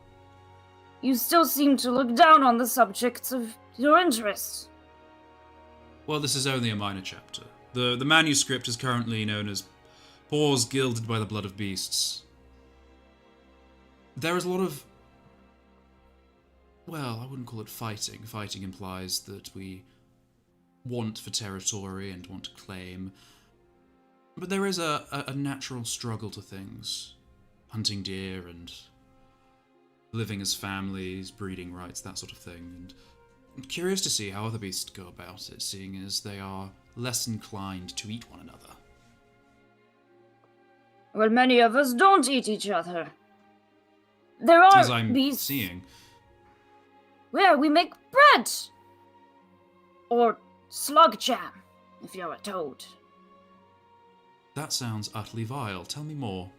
S4: You still seem to look down on the subjects of your interest.
S2: Well, this is only a minor chapter. The manuscript is currently known as Paws Gilded by the Blood of Beasts. There is a lot of... Well, I wouldn't call it fighting. Fighting implies that we want for territory and want to claim. But there is a natural struggle to things. Hunting deer and living as families, breeding rights, that sort of thing. And I'm curious to see how other beasts go about it, seeing as they are less inclined to eat one another.
S4: Well, many of us don't eat each other. There are
S2: As I'm
S4: beasts.
S2: seeing.
S4: where we make bread. Or slug jam, if you're a toad.
S2: That sounds utterly vile. Tell me more.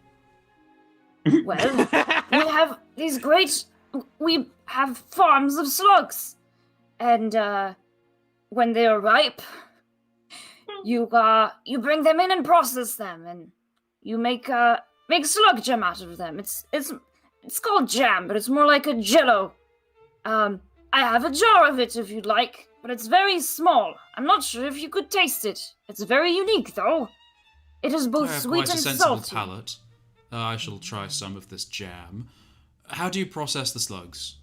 S4: Well, we have farms of slugs. And, when they are ripe, you bring them in and process them, and you make slug jam out of them. It's called jam, but it's more like a jello. I have a jar of it if you'd like, but it's very small. I'm not sure if you could taste it. It's very unique, though. It is both
S2: I have
S4: sweet
S2: quite
S4: and
S2: a sensitive
S4: salty.
S2: palate. I shall try some of this jam. How do you process the slugs?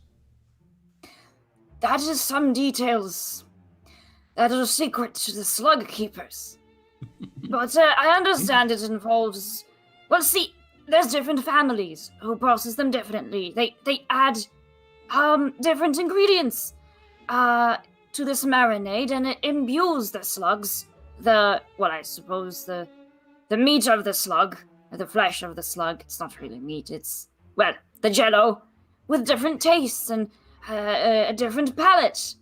S4: That is some details that are secret to the slug keepers. But I understand it involves... Well, see, there's different families who process them differently. They add different ingredients to this marinade, and it imbues the slugs. The meat of the slug, or the flesh of the slug. It's not really meat, it's, well, the jello, with different tastes and a different palate.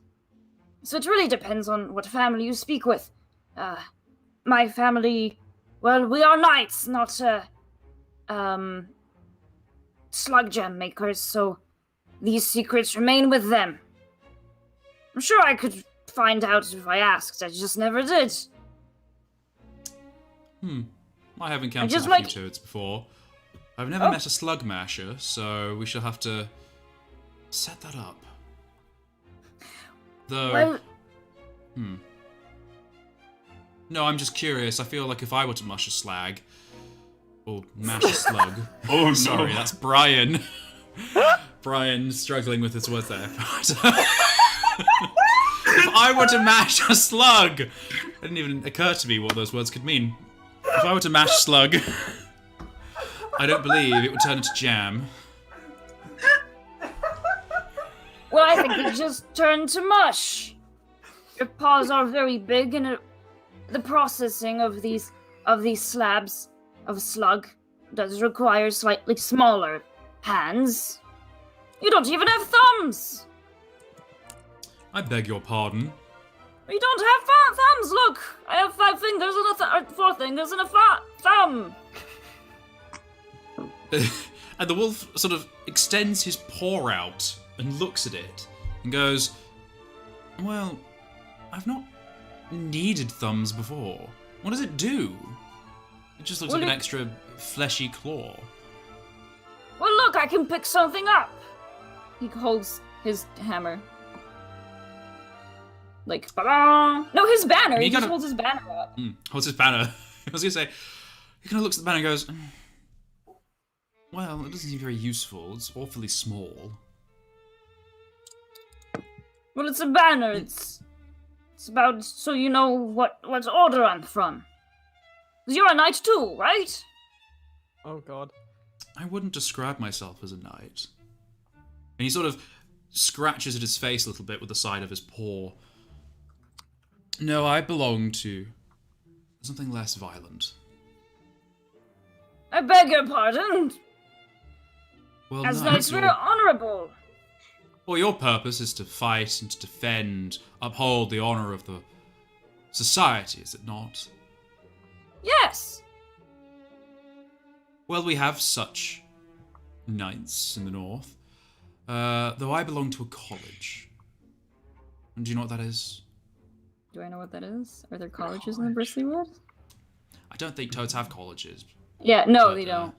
S4: So it really depends on what family you speak with. My family, well, we are knights, not slug jam makers, so these secrets remain with them. I'm sure I could find out if I asked, I just never did.
S2: I have encountered
S4: just
S2: a
S4: like-
S2: few toads before. I've never met a slug masher, so we shall have to set that up. Though...
S4: Well,
S2: No, I'm just curious. I feel like if I were to mush a slag, or mash a slug...
S1: Oh, no.
S2: Sorry, that's Brian. Brian struggling with his words there. If I were to mash a slug... It didn't even occur to me what those words could mean. If I were to mash slug, I don't believe it would turn into jam.
S4: well, I think it just turned to mush. Your paws are very big, and the processing of these slabs of slug does require slightly smaller hands. You don't even have thumbs.
S2: I beg your pardon.
S4: You don't have thumbs. Look, I have 5 fingers and 4 fingers and a thumb.
S2: And the wolf sort of extends his paw out and looks at it and goes, well, I've not needed thumbs before. What does it do? It just looks
S4: Well,
S2: like an extra fleshy claw.
S4: Well, look, I can pick something up. He holds his hammer. Like, ba-da! No, his banner. He just holds his banner up.
S2: Holds his banner. I was going to say, he kind of looks at the banner and goes, well, it doesn't seem very useful. It's awfully small.
S4: Well, it's a banner. It's about so you know what order I'm from. 'Cause you're a knight too, right?
S3: Oh god.
S2: I wouldn't describe myself as a knight. And he sort of scratches at his face a little bit with the side of his paw. No, I belong to something less violent.
S4: I beg your pardon.
S2: Well,
S4: As
S2: no,
S4: knights, we're honorable.
S2: well, your purpose is to fight and to defend, uphold the honor of the society, is it not?
S4: Yes.
S2: Well, we have such knights in the north, though I belong to a college. And do you know what that is?
S4: Do I know what that is? Are there colleges in the Bristley Woods?
S2: I don't think toads have colleges.
S4: Yeah, no,
S2: But,
S4: they don't.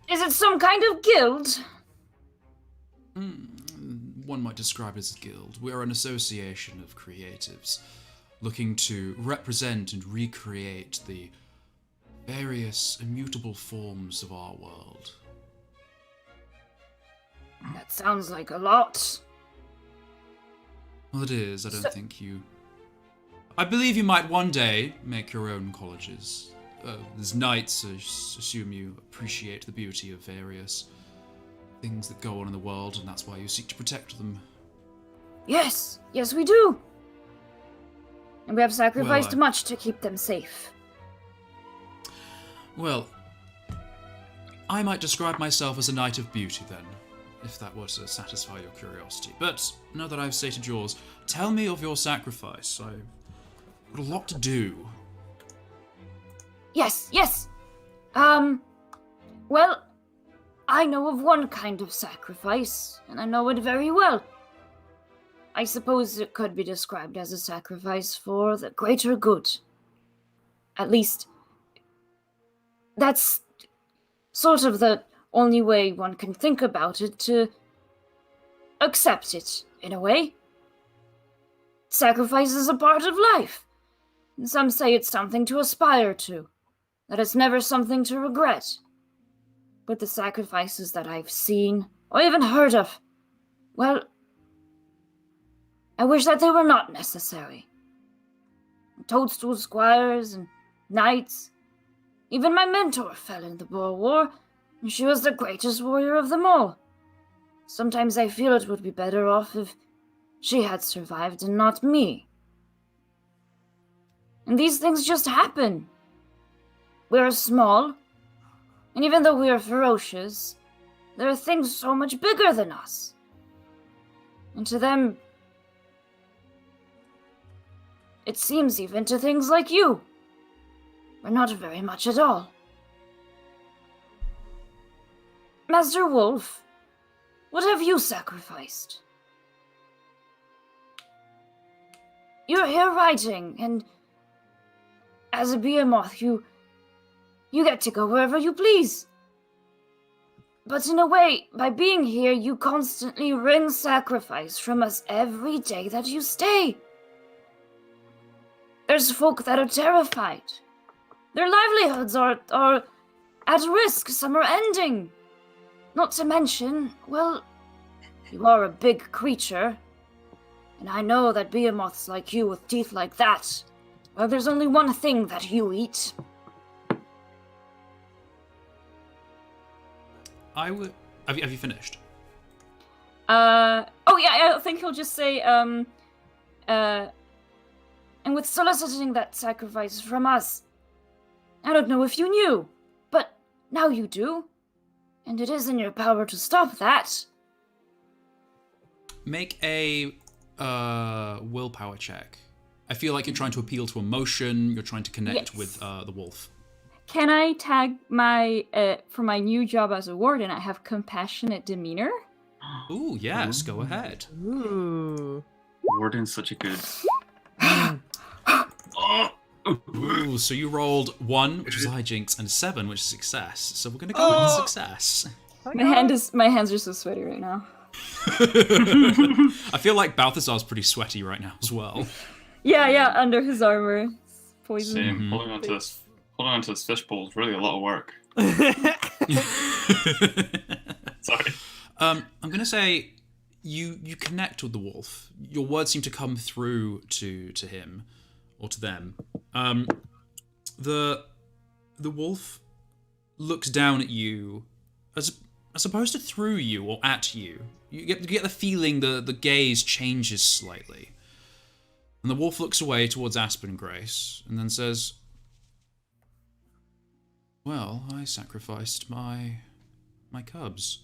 S4: Is it some kind of guild?
S2: One might describe it as a guild. We are an association of creatives looking to represent and recreate the various immutable forms of our world.
S4: That sounds like a lot.
S2: Well, it is. I don't think you... I believe you might one day make your own colleges. As knights, I assume you appreciate the beauty of various things that go on in the world, and that's why you seek to protect them.
S4: Yes, yes, we do. And we have sacrificed
S2: Well,
S4: much to keep them safe.
S2: Well, I might describe myself as a knight of beauty, then. if that were to satisfy your curiosity. But now that I've sated yours, tell me of your sacrifice. I've got a lot to do.
S4: Yes. Well, I know of one kind of sacrifice, and I know it very well. I suppose it could be described as a sacrifice for the greater good. At least, that's sort of the only way one can think about it, to accept it, in a way. Sacrifice is a part of life. And some say it's something to aspire to, that it's never something to regret. But the sacrifices that I've seen, or even heard of, well, I wish that they were not necessary. Toadstool squires and knights. Even my mentor fell in the Boer War, and she was the greatest warrior of them all. Sometimes I feel it would be better off if she had survived and not me. And these things just happen. We're small, and even though we are ferocious, there are things so much bigger than us. And to them, it seems even to things like you, we're not very much at all. Master Wolf, what have you sacrificed? You're here writing, and as a behemoth, you get to go wherever you please. But in a way, by being here, you constantly wring sacrifice from us every day that you stay. There's folk that are terrified. Their livelihoods are at risk, some are ending. Not to mention, well, you are a big creature. And I know that behemoths like you with teeth like that, well, there's only one thing that you eat.
S2: Have you finished?
S4: Oh yeah, I think he'll just say, and with soliciting that sacrifice from us, I don't know if you knew, but now you do. And it is in your power to stop that.
S2: Make a willpower check. I feel like you're trying to appeal to emotion, you're trying to connect with the wolf.
S4: Can I tag my, for my new job as a warden, I have compassionate demeanor?
S2: Ooh, yes, go ahead.
S3: Ooh.
S1: Warden's such a good...
S2: Ooh, so you rolled 1, which was hijinks, and 7, which is success. So we're gonna go with success.
S4: My hands are so sweaty right now.
S2: I feel like Balthazar's pretty sweaty right now as well.
S4: Yeah, under his armor. It's poison.
S1: Same. Holding onto this fishbowl is really a lot of work. Sorry.
S2: I'm gonna say you connect with the wolf. Your words seem to come through to him or to them. The wolf looks down at you as opposed to through you or at you. You get the feeling the gaze changes slightly. And the wolf looks away towards Aspen Grace and then says, "Well, I sacrificed my cubs."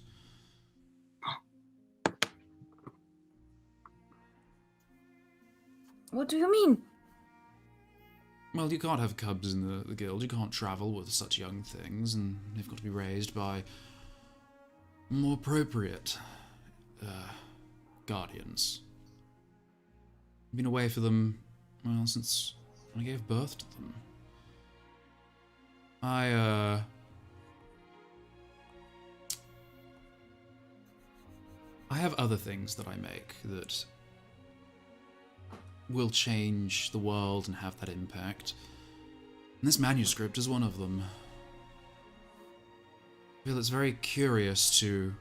S4: What do you mean?
S2: Well, you can't have cubs in the guild. You can't travel with such young things, and they've got to be raised by more appropriate guardians. I've been away for them, well, since I gave birth to them. I have other things that I make that will change the world and have that impact. And this manuscript is one of them. I feel it's very curious to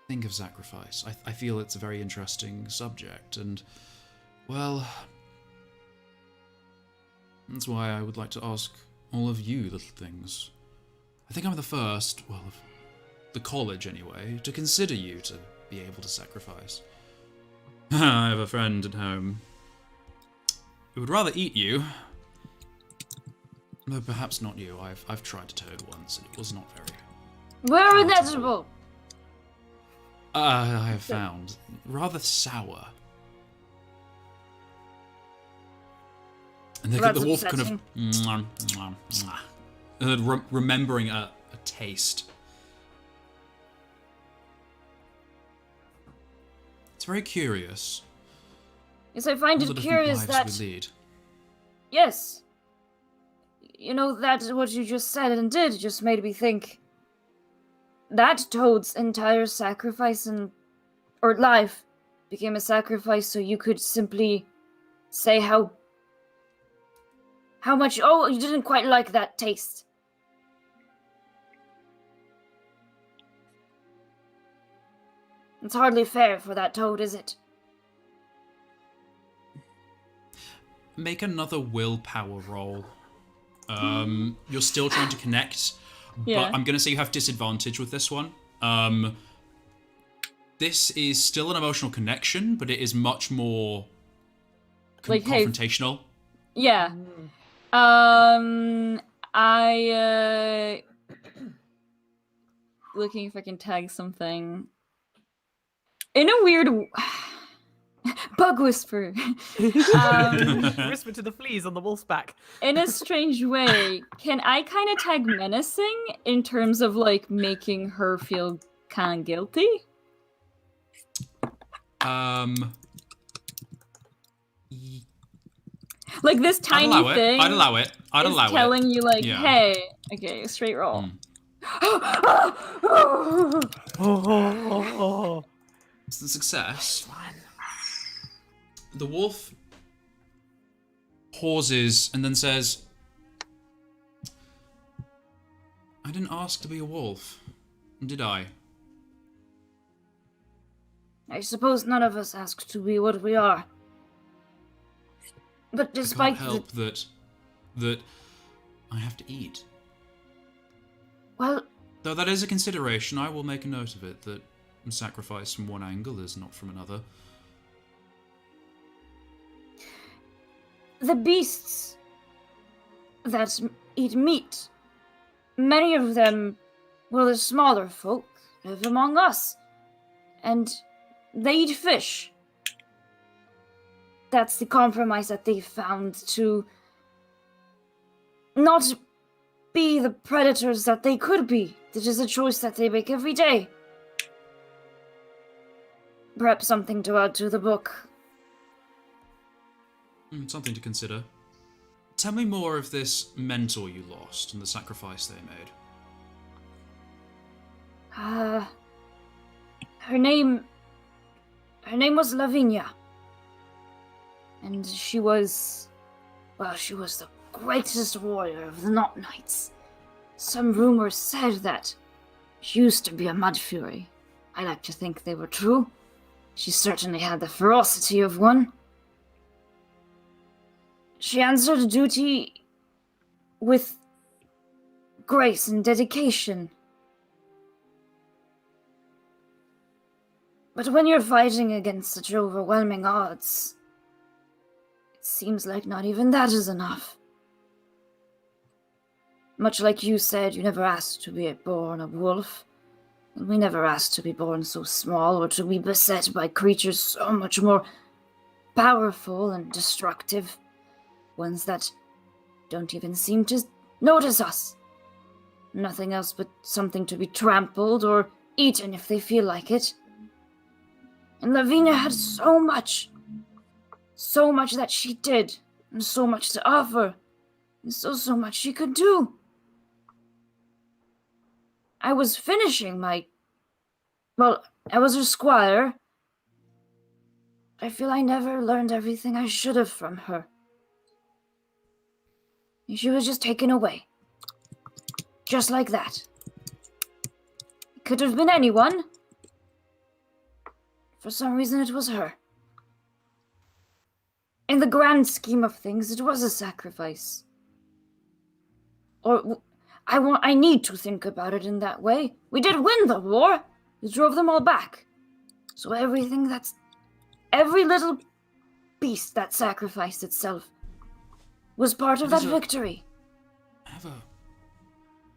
S2: think of sacrifice. I feel it's a very interesting subject, and, well, that's why I would like to ask all of you little things. I think I'm the first, well, of the college anyway, to consider you to be able to sacrifice. I have a friend at home who would rather eat you. Though perhaps not you. I've tried toad once and it was not very
S4: We're inedible.
S2: I have found rather sour. And
S4: That's
S2: the wolf
S4: upsetting.
S2: kind of remembering a taste. It's very curious.
S4: Yes, I find
S2: All the
S4: it
S2: different
S4: curious
S2: lives
S4: that
S2: we lead.
S4: yes, you know that what you just said and did just made me think. That toad's entire sacrifice or life became a sacrifice so you could simply say how much, oh, you didn't quite like that taste. It's hardly fair for that toad, is it?
S2: Make another willpower roll. You're still trying to connect,
S4: Yeah.
S2: but I'm going to say you have disadvantage with this one. This is still an emotional connection, but it is much more
S4: Like, hey-
S2: confrontational.
S4: Yeah. I looking if I can tag something. In a weird bug whisper.
S3: Whisper to the fleas on the wolf's back.
S4: In a strange way, can I kind of tag menacing in terms of like making her feel kind of guilty? Like this tiny thing.
S2: I'd allow it. I'd
S4: is
S2: allow it.
S4: telling you like,
S2: Yeah.
S4: hey, okay, straight roll.
S2: It's a success. The wolf pauses and then says, I didn't ask to be a wolf, did I?
S4: I suppose none of us asked to be what we are. But
S2: I
S4: despite
S2: can't help that I have to eat.
S4: well,
S2: Though that is a consideration, I will make a note of it, that sacrifice from one angle is not from another.
S4: the beasts that eat meat, many of them, well, the smaller folk, live among us. And they eat fish. That's the compromise that they found to not be the predators that they could be. This is a choice that they make every day. Perhaps something to add to the book.
S2: Something to consider. Tell me more of this mentor you lost and the sacrifice they made.
S4: Her name was Lavinia. And she was the greatest warrior of the Knot Knights. Some rumors said that she used to be a mud fury. I like to think they were true. She certainly had the ferocity of one. She answered duty with grace and dedication. But when you're fighting against such overwhelming odds, it seems like not even that is enough. Much like you said, you never asked to be born a wolf. And we never asked to be born so small or to be beset by creatures so much more powerful and destructive. Ones that don't even seem to notice us. Nothing else but something to be trampled or eaten if they feel like it. And Lavinia had so much that she did, and so much to offer, and so much she could do. I was finishing I was her squire. I feel I never learned everything I should have from her. She was just taken away. Just like that. It could have been anyone. For some reason, it was her. In the grand scheme of things, it was a sacrifice. Or, I need to think about it in that way. We did win the war. We drove them all back. So every little beast that sacrificed itself was part of that victory.
S2: I have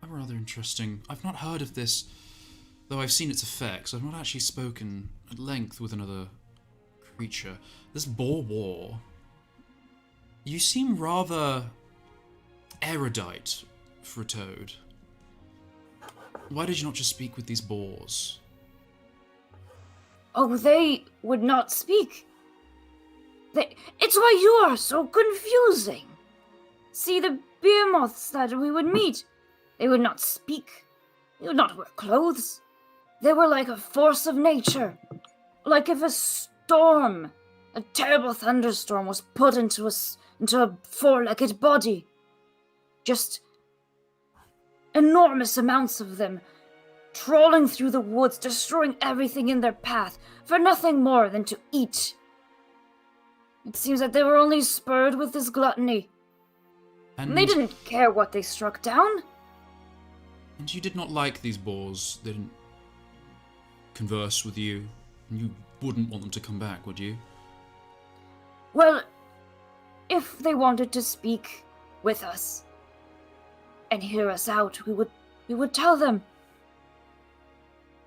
S2: Rather interesting. I've not heard of this, though I've seen its effects. I've not actually spoken at length with another creature. This boar war. You seem rather erudite for a toad. Why did you not just speak with these boars?
S4: Oh, they would not speak. It's why you are so confusing. See, the behemoths that we would meet, they would not speak. They would not wear clothes. They were like a force of nature. Like if a storm, a terrible thunderstorm, was put into a four-legged body. Just enormous amounts of them, trawling through the woods, destroying everything in their path, for nothing more than to eat. It seems that they were only spurred with this gluttony. And they didn't care what they struck down.
S2: And you did not like these boars. They didn't converse with you. And you wouldn't want them to come back, would you?
S4: Well, if they wanted to speak with us and hear us out, we would tell them.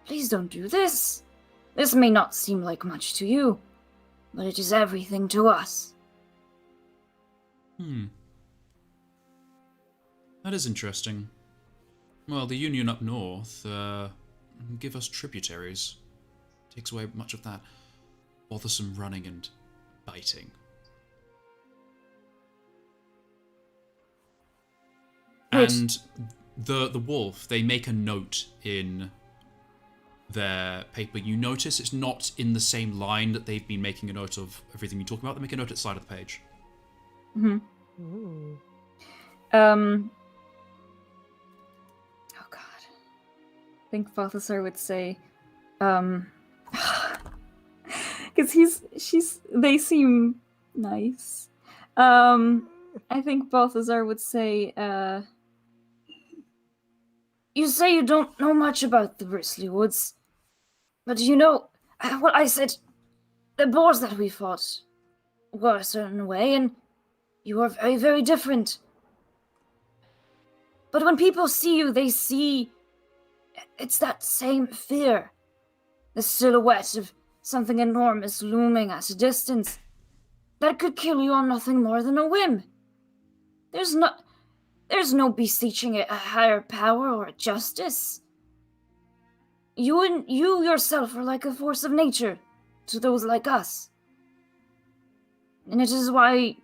S4: Please don't do this. This may not seem like much to you, but it is everything to us.
S2: That is interesting. Well, the Union up north, give us tributaries. Takes away much of that bothersome running and biting. And the wolf, they make a note in their paper. You notice it's not in the same line that they've been making a note of everything you talk about. They make a note at the side of the page.
S4: Mm-hmm.
S3: Ooh.
S4: Oh god. I think Balthasar would say, because they seem nice. I think Balthasar would say, you say you don't know much about the Bristley Woods, but you know, what I said, the boars that we fought were a certain way, and you are very, very different. But when people see you, they see it's that same fear. The silhouette of something enormous looming at a distance that could kill you on nothing more than a whim. There's no beseeching a higher power or a justice. You yourself are like a force of nature to those like us. And it is why,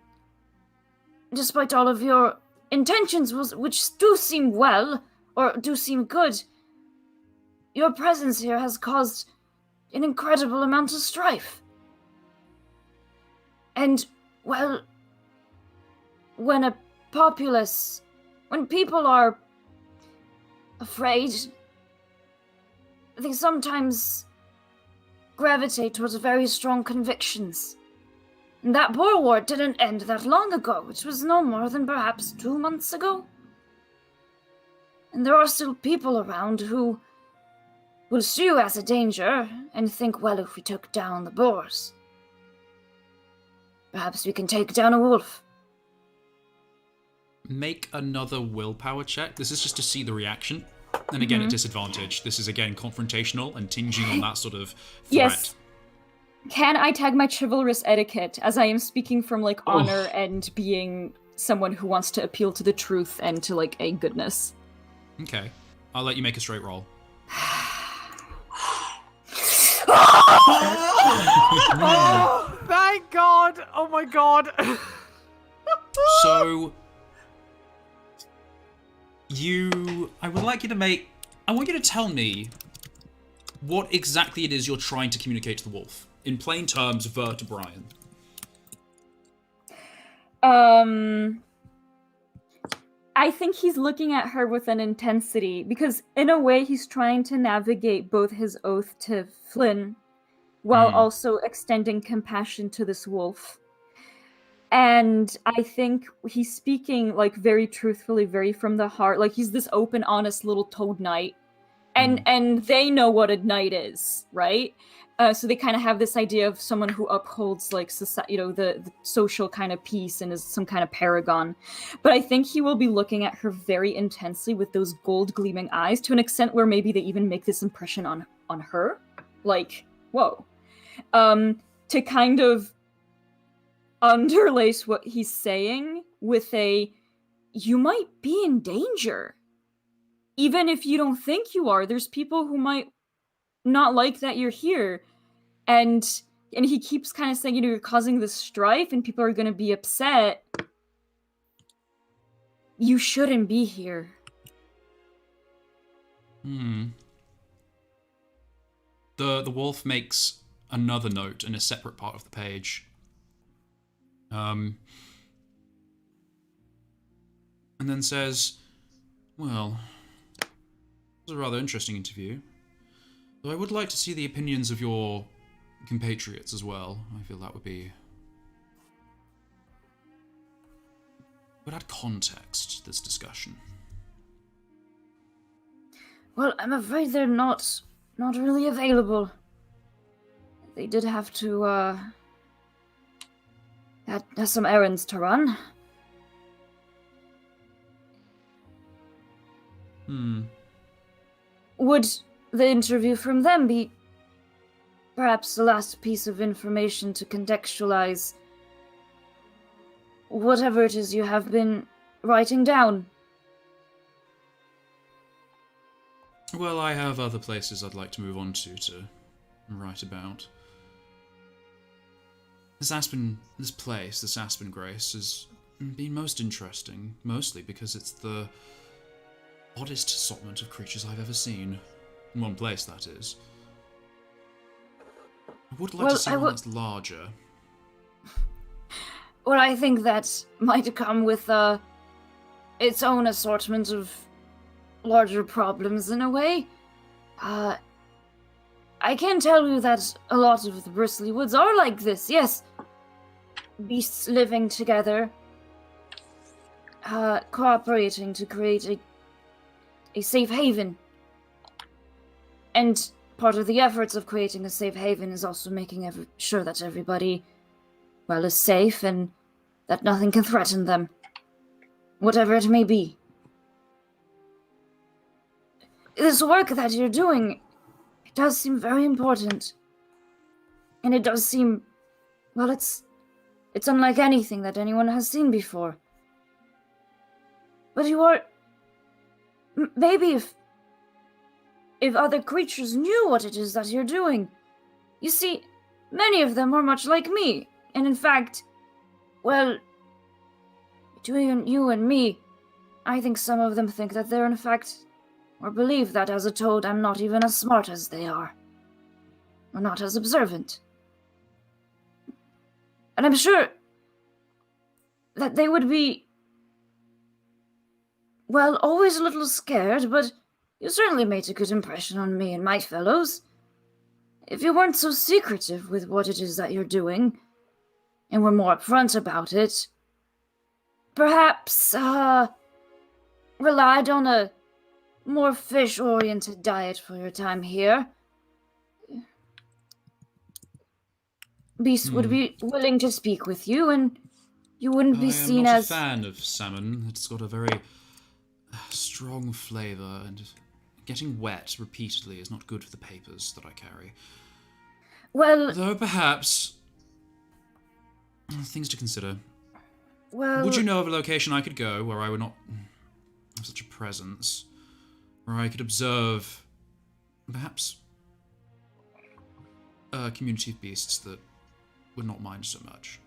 S4: despite all of your intentions, which do seem well, or do seem good, your presence here has caused an incredible amount of strife. And, well, when people are afraid, they sometimes gravitate towards very strong convictions. And that boer war didn't end that long ago, which was no more than perhaps 2 months ago. And there are still people around who will see you as a danger and think, well, if we took down the boars, perhaps we can take down a wolf.
S2: Make another willpower check. This is just to see the reaction. And again, at disadvantage. This is again confrontational and tinging on that sort of threat.
S4: Yes. Can I tag my chivalrous etiquette, as I am speaking from, like, honor and being someone who wants to appeal to the truth and to, like, a goodness?
S2: Okay. I'll let you make a straight roll.
S3: Oh, thank God! Oh my God!
S2: So, I want you to tell me what exactly it is you're trying to communicate to the wolf. In plain terms, Ver to Brian.
S4: I think he's looking at her with an intensity, because in a way he's trying to navigate both his oath to Flynn while also extending compassion to this wolf. And I think he's speaking, like, very truthfully, very from the heart. Like, he's this open, honest little toad knight. And they know what a knight is, right? So they kind of have this idea of someone who upholds like society, the social kind of peace and is some kind of paragon. But I think he will be looking at her very intensely with those gold gleaming eyes to an extent where maybe they even make this impression on her. Like, whoa. To kind of underlace what he's saying with you might be in danger. Even if you don't think you are, there's people who might not like that you're here. And he keeps kind of saying, you're causing this strife and people are going to be upset. You shouldn't be here.
S2: The wolf makes another note in a separate part of the page. And then says, well, it was a rather interesting interview. Though I would like to see the opinions of your compatriots as well. I feel that would add context to this discussion.
S4: Well, I'm afraid they're not really available. They did have to, had some errands to run. Would the interview from them be perhaps the last piece of information to contextualize whatever it is you have been writing down?
S2: Well, I have other places I'd like to move on to write about. This Aspen Grace, has been most interesting, mostly because it's the oddest assortment of creatures I've ever seen. In one place, that is. I would like to see one that's larger.
S4: Well, I think that might come with its own assortment of larger problems in a way. I can tell you that a lot of the Bristley Woods are like this, yes. Beasts living together, cooperating to create a safe haven. And part of the efforts of creating a safe haven is also making sure that everybody, well, is safe and that nothing can threaten them, whatever it may be. This work that you're doing, it does seem very important. And it does seem, well, it's unlike anything that anyone has seen before. But you are, maybe if other creatures knew what it is that you're doing. You see, many of them are much like me, and in fact, well, between you and me, I think some of them think that they're in fact, or believe that as a toad I'm not even as smart as they are, or not as observant. And I'm sure that they would be, well, always a little scared, but you certainly made a good impression on me and my fellows. If you weren't so secretive with what it is that you're doing, and were more upfront about it, perhaps, relied on a more fish-oriented diet for your time here, Beast would be willing to speak with you, and you wouldn't be seen as...
S2: I am not a fan of salmon. It's got a very strong flavour, and getting wet repeatedly is not good for the papers that I carry.
S4: Well...
S2: Though perhaps... things to consider.
S4: Well...
S2: Would you know of a location I could go where I would not have such a presence? Where I could observe, perhaps, a community of beasts that would not mind so much?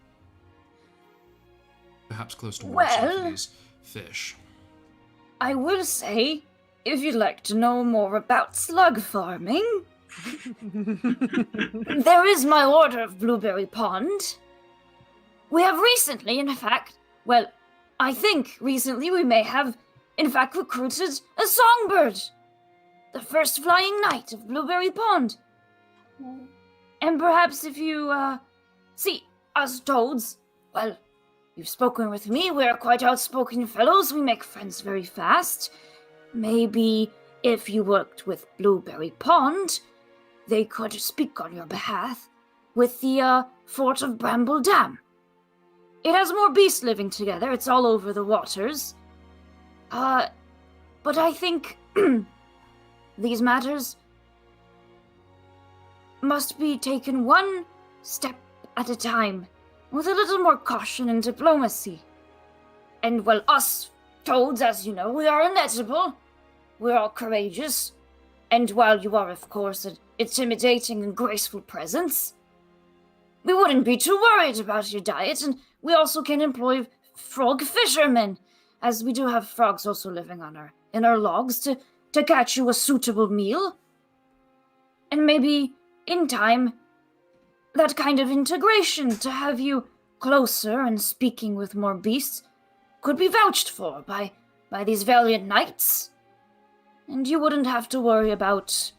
S2: Perhaps close to water for these fish.
S4: I will say, if you'd like to know more about slug farming, there is my order of Blueberry Pond. We have recently, in fact, well, I think recently we may have, in fact, recruited a songbird. The first flying knight of Blueberry Pond. And perhaps if you, see, us toads, well, you've spoken with me, we are quite outspoken fellows, we make friends very fast. Maybe if you worked with Blueberry Pond, they could speak on your behalf with the fort of Bramble Dam. It has more beasts living together. It's all over the waters. But I think these matters must be taken one step at a time, with a little more caution and diplomacy. And, well, us toads, as you know, we are inevitable. We're all courageous. And while you are, of course, an intimidating and graceful presence, we wouldn't be too worried about your diet, and we also can employ frog fishermen, as we do have frogs also living in our logs to catch you a suitable meal. And maybe, in time, that kind of integration to have you closer and speaking with more beasts could be vouched for by these valiant knights. And you wouldn't have to worry about...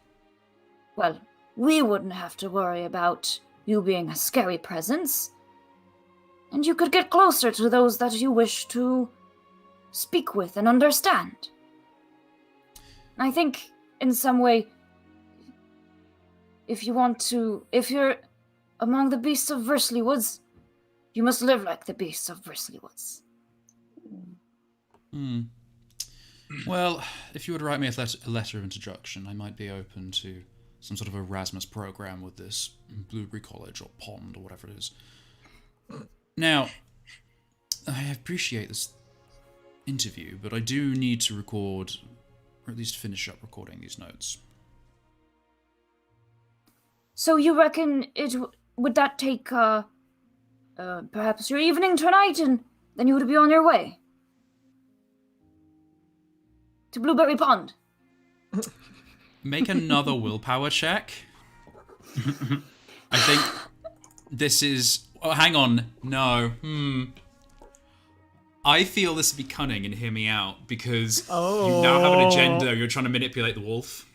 S4: Well, we wouldn't have to worry about you being a scary presence. And you could get closer to those that you wish to speak with and understand. I think, in some way, if you're among the beasts of Bristley Woods, you must live like the beasts of Bristley Woods.
S2: Well, if you would write me a letter of introduction, I might be open to some sort of Erasmus program with this Blueberry College or Pond or whatever it is. Now, I appreciate this interview, but I do need to record, or at least finish up recording these notes.
S4: So you reckon would that take perhaps your evening tonight, and then you would be on your way to Blueberry Pond?
S2: Make another willpower check. I think this is... Oh, hang on. No. I feel this would be cunning, and hear me out, because you now have an agenda. You're trying to manipulate the wolf.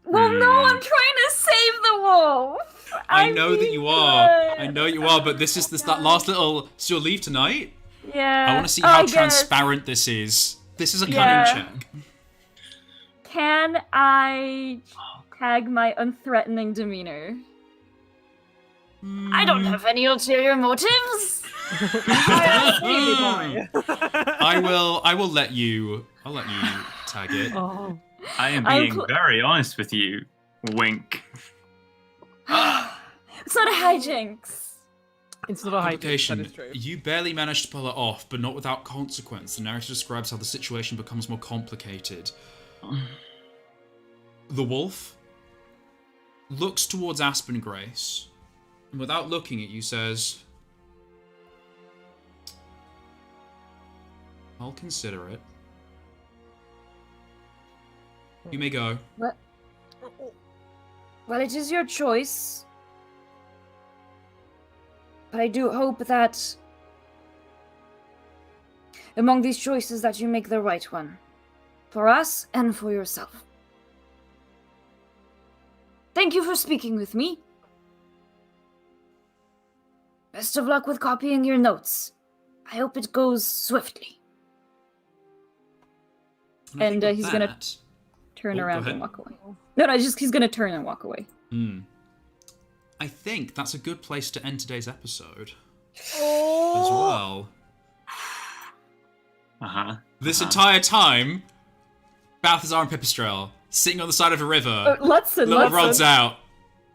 S4: Well, no, I'm trying to save the wolf.
S2: I know that you are. I know you are, but this is that last little... So you'll leave tonight?
S4: Yeah.
S2: I want to see how transparent this is. This is a cunning check.
S4: Can I tag my unthreatening demeanor? I don't have any ulterior motives.
S2: I will let you. I'll let you tag it.
S3: Oh.
S1: I am being very honest with you. Wink.
S4: It's not a hijinks.
S3: It's not a hijinks, that
S2: Complication.
S3: is true.
S2: You barely managed to pull it off, but not without consequence. The narrative describes how the situation becomes more complicated. The wolf looks towards Aspen Grace, and without looking at you says, I'll consider it. You may go.
S4: What? Well, it is your choice. But I do hope that among these choices that you make the right one. For us and for yourself. Thank you for speaking with me. Best of luck with copying your notes. I hope it goes swiftly. And he's gonna turn around and walk away. No, he's gonna turn and walk away.
S2: I think that's a good place to end today's episode. As well. This entire time, Balthazar and Pipistrelle sitting on the side of a river. Little rods out.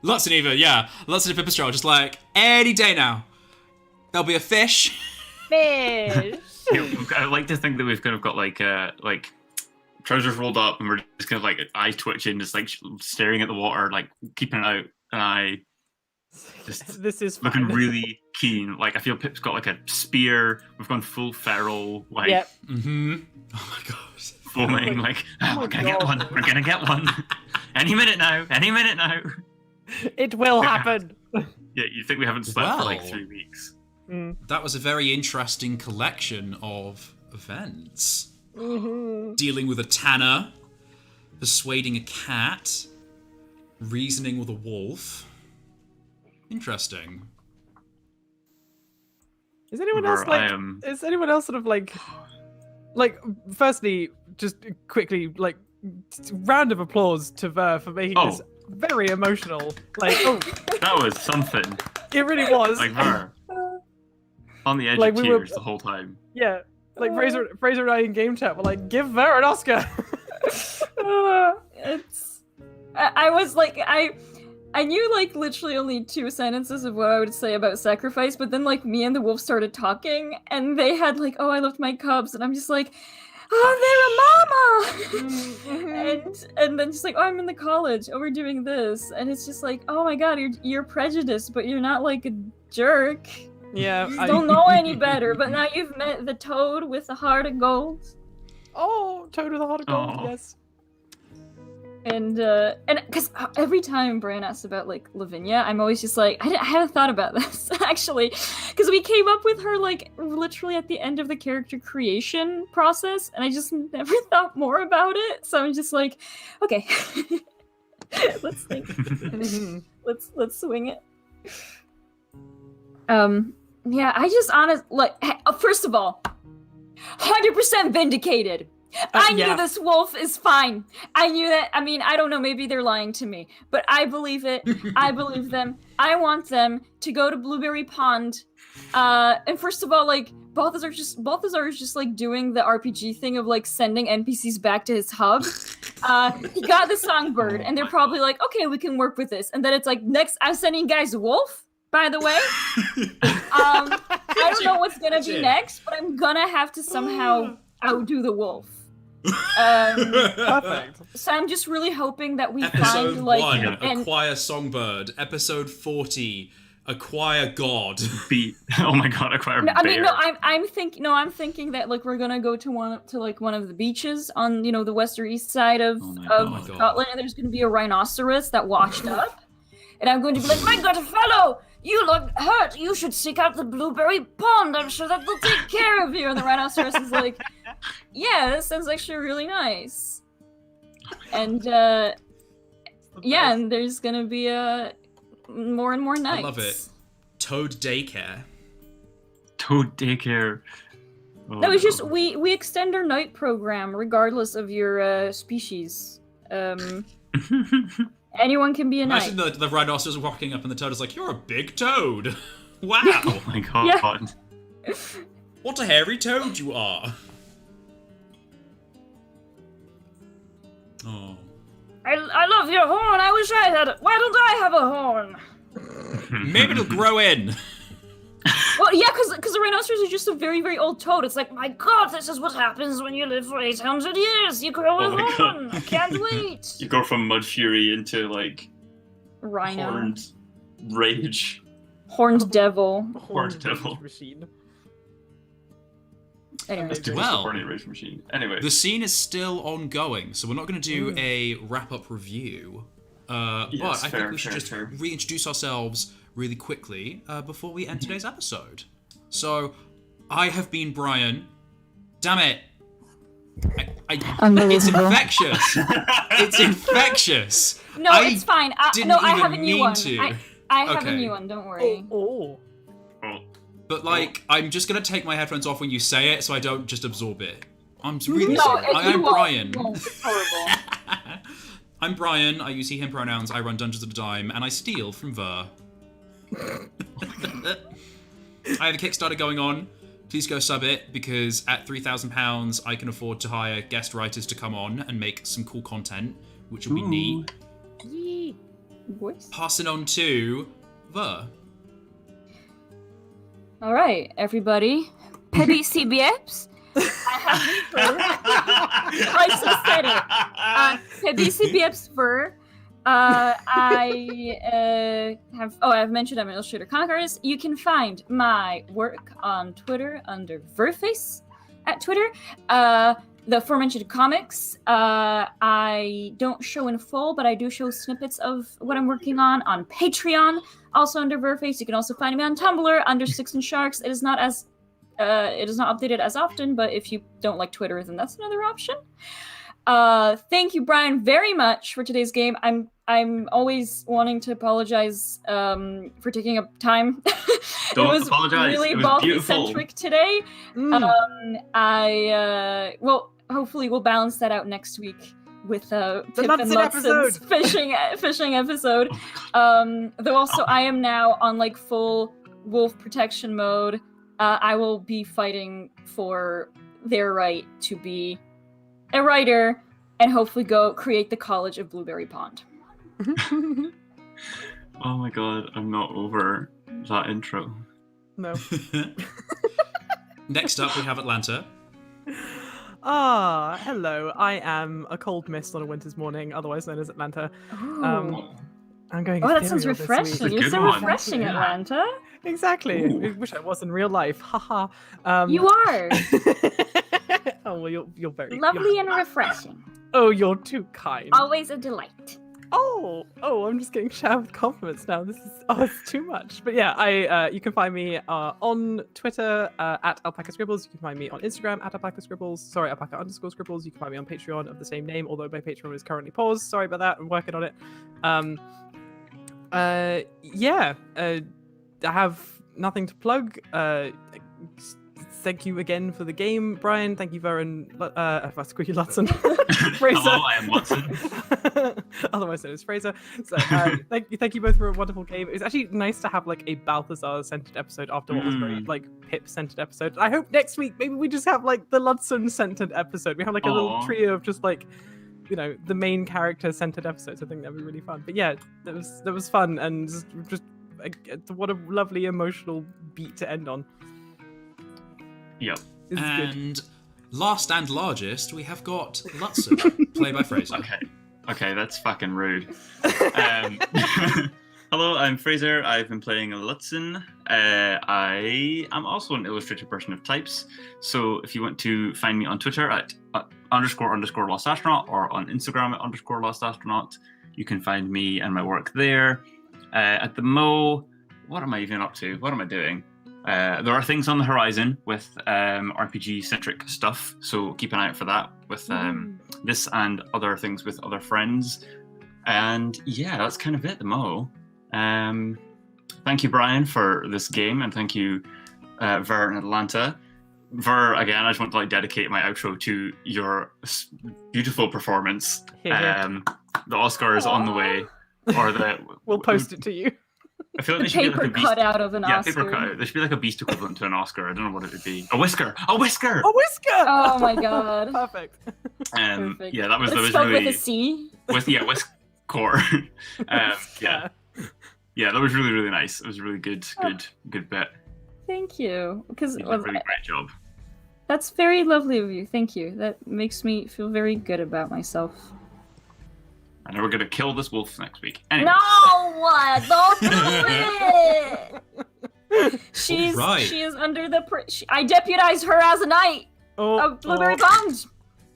S2: Lutzen even, yeah. Lutzen and Pipistrelle just like, any day now. There'll be a fish.
S4: Fish.
S1: I like to think that we've kind of got like trousers rolled up, and we're just kind of like eyes twitching, just like staring at the water, like keeping it out, and I just
S3: this is
S1: looking
S3: fine.
S1: really keen. Like I feel Pip's got like a spear. We've gone full feral, like
S3: Yep.
S2: Oh my god.
S1: foaming. Like we're gonna get one. We're gonna get one. Any minute now. Any minute now.
S3: It will happen.
S1: Yeah, you think we haven't slept for like
S2: Wow.
S1: 3 weeks?
S2: That was a very interesting collection of events. Dealing with a tanner, persuading a cat, reasoning with a wolf. Interesting.
S3: Is anyone else like? Is anyone else sort of like? Firstly, just quickly, like, round of applause to Ver for making this very emotional. Like, oh,
S1: That was something.
S3: it really was.
S1: Like her. On the edge
S3: Like,
S1: of
S3: we were-
S1: tears the whole time.
S3: Yeah, like Fraser and I in game chat were like, give Ver an Oscar.
S4: I was like, I knew like literally only 2 sentences of what I would say about sacrifice, but then like me and the wolf started talking, and they had like, oh, I loved my cubs, and I'm just like, oh, they're a mama, and then just like, oh, I'm in the college, oh, we're doing this, and it's just like, oh my god, you're prejudiced, but you're not like a jerk.
S3: Yeah,
S4: You don't know any better, but now you've met the toad with a heart of gold.
S3: Oh, Toad with a heart of gold.
S1: Oh.
S3: Yes.
S4: And because every time Brian asks about like Lavinia, I'm always just like, I haven't thought about this actually, because we came up with her like literally at the end of the character creation process, and I just never thought more about it. So I'm just like, okay, let's think. let's swing it. Yeah, I just first of all, 100% vindicated. I knew this wolf is fine. I knew that. I mean, I don't know. Maybe they're lying to me, but I believe it. I believe them. I want them to go to Blueberry Pond. And first of all, like Balthazar is just like doing the RPG thing of like sending NPCs back to his hub. He got the songbird, and they're probably like, okay, we can work with this. And then it's like, next, I'm sending guys a wolf. By the way, I don't know what's gonna be next, but I'm gonna have to somehow outdo the wolf.
S3: Perfect.
S4: So I'm just really hoping that we
S2: Episode
S4: find like
S2: 1,
S4: an
S2: acquire songbird. Episode 40, acquire god.
S1: Oh my god, acquire
S4: No,
S1: bear.
S4: I mean, no, I'm thinking that like we're gonna go to one of the beaches on the west or east side of
S2: God.
S4: Scotland, and there's gonna be a rhinoceros that washed up, and I'm going to be like, my good fellow, you look hurt. You should seek out the Blueberry Pond. I'm sure that they'll take care of you. And the rhinoceros is like, yeah, that sounds actually really nice. And yeah, and there's gonna be more and more nights.
S2: I love it. Toad daycare.
S1: Toad daycare. Oh,
S4: No, it's just we extend our night program regardless of your species. Anyone can be a knight.
S2: Imagine the rhinoceros walking up and the toad is like, you're a big toad. Wow.
S1: Oh my god.
S4: Yeah.
S2: What a hairy toad you are. Oh.
S4: I love your horn. I wish I had it. Why don't I have a horn?
S2: Maybe it'll grow in.
S4: Well, yeah, because the rhinoceros is just a very, very old toad. It's like, my god, this is what happens when you live for 800 years. You grow
S1: Oh
S4: a
S1: my
S4: horn.
S1: God.
S4: I can't wait.
S1: You go from Mud Fury into like
S4: Rhino.
S1: horned rage.
S4: Horned devil.
S1: Horned devil.
S3: Machine.
S4: Anyway.
S1: It's just
S2: Well,
S1: a horny rage machine. Anyway.
S2: The scene is still ongoing, so we're not going to do a wrap-up review. But
S1: Yes,
S2: I
S1: fair,
S2: think we should
S1: fair,
S2: just
S1: fair.
S2: reintroduce ourselves really quickly before we end today's episode. So, I have been Brian. Damn it! It's infectious. It's infectious.
S4: No, it's fine. I
S2: didn't
S4: have
S2: even
S4: a new
S2: mean
S4: one.
S2: to.
S4: I have a
S2: Okay.
S4: new one. Don't worry.
S3: Oh.
S2: But like, I'm just gonna take my headphones off when you say it, so I don't just absorb it. I'm really
S4: No,
S2: sorry. I
S4: you
S2: am
S4: won't.
S2: Brian.
S4: You won't. It's horrible.
S2: I'm Brian. I use he/him pronouns. I run Dungeons at a Dime, and I steal from Ver. I have a Kickstarter going on. Please go sub it, because at £3,000 I can afford to hire guest writers to come on and make some cool content, which will be neat.
S4: Yee. Voice.
S2: Passing on to Ver.
S4: All right, everybody. Pebby CBFs. I just said it. Pebby CBFs Ver. I've mentioned I'm an illustrator comic artist. You can find my work on Twitter under Verface at Twitter. The aforementioned comics, I don't show in full, but I do show snippets of what I'm working on Patreon, also under Verface. You can also find me on Tumblr under Sticks and Sharks. It is not updated as often, but if you don't like Twitter, then that's another option. Thank you, Brian, very much for today's game. I'm always wanting to apologize for taking up time.
S1: Don't
S4: it was
S1: apologize.
S4: really
S1: It was beautiful.
S4: Balthi-centric today. Well, hopefully we'll balance that out next week with
S3: The
S4: Pip and
S3: Ludson
S4: Ludson's fishing episode. Though also I am now on like full wolf protection mode. I will be fighting for their right to be a writer and hopefully go create the College of Blueberry Pond.
S1: Oh my god, I'm not over that intro.
S3: No.
S2: Next up, we have Atlanta.
S3: Hello. I am a cold mist on a winter's morning, otherwise known as Atlanta.
S4: Ooh.
S3: I'm going.
S4: Oh, that sounds
S3: ethereal this
S4: refreshing.
S3: week.
S4: You're
S1: good
S4: so
S1: one.
S4: refreshing,
S1: Yeah.
S4: Atlanta.
S3: Exactly.
S1: Ooh.
S3: I wish I was in real life. Haha.
S4: You are
S3: Oh well, you're very
S4: lovely and refreshing.
S3: Oh, you're too kind.
S4: Always a delight.
S3: Oh, I'm just getting showered with compliments now. This is it's too much. But yeah, you can find me on Twitter at Alpaca Scribbles. You can find me on Instagram at Alpaca Scribbles. Sorry, Alpaca_Scribbles. You can find me on Patreon of the same name, although my Patreon is currently paused. Sorry about that. I'm working on it. I have nothing to plug. Thank you again for the game, Brian. Thank you, Varen. If I screw you, Ludson. Fraser.
S1: Hello, I am Watson.
S3: Otherwise known as Fraser. So thank you both for a wonderful game. It was actually nice to have like a Balthazar-centered episode after what was very like Pip-centered episode. I hope next week maybe we just have like the Ludson-centered episode. We have like a little trio of just like, you know, the main character-centered episodes. I think that'd be really fun. But yeah, that was fun and just what a lovely emotional beat to end on.
S1: Yep.
S3: This is good.
S2: And last and largest, we have got Lutzen, played by Fraser.
S1: Okay, that's fucking rude. Hello, I'm Fraser. I've been playing Lutzen. I am also an illustrated person of types. So if you want to find me on Twitter at __lostastronaut or on Instagram at _lostastronaut, you can find me and my work there. At the Mo, what am I even up to? What am I doing? There are things on the horizon with RPG-centric stuff, so keep an eye out for that with this and other things with other friends. And yeah, that's kind of it, the Mo. Thank you, Brian, for this game, and thank you, Ver and Atlanta. Ver, again, I just want to dedicate my outro to your beautiful performance. The Oscar is on the way, or
S3: we'll post it to you.
S1: I feel like
S4: The
S1: there should be like
S4: paper
S1: a Beast...
S4: cutout of an Oscar.
S1: paper cutout. There should be like a Beast equivalent to an Oscar. I don't know what it would be. A whisker! A whisker!
S3: A whisker!
S4: Oh my god.
S3: Perfect.
S4: Perfect.
S1: Yeah, that was
S4: Spelled
S1: really
S4: with a C.
S1: whisker. Yeah, that was really, really nice. It was a really good bit.
S4: Thank you. Because
S1: You did a really great job.
S4: that's very lovely of you. Thank you. That makes me feel very good about myself.
S1: And we're gonna kill this wolf next week. Anyway.
S4: No! Don't do it! She is under the... I deputized her as a knight of Blueberry Pond.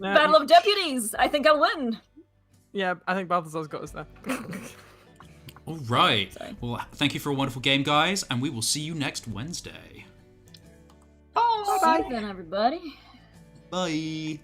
S3: Yeah,
S4: Battle of Deputies. I think I'll win.
S3: Yeah, I think Balthazar's got us there.
S2: All right.
S4: Sorry.
S2: Well, thank you for a wonderful game, guys, and we will see you next Wednesday.
S4: See you then, everybody.
S2: Bye.